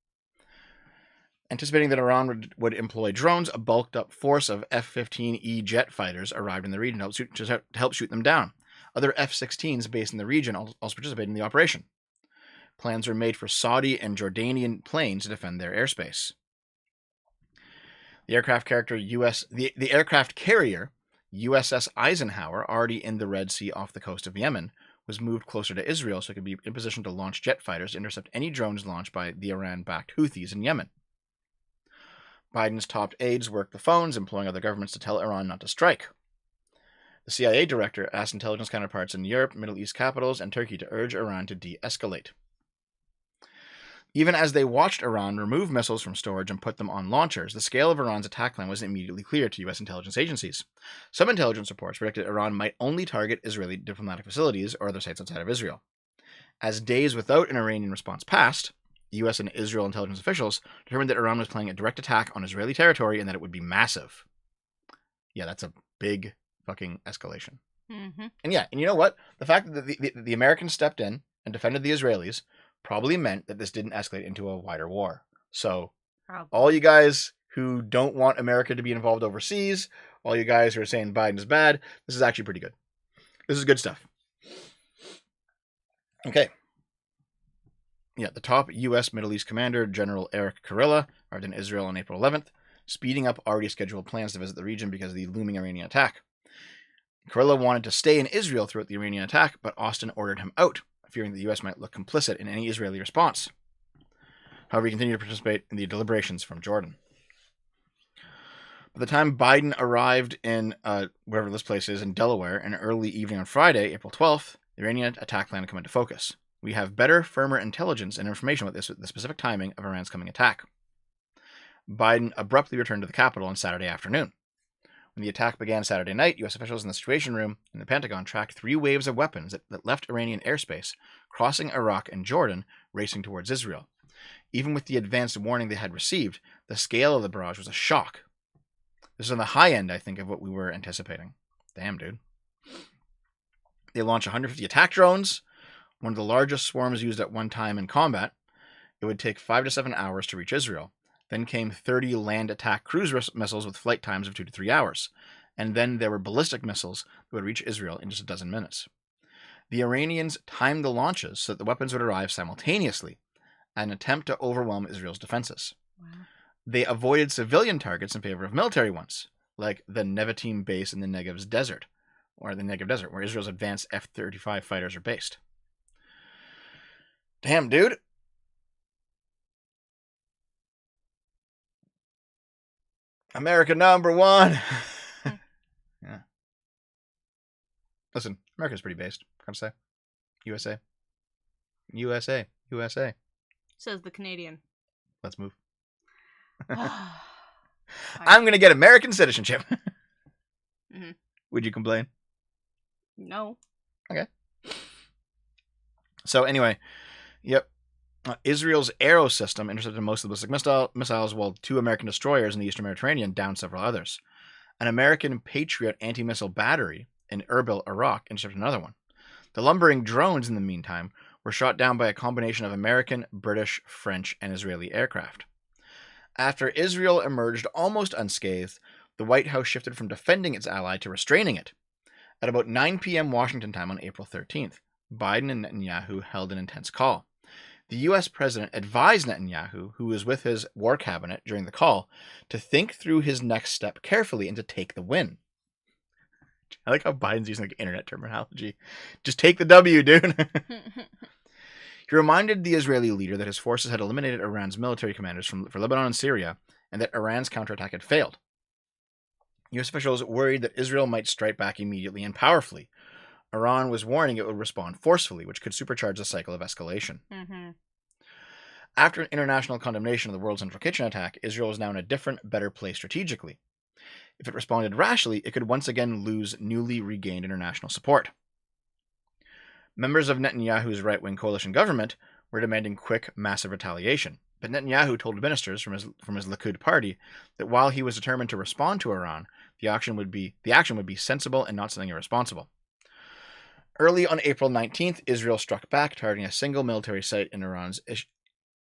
Anticipating that Iran would employ drones, a bulked-up force of F-15E jet fighters arrived in the region to help shoot them down. Other F-16s based in the region also participated in the operation. Plans were made for Saudi and Jordanian planes to defend their airspace. The aircraft carrier USS Eisenhower, already in the Red Sea off the coast of Yemen, was moved closer to Israel so it could be in position to launch jet fighters to intercept any drones launched by the Iran-backed Houthis in Yemen. Biden's top aides worked the phones, imploring other governments to tell Iran not to strike. The CIA director asked intelligence counterparts in Europe, Middle East capitals, and Turkey to urge Iran to de-escalate. Even as they watched Iran remove missiles from storage and put them on launchers, the scale of Iran's attack plan wasn't immediately clear to U.S. intelligence agencies. Some intelligence reports predicted Iran might only target Israeli diplomatic facilities or other sites outside of Israel. As days without an Iranian response passed, U.S. and Israel intelligence officials determined that Iran was planning a direct attack on Israeli territory and that it would be massive. Yeah, that's a big fucking escalation. Mm-hmm. And you know what? The fact that the Americans stepped in and defended the Israelis probably meant that this didn't escalate into a wider war. So, all you guys who don't want America to be involved overseas, all you guys who are saying Biden is bad, this is actually pretty good. This is good stuff. Okay. Yeah, the top U.S. Middle East commander, General Eric Kurilla, arrived in Israel on April 11th, speeding up already scheduled plans to visit the region because of the looming Iranian attack. Kurilla wanted to stay in Israel throughout the Iranian attack, but Austin ordered him out, fearing the U.S. might look complicit in any Israeli response. However, he continued to participate in the deliberations from Jordan. By the time Biden arrived in wherever this place is in Delaware in early evening on Friday, April 12th, the Iranian attack plan had come into focus. We have better, firmer intelligence and information about the specific timing of Iran's coming attack. Biden abruptly returned to the Capitol on Saturday afternoon. When the attack began Saturday night, U.S. officials in the Situation Room in the Pentagon tracked 3 waves of weapons that left Iranian airspace, crossing Iraq and Jordan, racing towards Israel. Even with the advanced warning they had received, the scale of the barrage was a shock. This is on the high end, I think, of what we were anticipating. Damn, dude. They launched 150 attack drones, one of the largest swarms used at one time in combat. It would take 5 to 7 hours to reach Israel. Then came 30 land attack cruise missiles with flight times of 2 to 3 hours. And then there were ballistic missiles that would reach Israel in just a dozen minutes. The Iranians timed the launches so that the weapons would arrive simultaneously, an attempt to overwhelm Israel's defenses. Wow. They avoided civilian targets in favor of military ones, like the Nevatim base in the Negev Desert, where Israel's advanced F-35 fighters are based. Damn, dude. America number one. Yeah. Listen, America's pretty based. Gotta say. USA. USA. USA. Says the Canadian. Let's move. I- I'm gonna get American citizenship. Mhm. Would you complain? No. So anyway, yep. Israel's Arrow system intercepted most of the ballistic missiles, while 2 American destroyers in the Eastern Mediterranean downed several others. An American Patriot anti-missile battery in Erbil, Iraq, intercepted another one. The lumbering drones, in the meantime, were shot down by a combination of American, British, French, and Israeli aircraft. After Israel emerged almost unscathed, the White House shifted from defending its ally to restraining it. At about 9 p.m. Washington time on April 13th, Biden and Netanyahu held an intense call. The U.S. president advised Netanyahu, who was with his war cabinet during the call, to think through his next step carefully and to take the win. I like how Biden's using internet terminology. Just take the W, dude. He reminded the Israeli leader that his forces had eliminated Iran's military commanders for Lebanon and Syria, and that Iran's counterattack had failed. U.S. officials worried that Israel might strike back immediately and powerfully. Iran was warning it would respond forcefully, which could supercharge the cycle of escalation. Mm-hmm. After an international condemnation of the World Central Kitchen attack, Israel was now in a different, better place strategically. If it responded rashly, it could once again lose newly regained international support. Members of Netanyahu's right-wing coalition government were demanding quick, massive retaliation, but Netanyahu told ministers from his Likud party that while he was determined to respond to Iran, the action would be sensible and not something irresponsible. Early on April 19th, Israel struck back, targeting a single military site in Iran's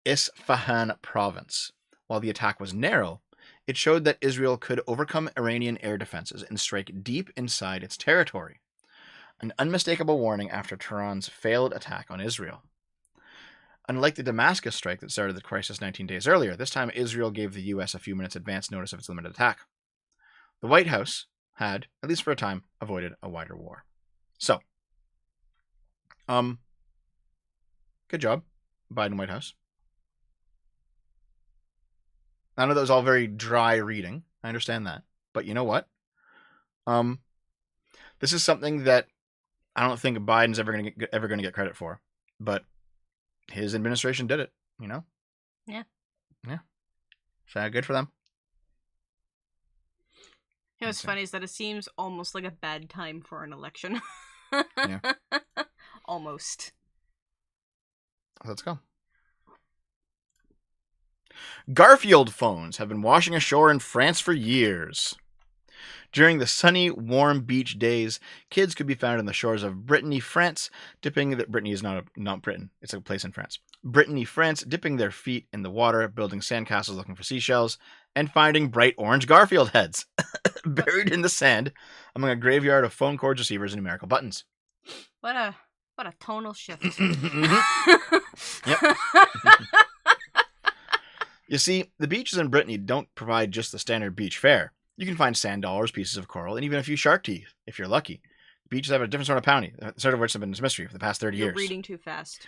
Isfahan province. While the attack was narrow, it showed that Israel could overcome Iranian air defenses and strike deep inside its territory. An unmistakable warning after Tehran's failed attack on Israel. Unlike the Damascus strike that started the crisis 19 days earlier, this time Israel gave the U.S. a few minutes advance notice of its limited attack. The White House had, at least for a time, avoided a wider war. So, good job, Biden White House. I know that was all very dry reading. I understand that. But you know what? This is something that I don't think Biden's ever going to get credit for. But his administration did it, you know? Yeah. Yeah. So good for them. You know what's funny is that it seems almost like a bad time for an election. Yeah. Almost. Let's go. Garfield phones have been washing ashore in France for years. During the sunny, warm beach days, kids could be found on the shores of Brittany, France, Brittany is not Britain, it's a place in France. Brittany, France, dipping their feet in the water, building sandcastles looking for seashells, and finding bright orange Garfield heads buried in the sand among a graveyard of phone cords, receivers, and numerical buttons. What a tonal shift. Yep. You see, the beaches in Brittany don't provide just the standard beach fare. You can find sand dollars, pieces of coral, and even a few shark teeth, if you're lucky. Beaches have a different sort of bounty, sort of which have been a mystery for the past 30 years. You're reading too fast.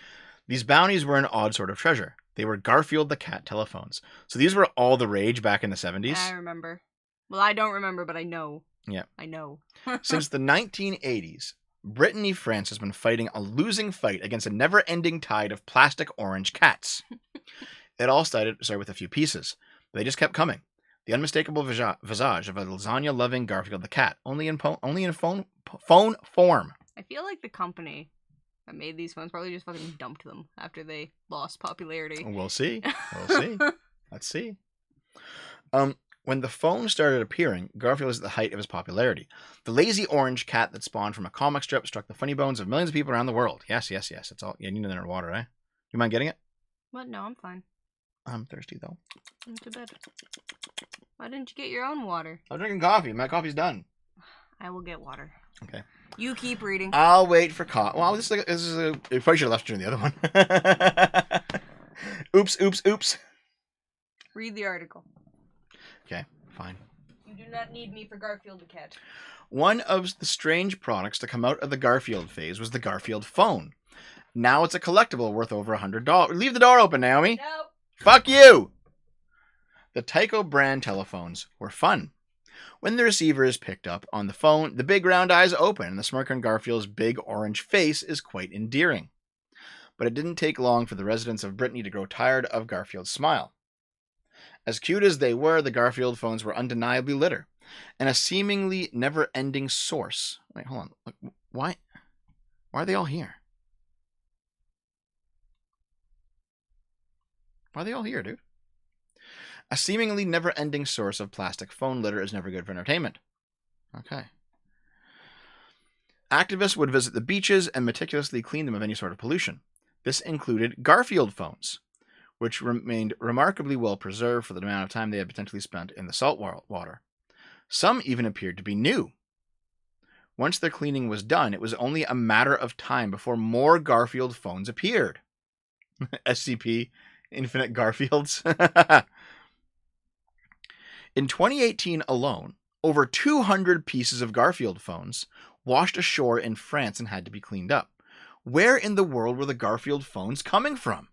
These bounties were an odd sort of treasure. They were Garfield the cat telephones. So these were all the rage back in the 70s. I remember. Well, I don't remember, but I know. Yeah. I know. Since the 1980s, Brittany, France has been fighting a losing fight against a never-ending tide of plastic orange cats. It all started with a few pieces. But they just kept coming. The unmistakable visage of a lasagna-loving Garfield the cat, only in phone form. I feel like the company that made these phones probably just fucking dumped them after they lost popularity. We'll see. We'll see. Let's see. When the phone started appearing, Garfield was at the height of his popularity. The lazy orange cat that spawned from a comic strip struck the funny bones of millions of people around the world. Yes. It's all. Yeah, you need another water, eh? You mind getting it? What? No, I'm fine. I'm thirsty though. I'm too bad. Why didn't you get your own water? I'm drinking coffee. My coffee's done. I will get water. Okay. You keep reading. I'll wait for coffee. Well, this is a. You probably should have left during the other one. Oops. Read the article. Okay, fine. You do not need me for Garfield the cat. One of the strange products to come out of the Garfield phase was the Garfield phone. Now it's a collectible worth over $100. Leave the door open, Naomi. No. Fuck you! The Tyco brand telephones were fun. When the receiver is picked up on the phone, the big round eyes open and the smirk on Garfield's big orange face is quite endearing. But it didn't take long for the residents of Brittany to grow tired of Garfield's smile. As cute as they were, the Garfield phones were undeniably litter, and a seemingly never-ending source. Wait, hold on. Why are they all here? Why are they all here, dude? A seemingly never-ending source of plastic phone litter is never good for entertainment. Okay. Activists would visit the beaches and meticulously clean them of any sort of pollution. This included Garfield phones, which remained remarkably well preserved for the amount of time they had potentially spent in the salt water. Some even appeared to be new. Once their cleaning was done, it was only a matter of time before more Garfield phones appeared. SCP, Infinite Garfields. In 2018 alone, over 200 pieces of Garfield phones washed ashore in France and had to be cleaned up. Where in the world were the Garfield phones coming from?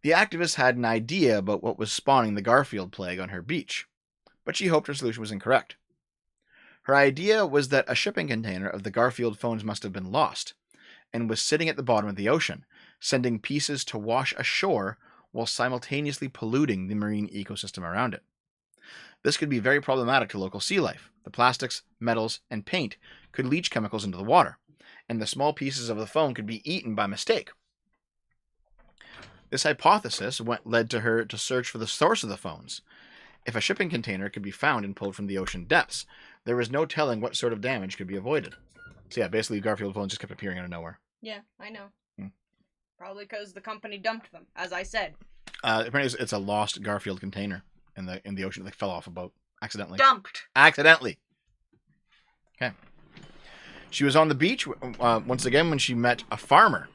The activist had an idea about what was spawning the Garfield plague on her beach, but she hoped her solution was incorrect. Her idea was that a shipping container of the Garfield phones must have been lost, and was sitting at the bottom of the ocean, sending pieces to wash ashore while simultaneously polluting the marine ecosystem around it. This could be very problematic to local sea life. The plastics, metals, and paint could leach chemicals into the water, and the small pieces of the phone could be eaten by mistake. This hypothesis led to her to search for the source of the phones. If a shipping container could be found and pulled from the ocean depths, there was no telling what sort of damage could be avoided. So yeah, basically Garfield phones just kept appearing out of nowhere. Yeah, I know. Probably because the company dumped them, as I said. Apparently it's a lost Garfield container in the ocean that fell off a boat accidentally. Dumped. Accidentally. Okay. She was on the beach once again when she met a farmer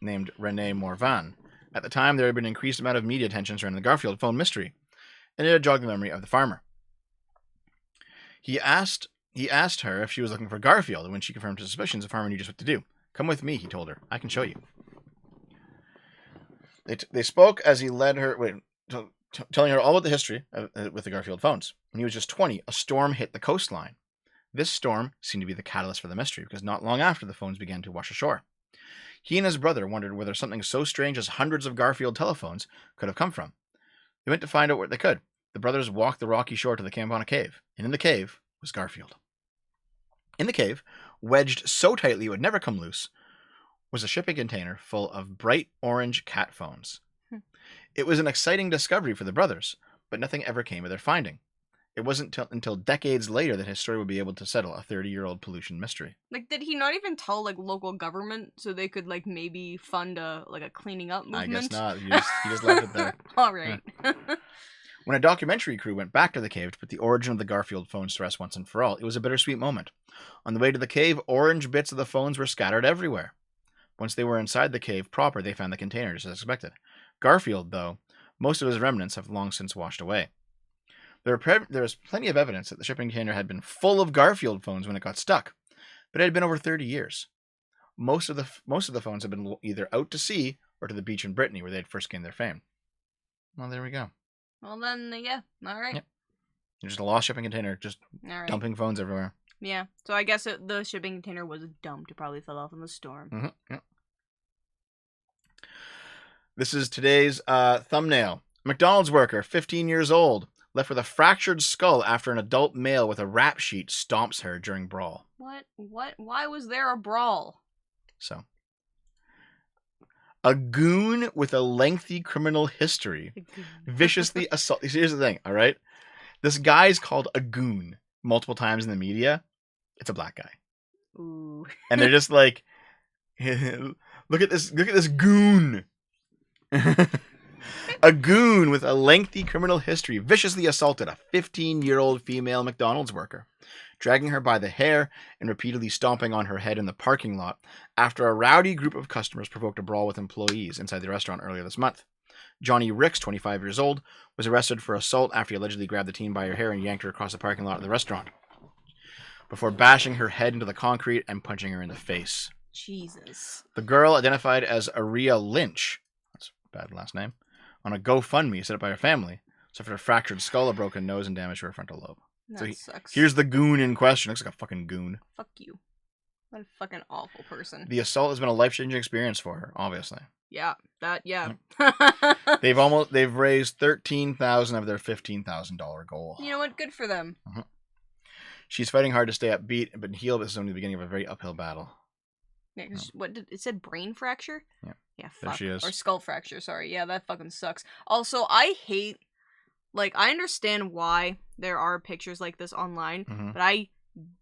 named Rene Morvan. At the time, there had been an increased amount of media attention surrounding the Garfield phone mystery, and it had jogged the memory of the farmer. He asked her if she was looking for Garfield, and when she confirmed his suspicions, the farmer knew just what to do. Come with me, he told her. I can show you. They spoke as he led her, telling her all about the history with the Garfield phones. When he was just 20, a storm hit the coastline. This storm seemed to be the catalyst for the mystery, because not long after, the phones began to wash ashore. He and his brother wondered whether something so strange as hundreds of Garfield telephones could have come from. They went to find out what they could. The brothers walked the rocky shore to the Campana cave, and in the cave was Garfield. In the cave, wedged so tightly it would never come loose, was a shipping container full of bright orange cat phones. It was an exciting discovery for the brothers, but nothing ever came of their finding. It wasn't until decades later that his story would be able to settle a 30-year-old pollution mystery. Like, did he not even tell, like, local government so they could, like, maybe fund a cleaning up movement? I guess not. He just left it there. All right. Yeah. When a documentary crew went back to the cave to put the origin of the Garfield phones to rest once and for all, it was a bittersweet moment. On the way to the cave, orange bits of the phones were scattered everywhere. Once they were inside the cave proper, they found the container just as expected. Garfield, though, most of his remnants have long since washed away. There was plenty of evidence that the shipping container had been full of Garfield phones when it got stuck, but it had been over 30 years. Most of the phones had been either out to sea or to the beach in Brittany where they had first gained their fame. Well, there we go. Well, then, yeah. All right. Yep. Just a lost shipping container, just All right. dumping phones everywhere. Yeah. So I guess the shipping container was dumped. It probably fell off in the storm. Mm-hmm. Yep. This is today's thumbnail. McDonald's worker, 15 years old, left with a fractured skull after an adult male with a rap sheet stomps her during brawl. What? Why was there a brawl? So, A goon with a lengthy criminal history viciously assault. Here's the thing, all right? This guy's called a goon multiple times in the media. It's a black guy. Ooh. And they're just like, look at this goon. A goon with a lengthy criminal history viciously assaulted a 15-year-old female McDonald's worker, dragging her by the hair and repeatedly stomping on her head in the parking lot after a rowdy group of customers provoked a brawl with employees inside the restaurant earlier this month. Johnny Ricks, 25 years old, was arrested for assault after he allegedly grabbed the teen by her hair and yanked her across the parking lot of the restaurant before bashing her head into the concrete and punching her in the face. Jesus. The girl, identified as Aria Lynch, that's a bad last name, on a GoFundMe set up by her family, suffered a fractured skull, a broken nose, and damage to her frontal lobe. That sucks. Here's the goon in question. Looks like a fucking goon. Fuck you. What a fucking awful person. The assault has been a life-changing experience for her, obviously. Yeah. Yeah. They've raised $13,000 of their $15,000 goal. You know what? Good for them. Mm-hmm. She's fighting hard to stay upbeat, but healed. This is only the beginning of a very uphill battle. Yeah, 'cause what did it said? Brain fracture? Yeah. Yeah, There fuck. she is. Or skull fracture, sorry. Yeah, that fucking sucks. Also, I hate, like, I understand why there are pictures like this online, Mm-hmm. but I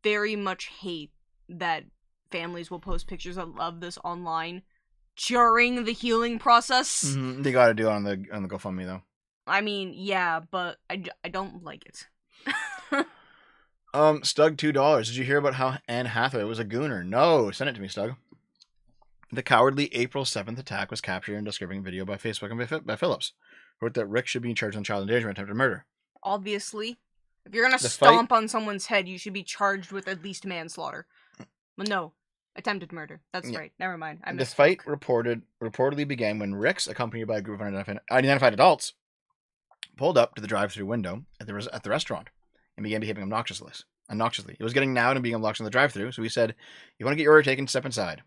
very much hate that families will post pictures of this online during the healing process. Mm-hmm. They got to do it on the GoFundMe though. I mean, yeah, but I don't like it. Stug, $2. Did you hear about how Anne Hathaway was a gooner? No, send it to me, Stug. The cowardly April 7th attack was captured in a disturbing video by Facebook and by Phillips, who wrote that Rick should be charged on child endangerment and attempted murder. Obviously. If you're gonna The stomp on someone's head, you should be charged with at least manslaughter. Well, no. Attempted murder. That's right. Never mind. The fight reportedly began when Ricks, accompanied by a group of unidentified adults, pulled up to the drive-thru window at the restaurant and began behaving obnoxiously. It was getting loud and being obnoxious in the drive-thru, so he said, "You want to get your order taken? Step inside."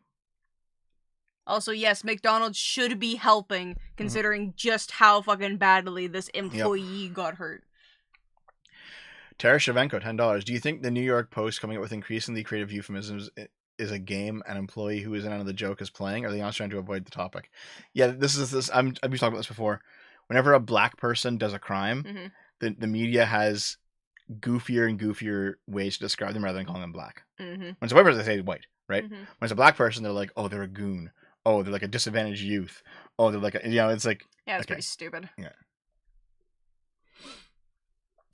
Also, yes, McDonald's should be helping, considering just how fucking badly this employee got hurt. Tara Shavenko, $10. Do you think the New York Post coming up with increasingly creative euphemisms is a game an employee who is in on the joke is playing, or are they honestly trying to avoid the topic? Yeah, I've been talking about this before. Whenever a black person does a crime, the media has goofier and goofier ways to describe them rather than calling them black. When it's a white person, they say white, right? When it's a black person, they're like, oh, they're a goon. Oh, they're like a disadvantaged youth. Oh, they're like, it's like... Yeah, it's pretty stupid. Yeah.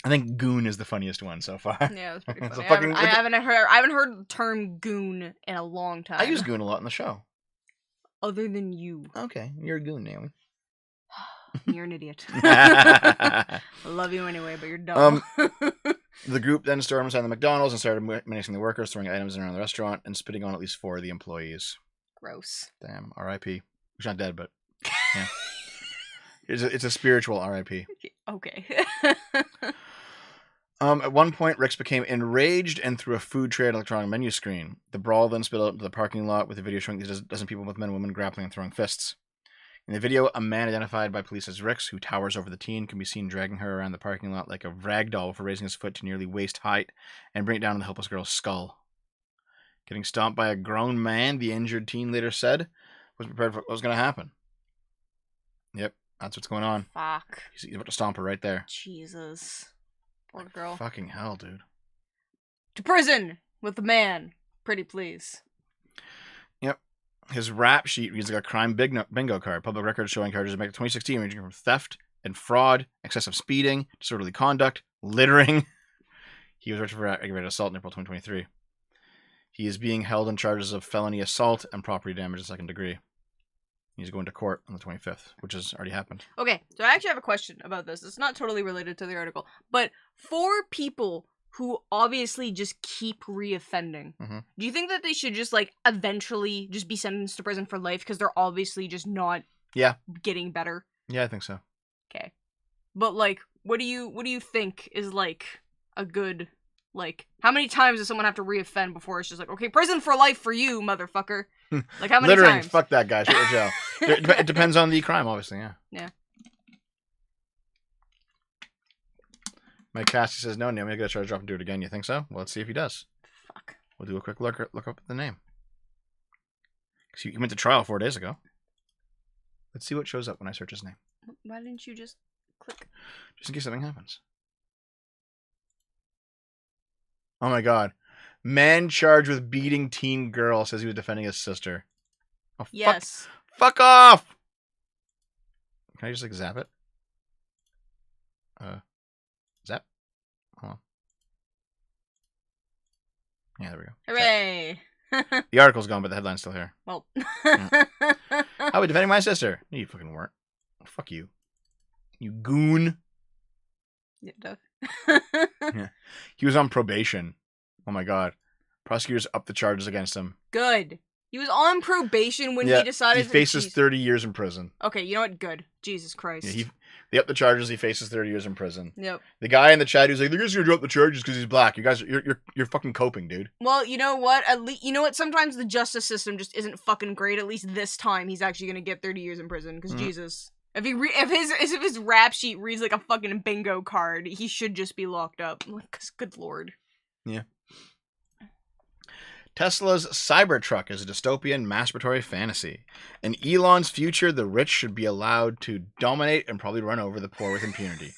I think goon is the funniest one so far. Yeah, it's pretty funny. I haven't heard the term goon in a long time. I use goon a lot in the show. Other than you. Okay, you're a goon, Naomi. You're an idiot. I love you anyway, but you're dumb. The group then stormed inside the McDonald's and started menacing the workers, throwing items around the restaurant and spitting on at least 4 of the employees. Gross. Damn, R.I.P. She's not dead, but yeah. It's a spiritual R.I.P. Okay. At one point, Ricks became enraged and threw a food tray at an electronic menu screen. The brawl then spilled out into the parking lot, with the video showing these dozen people, both men and women, grappling and throwing fists. In the video, a man identified by police as Ricks, who towers over the teen, can be seen dragging her around the parking lot like a rag doll before raising his foot to nearly waist height and bring it down on the helpless girl's skull. Getting stomped by a grown man, the injured teen later said, was prepared for what was going to happen. Yep, that's what's going on. Fuck. He's about to stomp her right there. Jesus. Poor girl. Fucking hell, dude. To prison with the man. Pretty please. Yep. His rap sheet reads like a crime bingo card. Public records showing charges back to 2016 ranging from theft and fraud, excessive speeding, disorderly conduct, littering. He was arrested for aggravated assault in April 2023. He is being held on charges of felony assault and property damage in second degree. He's going to court on the 25th, which has already happened. Okay, so I actually have a question about this. It's not totally related to the article, but for people who obviously just keep reoffending, do you think that they should just, like, eventually just be sentenced to prison for life because they're obviously just not getting better? Yeah, I think so. Okay. But, like, what do you think is, like, a good... Like, how many times does someone have to reoffend before it's just like, okay, prison for life for you, motherfucker? Like, how many Littering, times? fuck that guy, straight to jail. It depends on the crime, obviously, yeah. Yeah. Mike Cassidy says, no, Naomi, I gotta try to drop and do it again. You think so? Well, let's see if he does. Fuck. We'll do a quick look up at the name. Because he went to trial 4 days ago. Let's see what shows up when I search his name. Why didn't you just click? Just in case something happens. Oh my god. Man charged with beating teen girl says he was defending his sister. Oh, Yes. Fuck off! Can I just, like, zap it? Zap? Hold on. Yeah, there we go. Hooray! The article's gone, but the headline's still here. Well. I was defending my sister. No, you fucking weren't. Fuck you. You goon. Yeah, duh. Yeah. He was on probation. Oh my god. Prosecutors upped the charges against him. Good. He was on probation when he decided he faces 30 years in prison. Okay, you know what? Good. Jesus Christ. Yeah, they upped the charges. He faces 30 years in prison. Yep. The guy in the chat who's like, "They're just gonna drop the charges because he's black." You guys, you're fucking coping, dude. Well, you know what? At least you know what? Sometimes the justice system just isn't fucking great. At least this time, he's actually gonna get 30 years in prison. Because Jesus, if his rap sheet reads like a fucking bingo card, he should just be locked up. Like, 'cause good lord. Yeah. Tesla's Cybertruck is a dystopian masturbatory fantasy. In Elon's future, the rich should be allowed to dominate and probably run over the poor with impunity.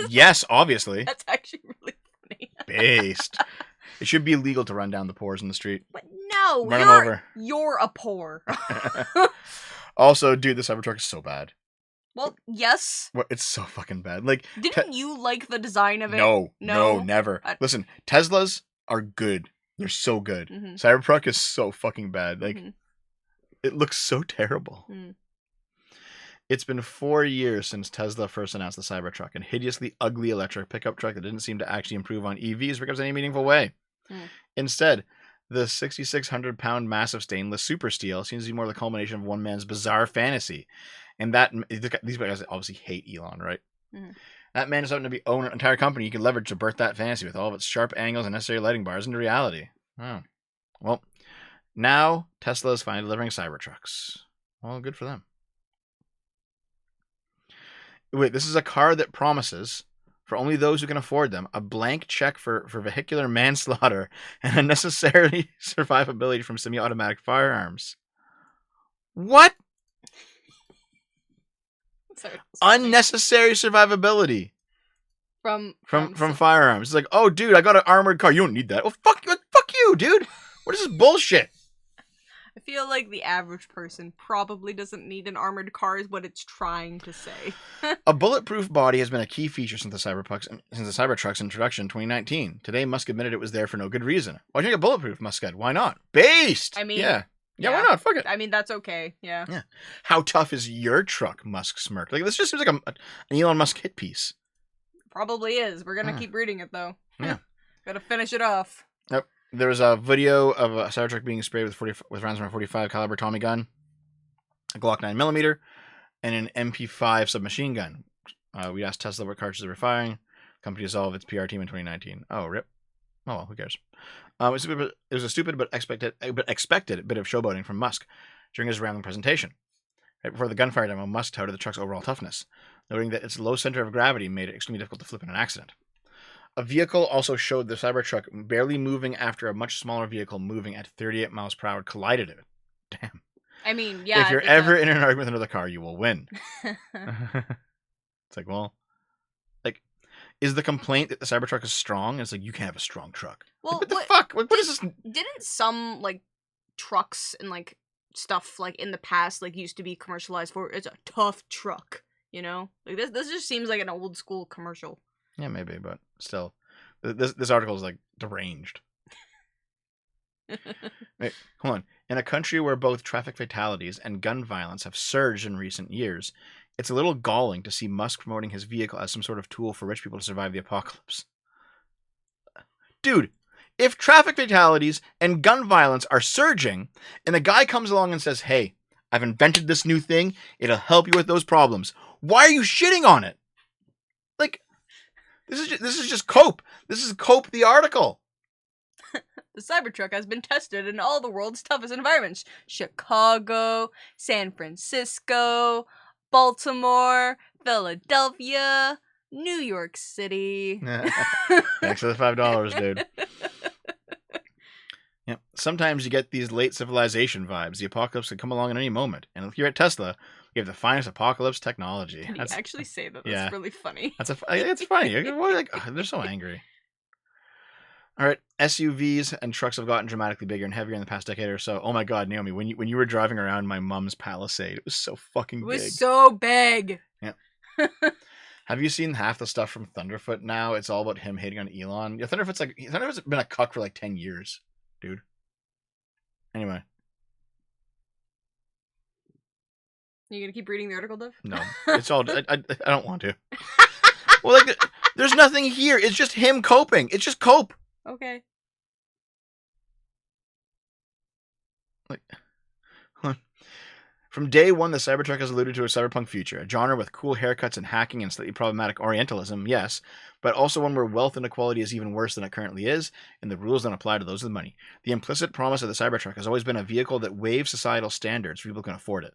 Yes, obviously. That's actually really funny. Based. It should be illegal to run down the poors in the street. But no, Run them over. You're a poor. Also, dude, the Cybertruck is so bad. Well, yes. It's so fucking bad. Like, Didn't you like the design of it? No, never. Listen, Teslas are good. They're so good. Mhm. Cybertruck is so fucking bad. Like, Mhm. it looks so terrible. Mm. It's been 4 years since Tesla first announced the Cybertruck, an hideously ugly electric pickup truck that didn't seem to actually improve on EVs or in any meaningful way. Mm. Instead, the 6,600-pound massive stainless super steel seems to be more the culmination of one man's bizarre fantasy. And that these guys obviously hate Elon, right? Mhm. That man is hoping to own an entire company you can leverage to birth that fantasy with all of its sharp angles and necessary lighting bars into reality. Oh. Well, now Tesla is finally delivering Cybertrucks. Well, good for them. Wait, this is a car that promises, for only those who can afford them, a blank check for vehicular manslaughter and unnecessary survivability from semi-automatic firearms. What? Sorry. Unnecessary survivability From firearms. It's like, oh, dude, I got an armored car. You don't need that. Well, fuck you, dude. What is this bullshit? I feel like the average person probably doesn't need an armored car is what it's trying to say. A bulletproof body has been a key feature since the Cybertruck's introduction in 2019. Today, Musk admitted it was there for no good reason. Why'd you get bulletproof, Musk said? Why not? Based! I mean... Yeah, why not? Fuck it. I mean, that's okay, yeah. How tough is your truck, Musk smirked. Like, this just seems like an Elon Musk hit piece. Probably is. We're gonna keep reading it, though. Yeah. Gotta finish it off. Yep. There was a video of a Cybertruck being sprayed with rounds from a 45 caliber Tommy gun, a Glock 9mm, and an MP5 submachine gun. We asked Tesla what cartridges they were firing. The company dissolved its PR team in 2019. Oh, rip. Oh, well, who cares? It was a stupid but expected bit of showboating from Musk during his rambling presentation. Right before the gunfire demo, Musk touted the truck's overall toughness, noting that its low center of gravity made it extremely difficult to flip in an accident. A vehicle also showed the Cybertruck barely moving after a much smaller vehicle moving at 38 miles per hour collided it. Damn. I mean, yeah. If you're ever in an argument with another car, you will win. It's like, well, like, is the complaint that the Cybertruck is strong? It's like, you can't have a strong truck. Well, like, what the fuck? What is this? Didn't some, like, trucks and, like, stuff, like, in the past, like, used to be commercialized for, it's a tough truck, you know? Like, this just seems like an old school commercial. Yeah, maybe, but still. This article is, like, deranged. Wait, hold on. In a country where both traffic fatalities and gun violence have surged in recent years, it's a little galling to see Musk promoting his vehicle as some sort of tool for rich people to survive the apocalypse. Dude, if traffic fatalities and gun violence are surging, and a guy comes along and says, hey, I've invented this new thing, it'll help you with those problems, why are you shitting on it? Like, this is just Cope. This is Cope the article. The Cybertruck has been tested in all the world's toughest environments. Chicago, San Francisco, Baltimore, Philadelphia, New York City. Thanks for the $5, dude. Yep. Sometimes you get these late civilization vibes. The apocalypse could come along at any moment. And here at Tesla, We have the finest apocalypse technology. Did he actually say that? That's yeah. really funny. It's funny. They're so angry. All right, SUVs and trucks have gotten dramatically bigger and heavier in the past decade or so. Oh my God, Naomi, when you were driving around my mom's Palisade, it was so fucking It big. was so big. Yeah. Have you seen half the stuff from Thunderfoot now? It's all about him hating on Elon. Yeah, Thunderfoot's been a cuck for like 10 years, dude. Anyway. You gonna keep reading the article, Dev? No, it's all. I don't want to. Well, there's nothing here. It's just him coping. It's just cope. Okay. From day one, the Cybertruck has alluded to a cyberpunk future, a genre with cool haircuts and hacking and slightly problematic Orientalism, yes, but also one where wealth inequality is even worse than it currently is, and the rules don't apply to those with money. The implicit promise of the Cybertruck has always been a vehicle that waives societal standards for people who can afford it.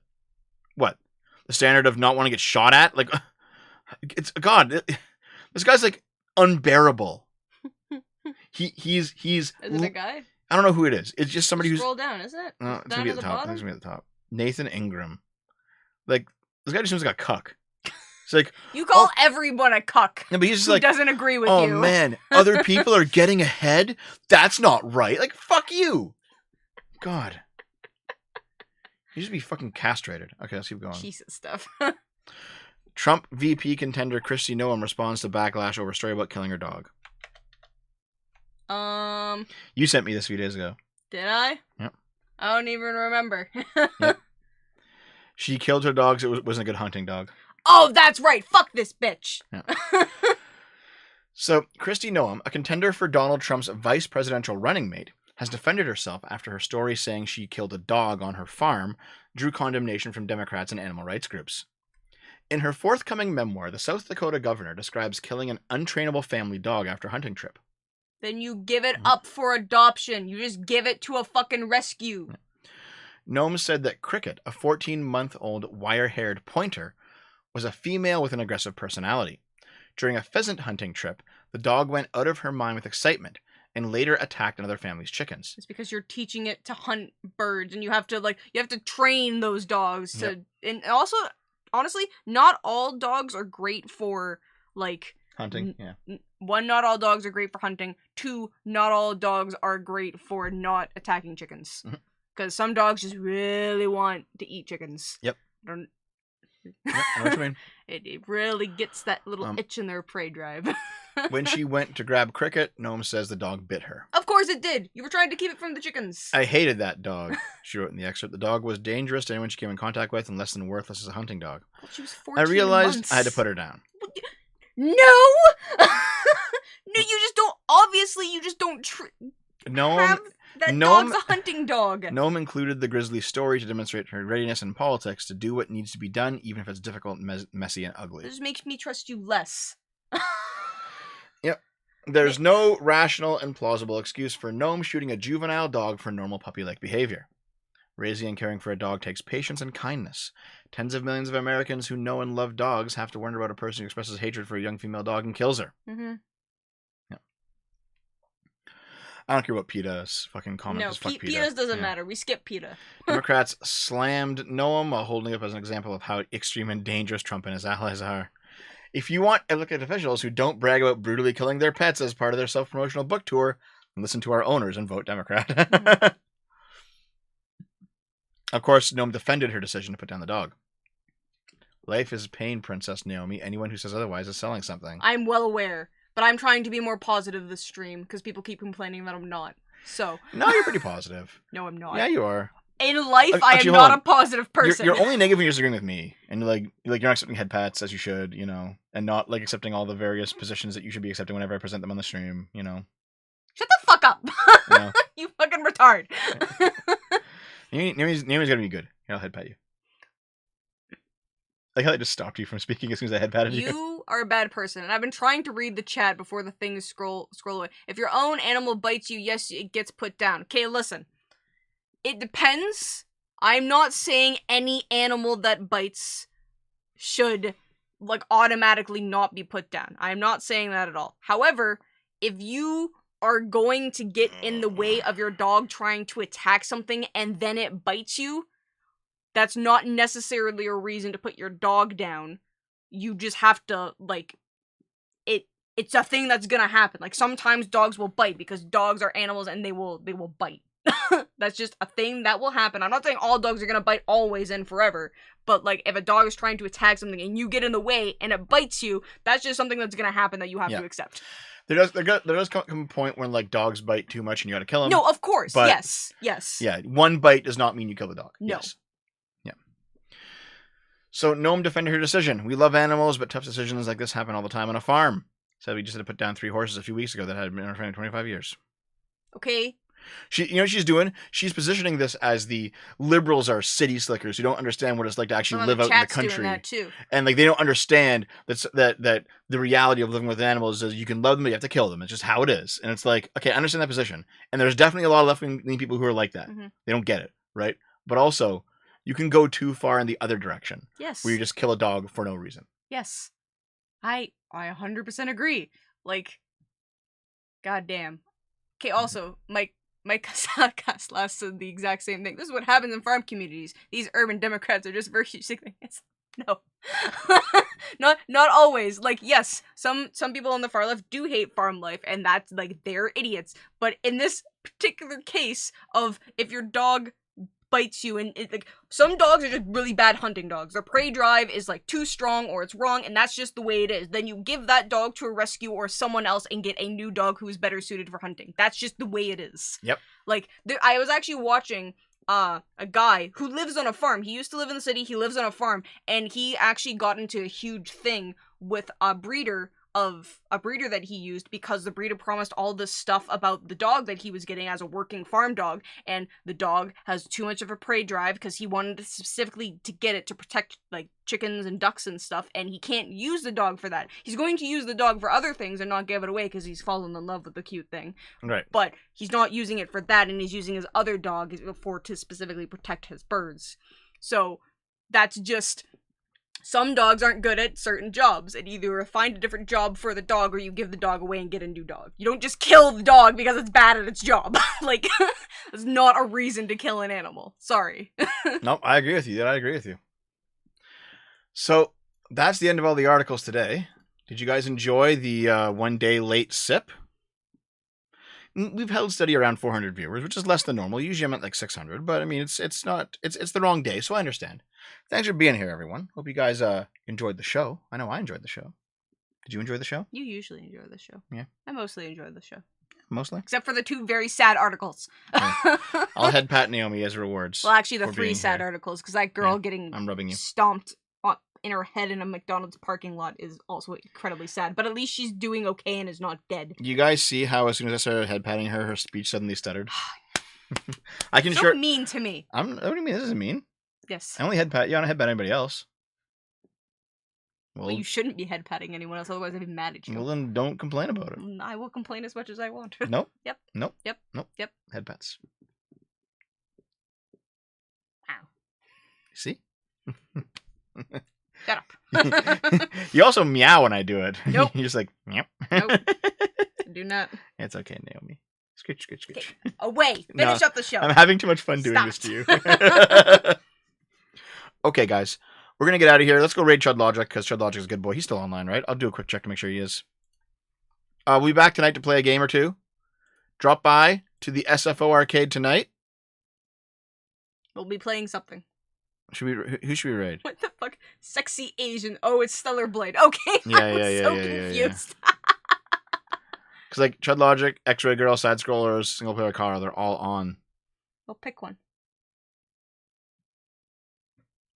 What? The standard of not wanting to get shot at? Like, it's God. This guy's like unbearable. He's. Is it a guy? I don't know who it is. It's just somebody who's. Scroll down, isn't it? No, it's Down gonna be to at the the top. I bottom? think it's gonna be at the top. Nathan Ingram. Like, this guy just seems like a cuck. It's like, You call everyone a cuck no, but he's just who like, doesn't agree with oh you. man, other people are getting ahead? That's not right. Like, fuck you. God. He should be fucking castrated. Okay, let's keep going. Jesus stuff. Trump VP contender Kristi Noem responds to backlash over story about killing her dog. You sent me this a few days ago. Did I? Yep. I don't even remember. Yep. She killed her dogs. It wasn't a good hunting dog. Oh, that's right. Fuck this bitch. Yeah. So, Kristi Noem, a contender for Donald Trump's vice presidential running mate, has defended herself after her story saying she killed a dog on her farm drew condemnation from Democrats and animal rights groups. In her forthcoming memoir, the South Dakota governor describes killing an untrainable family dog after a hunting trip. Then you give it up for adoption. You just give it to a fucking rescue. Noem said that Cricket, a 14-month-old wire-haired pointer, was a female with an aggressive personality. During a pheasant hunting trip, the dog went out of her mind with excitement and later attacked another family's chickens. It's because you're teaching it to hunt birds, and you have to train those dogs to. Yep. And also, honestly, not all dogs are great for Hunting, yeah. One, not all dogs are great for hunting. Two, not all dogs are great for not attacking chickens. Because some dogs just really want to eat chickens. Yep. I don't. Yep, I know what you mean. It really gets that little itch in their prey drive. When she went to grab Cricket, Noem says the dog bit her. Of course it did. You were trying to keep it from the chickens. I hated that dog, she wrote in the excerpt. The dog was dangerous to anyone she came in contact with and less than worthless as a hunting dog. Well, she was 14 I realized months. I had to put her down. No! No, you just don't have that dog's a hunting dog. Noem included the grizzly story to demonstrate her readiness in politics to do what needs to be done, even if it's difficult, messy, and ugly. This makes me trust you less. Yep. There's no rational and plausible excuse for Noem shooting a juvenile dog for normal puppy-like behavior. Raising and caring for a dog takes patience and kindness. Tens of millions of Americans who know and love dogs have to wonder about a person who expresses hatred for a young female dog and kills her. Mm-hmm. Yeah. I don't care what PETA's fucking comment. No, fuck PETA. PETA's doesn't matter. We skip PETA. Democrats slammed Noem while holding up as an example of how extreme and dangerous Trump and his allies are. If you want elected officials who don't brag about brutally killing their pets as part of their self-promotional book tour, listen to our owners and vote Democrat. Mm-hmm. Of course, Noem defended her decision to put down the dog. Life is pain, Princess Naomi. Anyone who says otherwise is selling something. I'm well aware, but I'm trying to be more positive this stream because people keep complaining that I'm not. So. No, you're pretty positive. No, I'm not. Yeah, you are. In life, Actually, I am not a positive person. You're only negative when you're disagreeing with me, and you're not accepting head pats as you should, and not accepting all the various positions that you should be accepting whenever I present them on the stream, Shut the fuck up! Yeah. You fucking retard. Naomi's gotta be good. Here, I'll head pat you. Like how I just stopped you from speaking as soon as I head patted you. You are a bad person, and I've been trying to read the chat before the things scroll away. If your own animal bites you, yes, it gets put down. Okay, listen. It depends. I'm not saying any animal that bites should, automatically not be put down. I'm not saying that at all. However, if you are going to get in the way of your dog trying to attack something and then it bites you, that's not necessarily a reason to put your dog down. You just have to, like, it's a thing that's gonna happen. Like, sometimes dogs will bite because dogs are animals and they will bite. That's just a thing that will happen. I'm not saying all dogs are gonna bite always and forever, but, like, if a dog is trying to attack something and you get in the way and it bites you, that's just something that's gonna happen that you have to accept. There does come a point when, like, dogs bite too much and you gotta kill them. No, of course. But, yes. Yeah, one bite does not mean you kill the dog. No. Yes. Yeah. So, Gnome defended her decision. We love animals, but tough decisions like this happen all the time on a farm. So we just had to put down 3 horses a few weeks ago that had been in our family 25 years. Okay. You know what she's doing? She's positioning this as the liberals are city slickers who don't understand what it's like to actually live out in the country. Doing that too. And, like, they don't understand that the reality of living with animals is you can love them, but you have to kill them. It's just how it is. And it's like, okay, I understand that position. And there's definitely a lot of left-wing people who are like that. Mm-hmm. They don't get it, right? But also, you can go too far in the other direction. Yes. Where you just kill a dog for no reason. Yes. I 100% agree. Like, goddamn. Okay, also, Mike Podcast last said the exact same thing. This is what happens in farm communities. These urban Democrats are just virtue signaling. No. not always. Like, yes, some people on the far left do hate farm life, and that's, like, they're idiots. But in this particular case of if your dog bites you, and like, some dogs are just really bad hunting dogs. Their prey drive is, like, too strong or it's wrong, and that's just the way it is. Then you give that dog to a rescue or someone else and get a new dog who's better suited for hunting. That's just the way it is. Yep. Like, I was actually watching a guy who lives on a farm. He used to live in the city, he lives on a farm, and he actually got into a huge thing with a breeder that he used because the breeder promised all this stuff about the dog that he was getting as a working farm dog, and the dog has too much of a prey drive because he wanted specifically to get it to protect, like, chickens and ducks and stuff, and he can't use the dog for that. He's going to use the dog for other things and not give it away because he's fallen in love with the cute thing. Right. But he's not using it for that, and he's using his other dog to specifically protect his birds. So that's just... Some dogs aren't good at certain jobs, and either find a different job for the dog or you give the dog away and get a new dog. You don't just kill the dog because it's bad at its job. Like, that's not a reason to kill an animal. Sorry. No, I agree with you. I agree with you. So, that's the end of all the articles today. Did you guys enjoy the 1 day late sip? We've held steady around 400 viewers, which is less than normal. Usually I'm at like 600, but I mean, it's the wrong day, so I understand. Thanks for being here, everyone. Hope you guys enjoyed the show. I know I enjoyed the show. Did you enjoy the show? You usually enjoy the show. Yeah. I mostly enjoy the show. Mostly? Except for the 2 very sad articles. Yeah. I'll head pat Naomi as rewards. Well, actually, the 3 being sad here. articles, because that girl Yeah, getting I'm rubbing you. stomped in her head in a McDonald's parking lot is also incredibly sad. But at least she's doing okay and is not dead. You guys see how as soon as I started head patting her, her speech suddenly stuttered? I can So mean to me. What do you mean? This isn't mean. Yes. I only head pat you. I don't head pat anybody else. Well, you shouldn't be head patting anyone else, otherwise I'd be mad at you. Well, then don't complain about it. I will complain as much as I want. Nope. Yep. Nope. Yep. Nope. Yep. Head pats. Ow. See? Shut up. You also meow when I do it. Nope. You're just like, meow. Nope. Do not. It's okay, Naomi. Scritch, scritch, scritch. Away. Finish up the show. I'm having too much fun doing this to Stop. you. Okay, guys. We're going to get out of here. Let's go raid Chud Logic, because Chud Logic is a good boy. He's still online, right? I'll do a quick check to make sure he is. We'll be back tonight to play a game or two. Drop by to the SFO arcade tonight. We'll be playing something. Who should we raid? What the fuck? Sexy Asian. Oh, it's Stellar Blade. Okay. Yeah, I was yeah, so yeah, yeah, confused. Because, like, Chud Logic, X-Ray Girl, Side Scrollers, Single Player Car, they're all on. Well, pick one.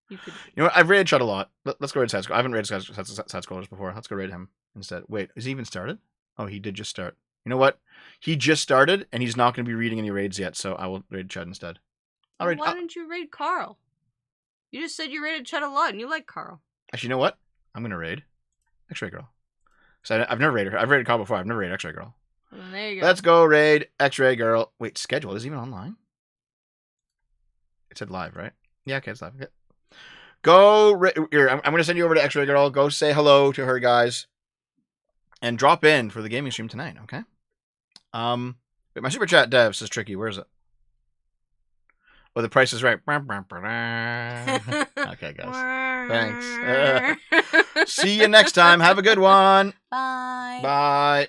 You could. You know what? I've raided Chud a lot. Let's go raid Side Scrollers. I haven't raided Side Scrollers before. Let's go raid him instead. Wait, is he even started? Oh, he did just start. You know what? He just started, and he's not going to be reading any raids yet, so I will raid Chud instead. Why didn't you raid Carl? You just said you raided Chud a lot, and you like Carl. Actually, you know what? I'm going to raid X-Ray Girl. So I've never raided her. I've raided Carl before. I've never raided X-Ray Girl. Well, there you go. Let's go raid X-Ray Girl. Wait, schedule. Is it even online? It said live, right? Yeah, okay, it's live. Okay. Go. Here, I'm going to send you over to X-Ray Girl. Go say hello to her, guys. And drop in for the gaming stream tonight, okay? Wait, my super chat dev says tricky. Where is it? Or The Price is Right. Okay, guys. Thanks. See you next time. Have a good one. Bye. Bye.